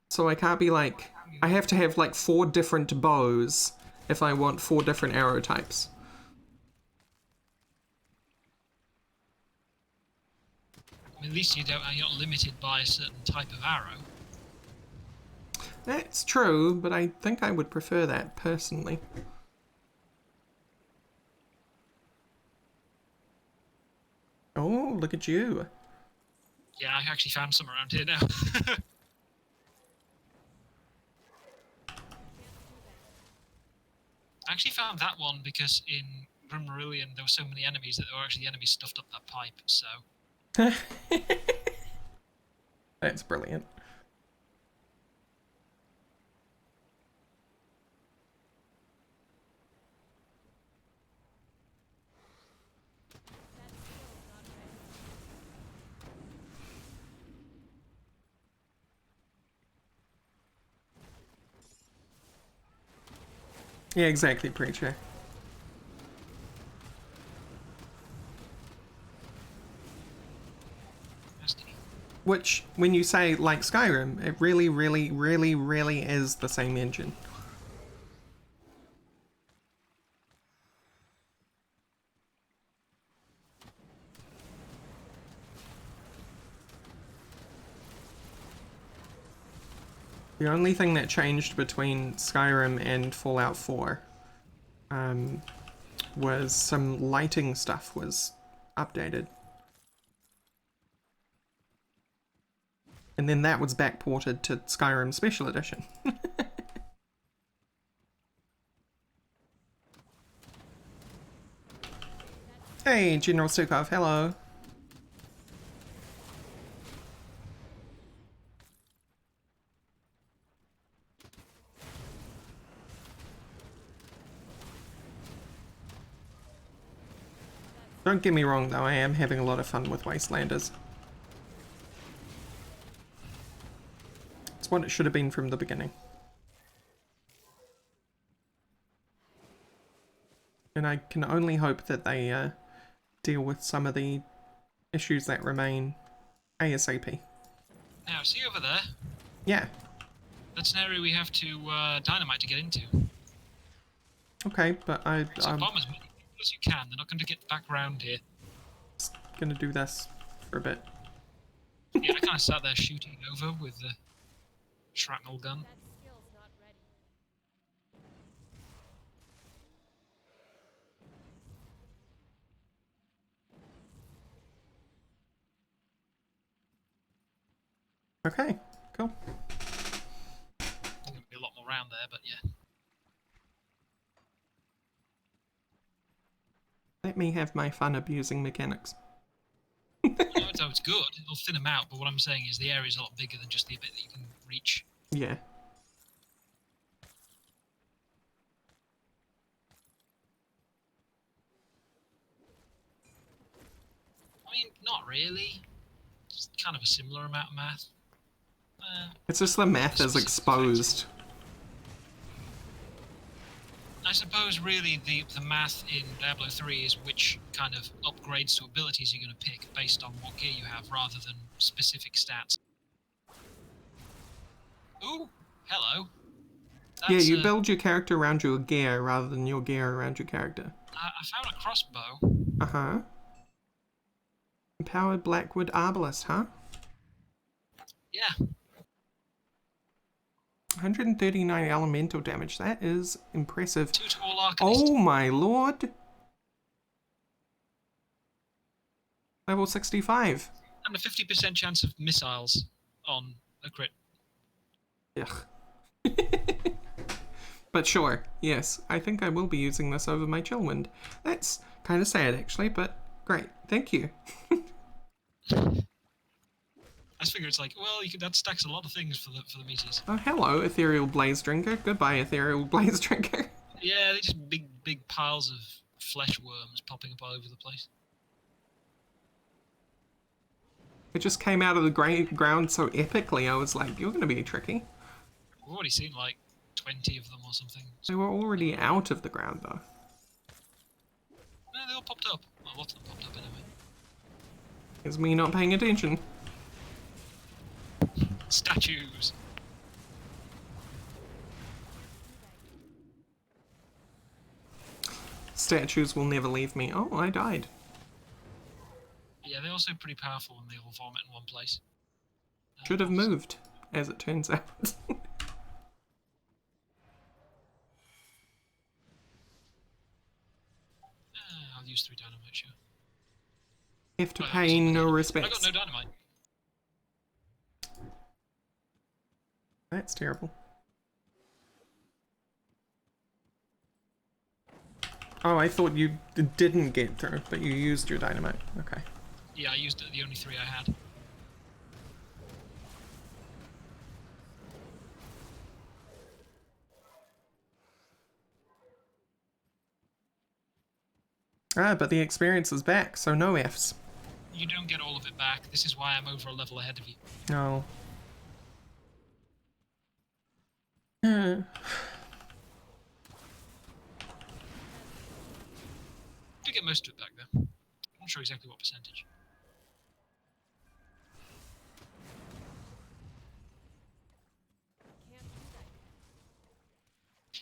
So I can't be like, I have to have like 4 different bows if I want 4 different arrow types. I mean, at least you're not limited by a certain type of arrow. That's true, but I think I would prefer that personally. Oh, look at you. Yeah, I actually found some around here now. I actually found that one because in Grim Marillion there were so many enemies that there were actually enemies stuffed up that pipe, so... That's brilliant. Yeah, exactly, Preacher. Nasty. Which, when you say like Skyrim, it really, really, really, really is the same engine. The only thing that changed between Skyrim and Fallout 4 was some lighting stuff was updated. And then that was backported to Skyrim Special Edition. Hey, General Stukov, hello. Don't get me wrong though, I am having a lot of fun with Wastelanders. It's what it should have been from the beginning. And I can only hope that they deal with some of the issues that remain ASAP. Now, see over there? Yeah, That's an area we have to dynamite to get into. okay, but I'm Bomb as many people as you can. They're not going to get back round here. just gonna do this for a bit. Yeah, I kind of sat there shooting over with the shrapnel gun. Okay, cool. There's going to be a lot more around there, but yeah. Let me have my fun abusing mechanics. No, it's good. It'll thin them out, but what I'm saying is the area's a lot bigger than just the bit that you can reach. Yeah. I mean, not really. It's kind of a similar amount of math. It's just the math is exposed. I suppose really the math in Diablo 3 is which kind of upgrades to abilities you're going to pick based on what gear you have rather than specific stats. Ooh, hello. Yeah, That's, you build your character around your gear rather than your gear around your character. I found a crossbow. Uh-huh. Empowered Blackwood Arbalist, huh? Yeah. 139 elemental damage. That is impressive. 2 to all arcanist. Oh my lord! Level 65. And a 50% chance of missiles on a crit. Ugh. But sure, yes, I think I will be using this over my Chillwind. That's kind of sad actually, but great. Thank you. I just figure it's like, well, that stacks a lot of things for the meteors. Oh, hello, Ethereal Blaze Drinker. Goodbye, Ethereal Blaze Drinker. Yeah, they're just big piles of flesh worms popping up all over the place. It just came out of the ground so epically, I was like, you're going to be tricky. We've already seen like 20 of them or something. They were already out of the ground, though. No, they all popped up. Well, lots of them popped up anyway. Is me not paying attention. Statues! Statues will never leave me. Oh, I died. Yeah, they're also pretty powerful when they all vomit in one place. Should have moved, as it turns out. I'll use 3 dynamite, sure. Have to Oh, pay no respects. I got no dynamite. That's terrible. Oh, I thought you didn't get through, but you used your dynamite. Okay. Yeah, I used the only 3 I had. Ah, but the experience is back, so no Fs. You don't get all of it back. This is why I'm over a level ahead of you. No. get most of it back though. I'm not sure exactly what percentage.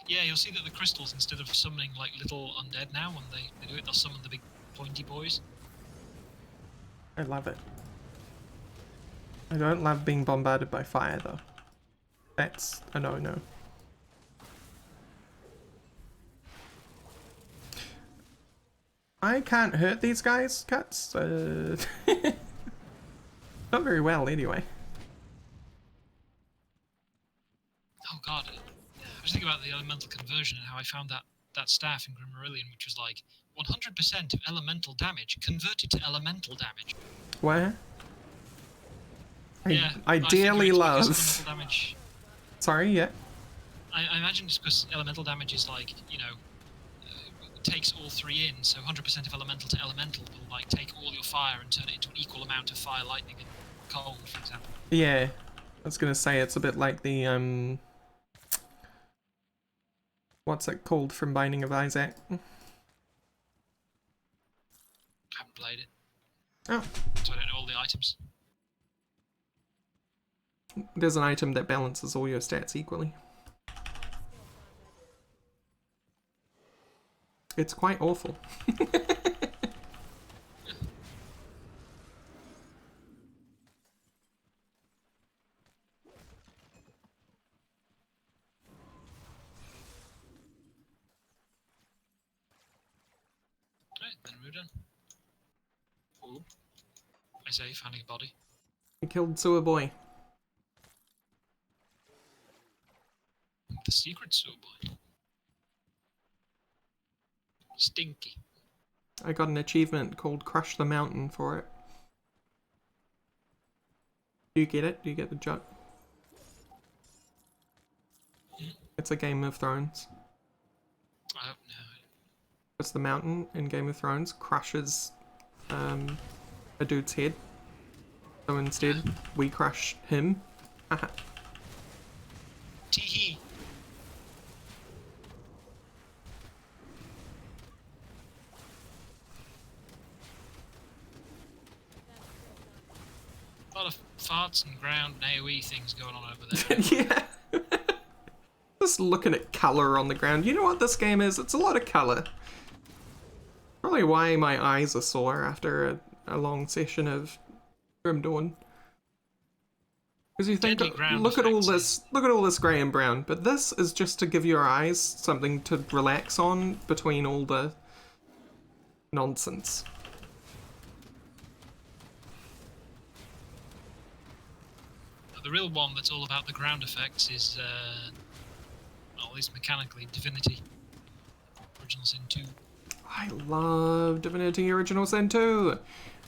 Yeah, you'll see that the crystals, instead of summoning like little undead now, when they do it, they'll summon the big pointy boys. I love it. I don't love being bombarded by fire though. That's a no-no. I can't hurt these guys, cats. Not very well anyway. Oh god, I was thinking about the elemental conversion and how I found that staff in Grimmarillion, which was like 100% of elemental damage converted to elemental damage. Where? Yeah, I figured dearly it's because love. elemental damage. Sorry, yeah. I imagine it's because elemental damage is like, you know, takes all three in, so 100% of elemental to elemental will like take all your fire and turn it into an equal amount of fire, lightning, and cold, for example. Yeah. I was gonna say it's a bit like the what's it called from Binding of Isaac? I haven't played it, Oh. so I don't know all the items. There's an item that balances all your stats equally. It's quite awful. Right, then we're done. Ooh. I say, finding a body. I killed Sewer Boy. The secret sewer boy. Stinky. I got an achievement called Crush the Mountain for it. Do you get it? Do you get the joke? It's a Game of Thrones. I don't know. It's the mountain in Game of Thrones crushes a dude's head. So instead, we crush him. Haha. Tee-hee. A lot of farts and ground and AoE things going on over there. Yeah. Just looking at colour on the ground. You know what this game is? It's a lot of colour. Probably why my eyes are sore after a long session of Grim Dawn. Because you think, Deadly ground look at all effects. this grey and brown, but this is just to give your eyes something to relax on between all the nonsense. The real one that's all about the ground effects is, well, at least mechanically, Divinity. Original Sin 2. I love Divinity Original Sin 2,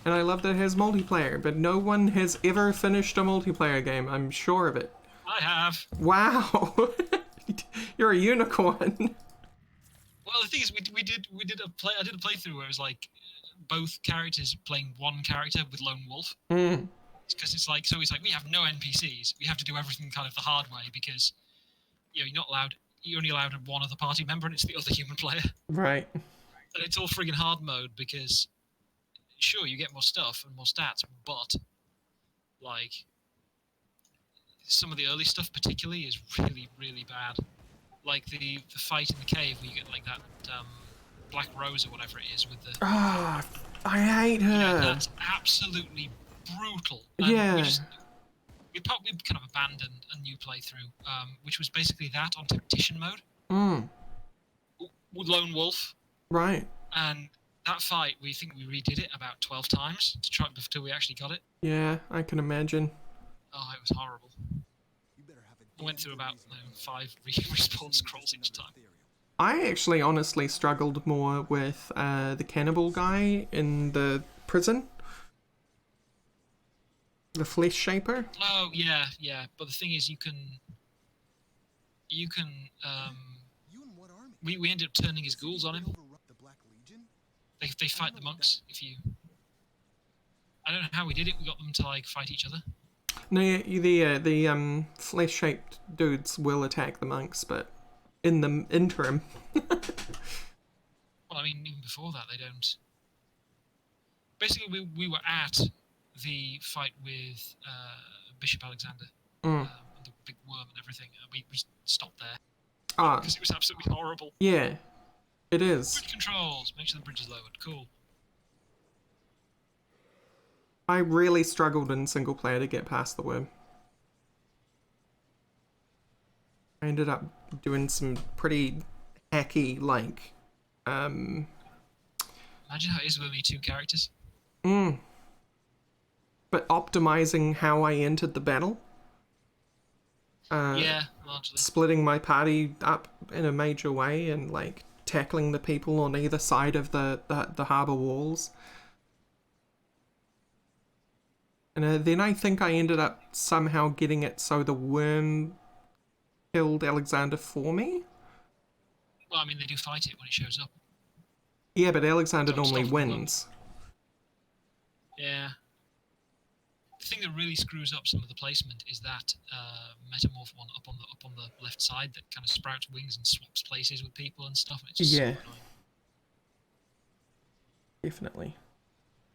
and I love that it has multiplayer, but no one has ever finished a multiplayer game, I'm sure of it. I have. Wow! You're a unicorn. Well, the thing is, I did a playthrough where it was like both characters playing one character with Lone Wolf. Mm, Because it's like we have no NPCs. We have to do everything kind of the hard way because you're not allowed. You're only allowed one other party member, and it's the other human player. right. And it's all friggin' hard mode because, sure, you get more stuff and more stats, but like some of the early stuff, particularly, is really, really bad. Like the fight in the cave where you get like that black rose or whatever it is with the. Ah, I hate her. Yeah, that's absolutely brutal. And Yeah. we kind of abandoned a new playthrough, which was basically that on tactician mode Mm, with Lone Wolf, right. and that fight we redid it about 12 times to try until we actually got it. Yeah, I can imagine. Oh, it was horrible. I went through about 5 respawn scrolls each time. I actually honestly struggled more with the cannibal guy in the prison. The flesh shaper. Oh yeah, but the thing is, you can. We ended up turning his ghouls on him. They fight the monks if you. I don't know how we did it. We got them to like fight each other. No, yeah, the flesh-shaped dudes will attack the monks, but in the interim. Well, I mean, even before that, they don't. basically we were at the fight with Bishop Alexander, Mm. the big worm and everything, and we stopped there Ah, because it was absolutely horrible. yeah, it is. Bridge controls. Make sure the bridge is lowered. Cool. I really struggled in single player to get past the worm. I ended up doing some pretty hacky, like, Imagine how it is with only 2 characters. but optimizing how I entered the battle. Yeah, largely. Splitting my party up in a major way and like tackling the people on either side of the harbour walls. And then I think I ended up somehow getting it so the worm killed Alexander for me. Well, I mean, they do fight it when it shows up. Yeah, but Alexander So normally stop the worm. wins. Yeah. The thing that really screws up some of the placement is that metamorph one up on the left side that kind of sprouts wings and swaps places with people and stuff. And it's just so Yeah. annoying. Definitely.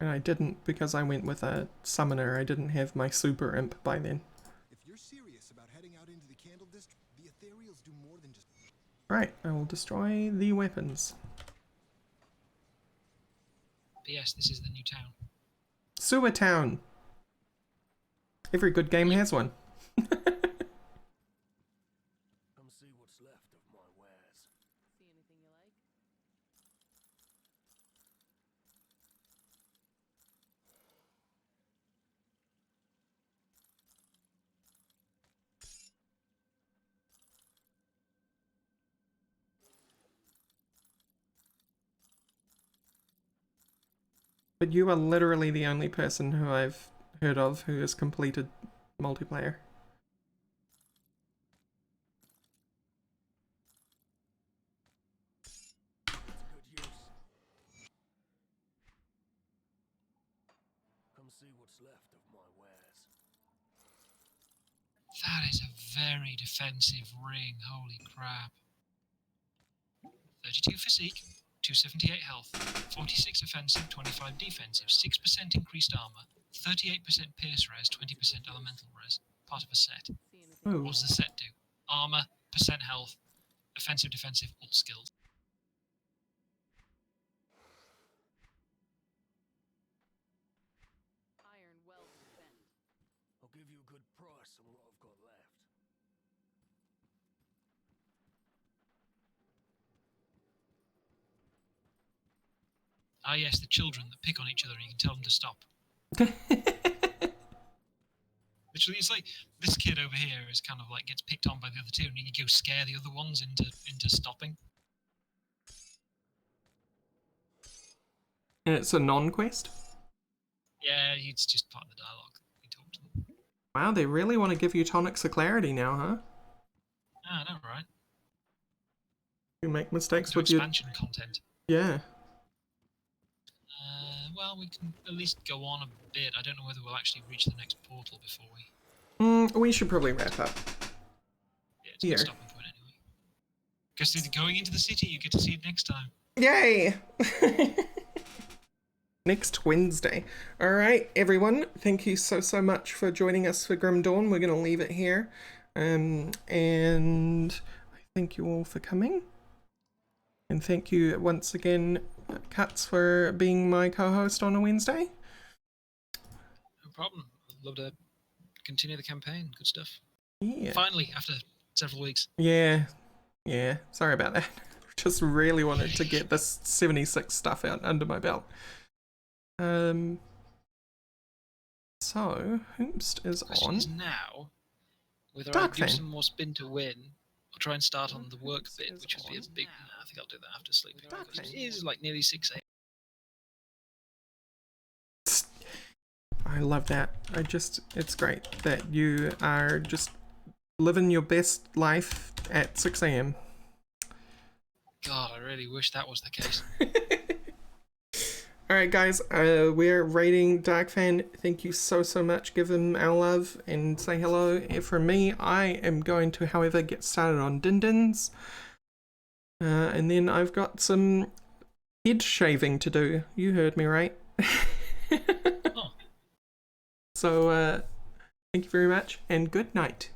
And I didn't, because I went with a summoner, I didn't have my super imp by then. If you're serious about heading out into the Candle District, the Ethereals do more than just... Right, I will destroy the weapons. P.S. This is the new town. Sewer Town! Every good game has one. Come see what's left of my wares. See anything you like? But you are literally the only person who I've heard of who has completed multiplayer. Good use. Come see what's left of my wares. That is a very defensive ring. Holy crap. 32 physique, 278 health, 46 offensive, 25 defensive, 6% increased armor, 38% pierce res, 20% elemental res. Part of a set. See anything? Oh, What does the set do? Armor, percent health, offensive, defensive, all skills. Iron well spent. I'll give you a good price on what I've got left. Ah yes, the children that pick on each other and you can tell them to stop. Literally, it's like this kid over here is kind of like gets picked on by the other two and you can go scare the other ones into stopping. and it's a non-quest? Yeah, it's just part of the dialogue. You talk to them. Wow, they really want to give you tonics of clarity now, huh? Ah, no, right. You make mistakes Do with your... expansion content. Yeah. Well, we can at least go on a bit. I don't know whether we'll actually reach the next portal before we... We should probably wrap up. Yeah, it's a Here. good stopping point anyway. Because going into the city, you get to see it next time. Yay! Next Wednesday. Alright, everyone. Thank you so much for joining us for Grim Dawn. We're going to leave it here. And I thank you all for coming. And thank you once again, Cuts, for being my co-host on a Wednesday. No problem. I'd love to continue the campaign. Good stuff. Yeah. Finally, after several weeks. Yeah. Sorry about that. Just really wanted to get this 76 stuff out under my belt. So, Hoomst is The question on. is now whether Dark I do Fang. some more spin to win or try and start on the work Hoomst bit, is which would be a on big... now. I think I'll do that after sleeping. Dark Because it Fang. is like nearly 6 a.m. I love that. It's great that you are just living your best life at 6 a.m. God, I really wish that was the case. Alright guys, we're rating Darkfan. Thank you so much. Give him our love and say hello. From me, I am going to, however, get started on Dindins. And then I've got some head shaving to do. You heard me right. So, thank you very much, and good night.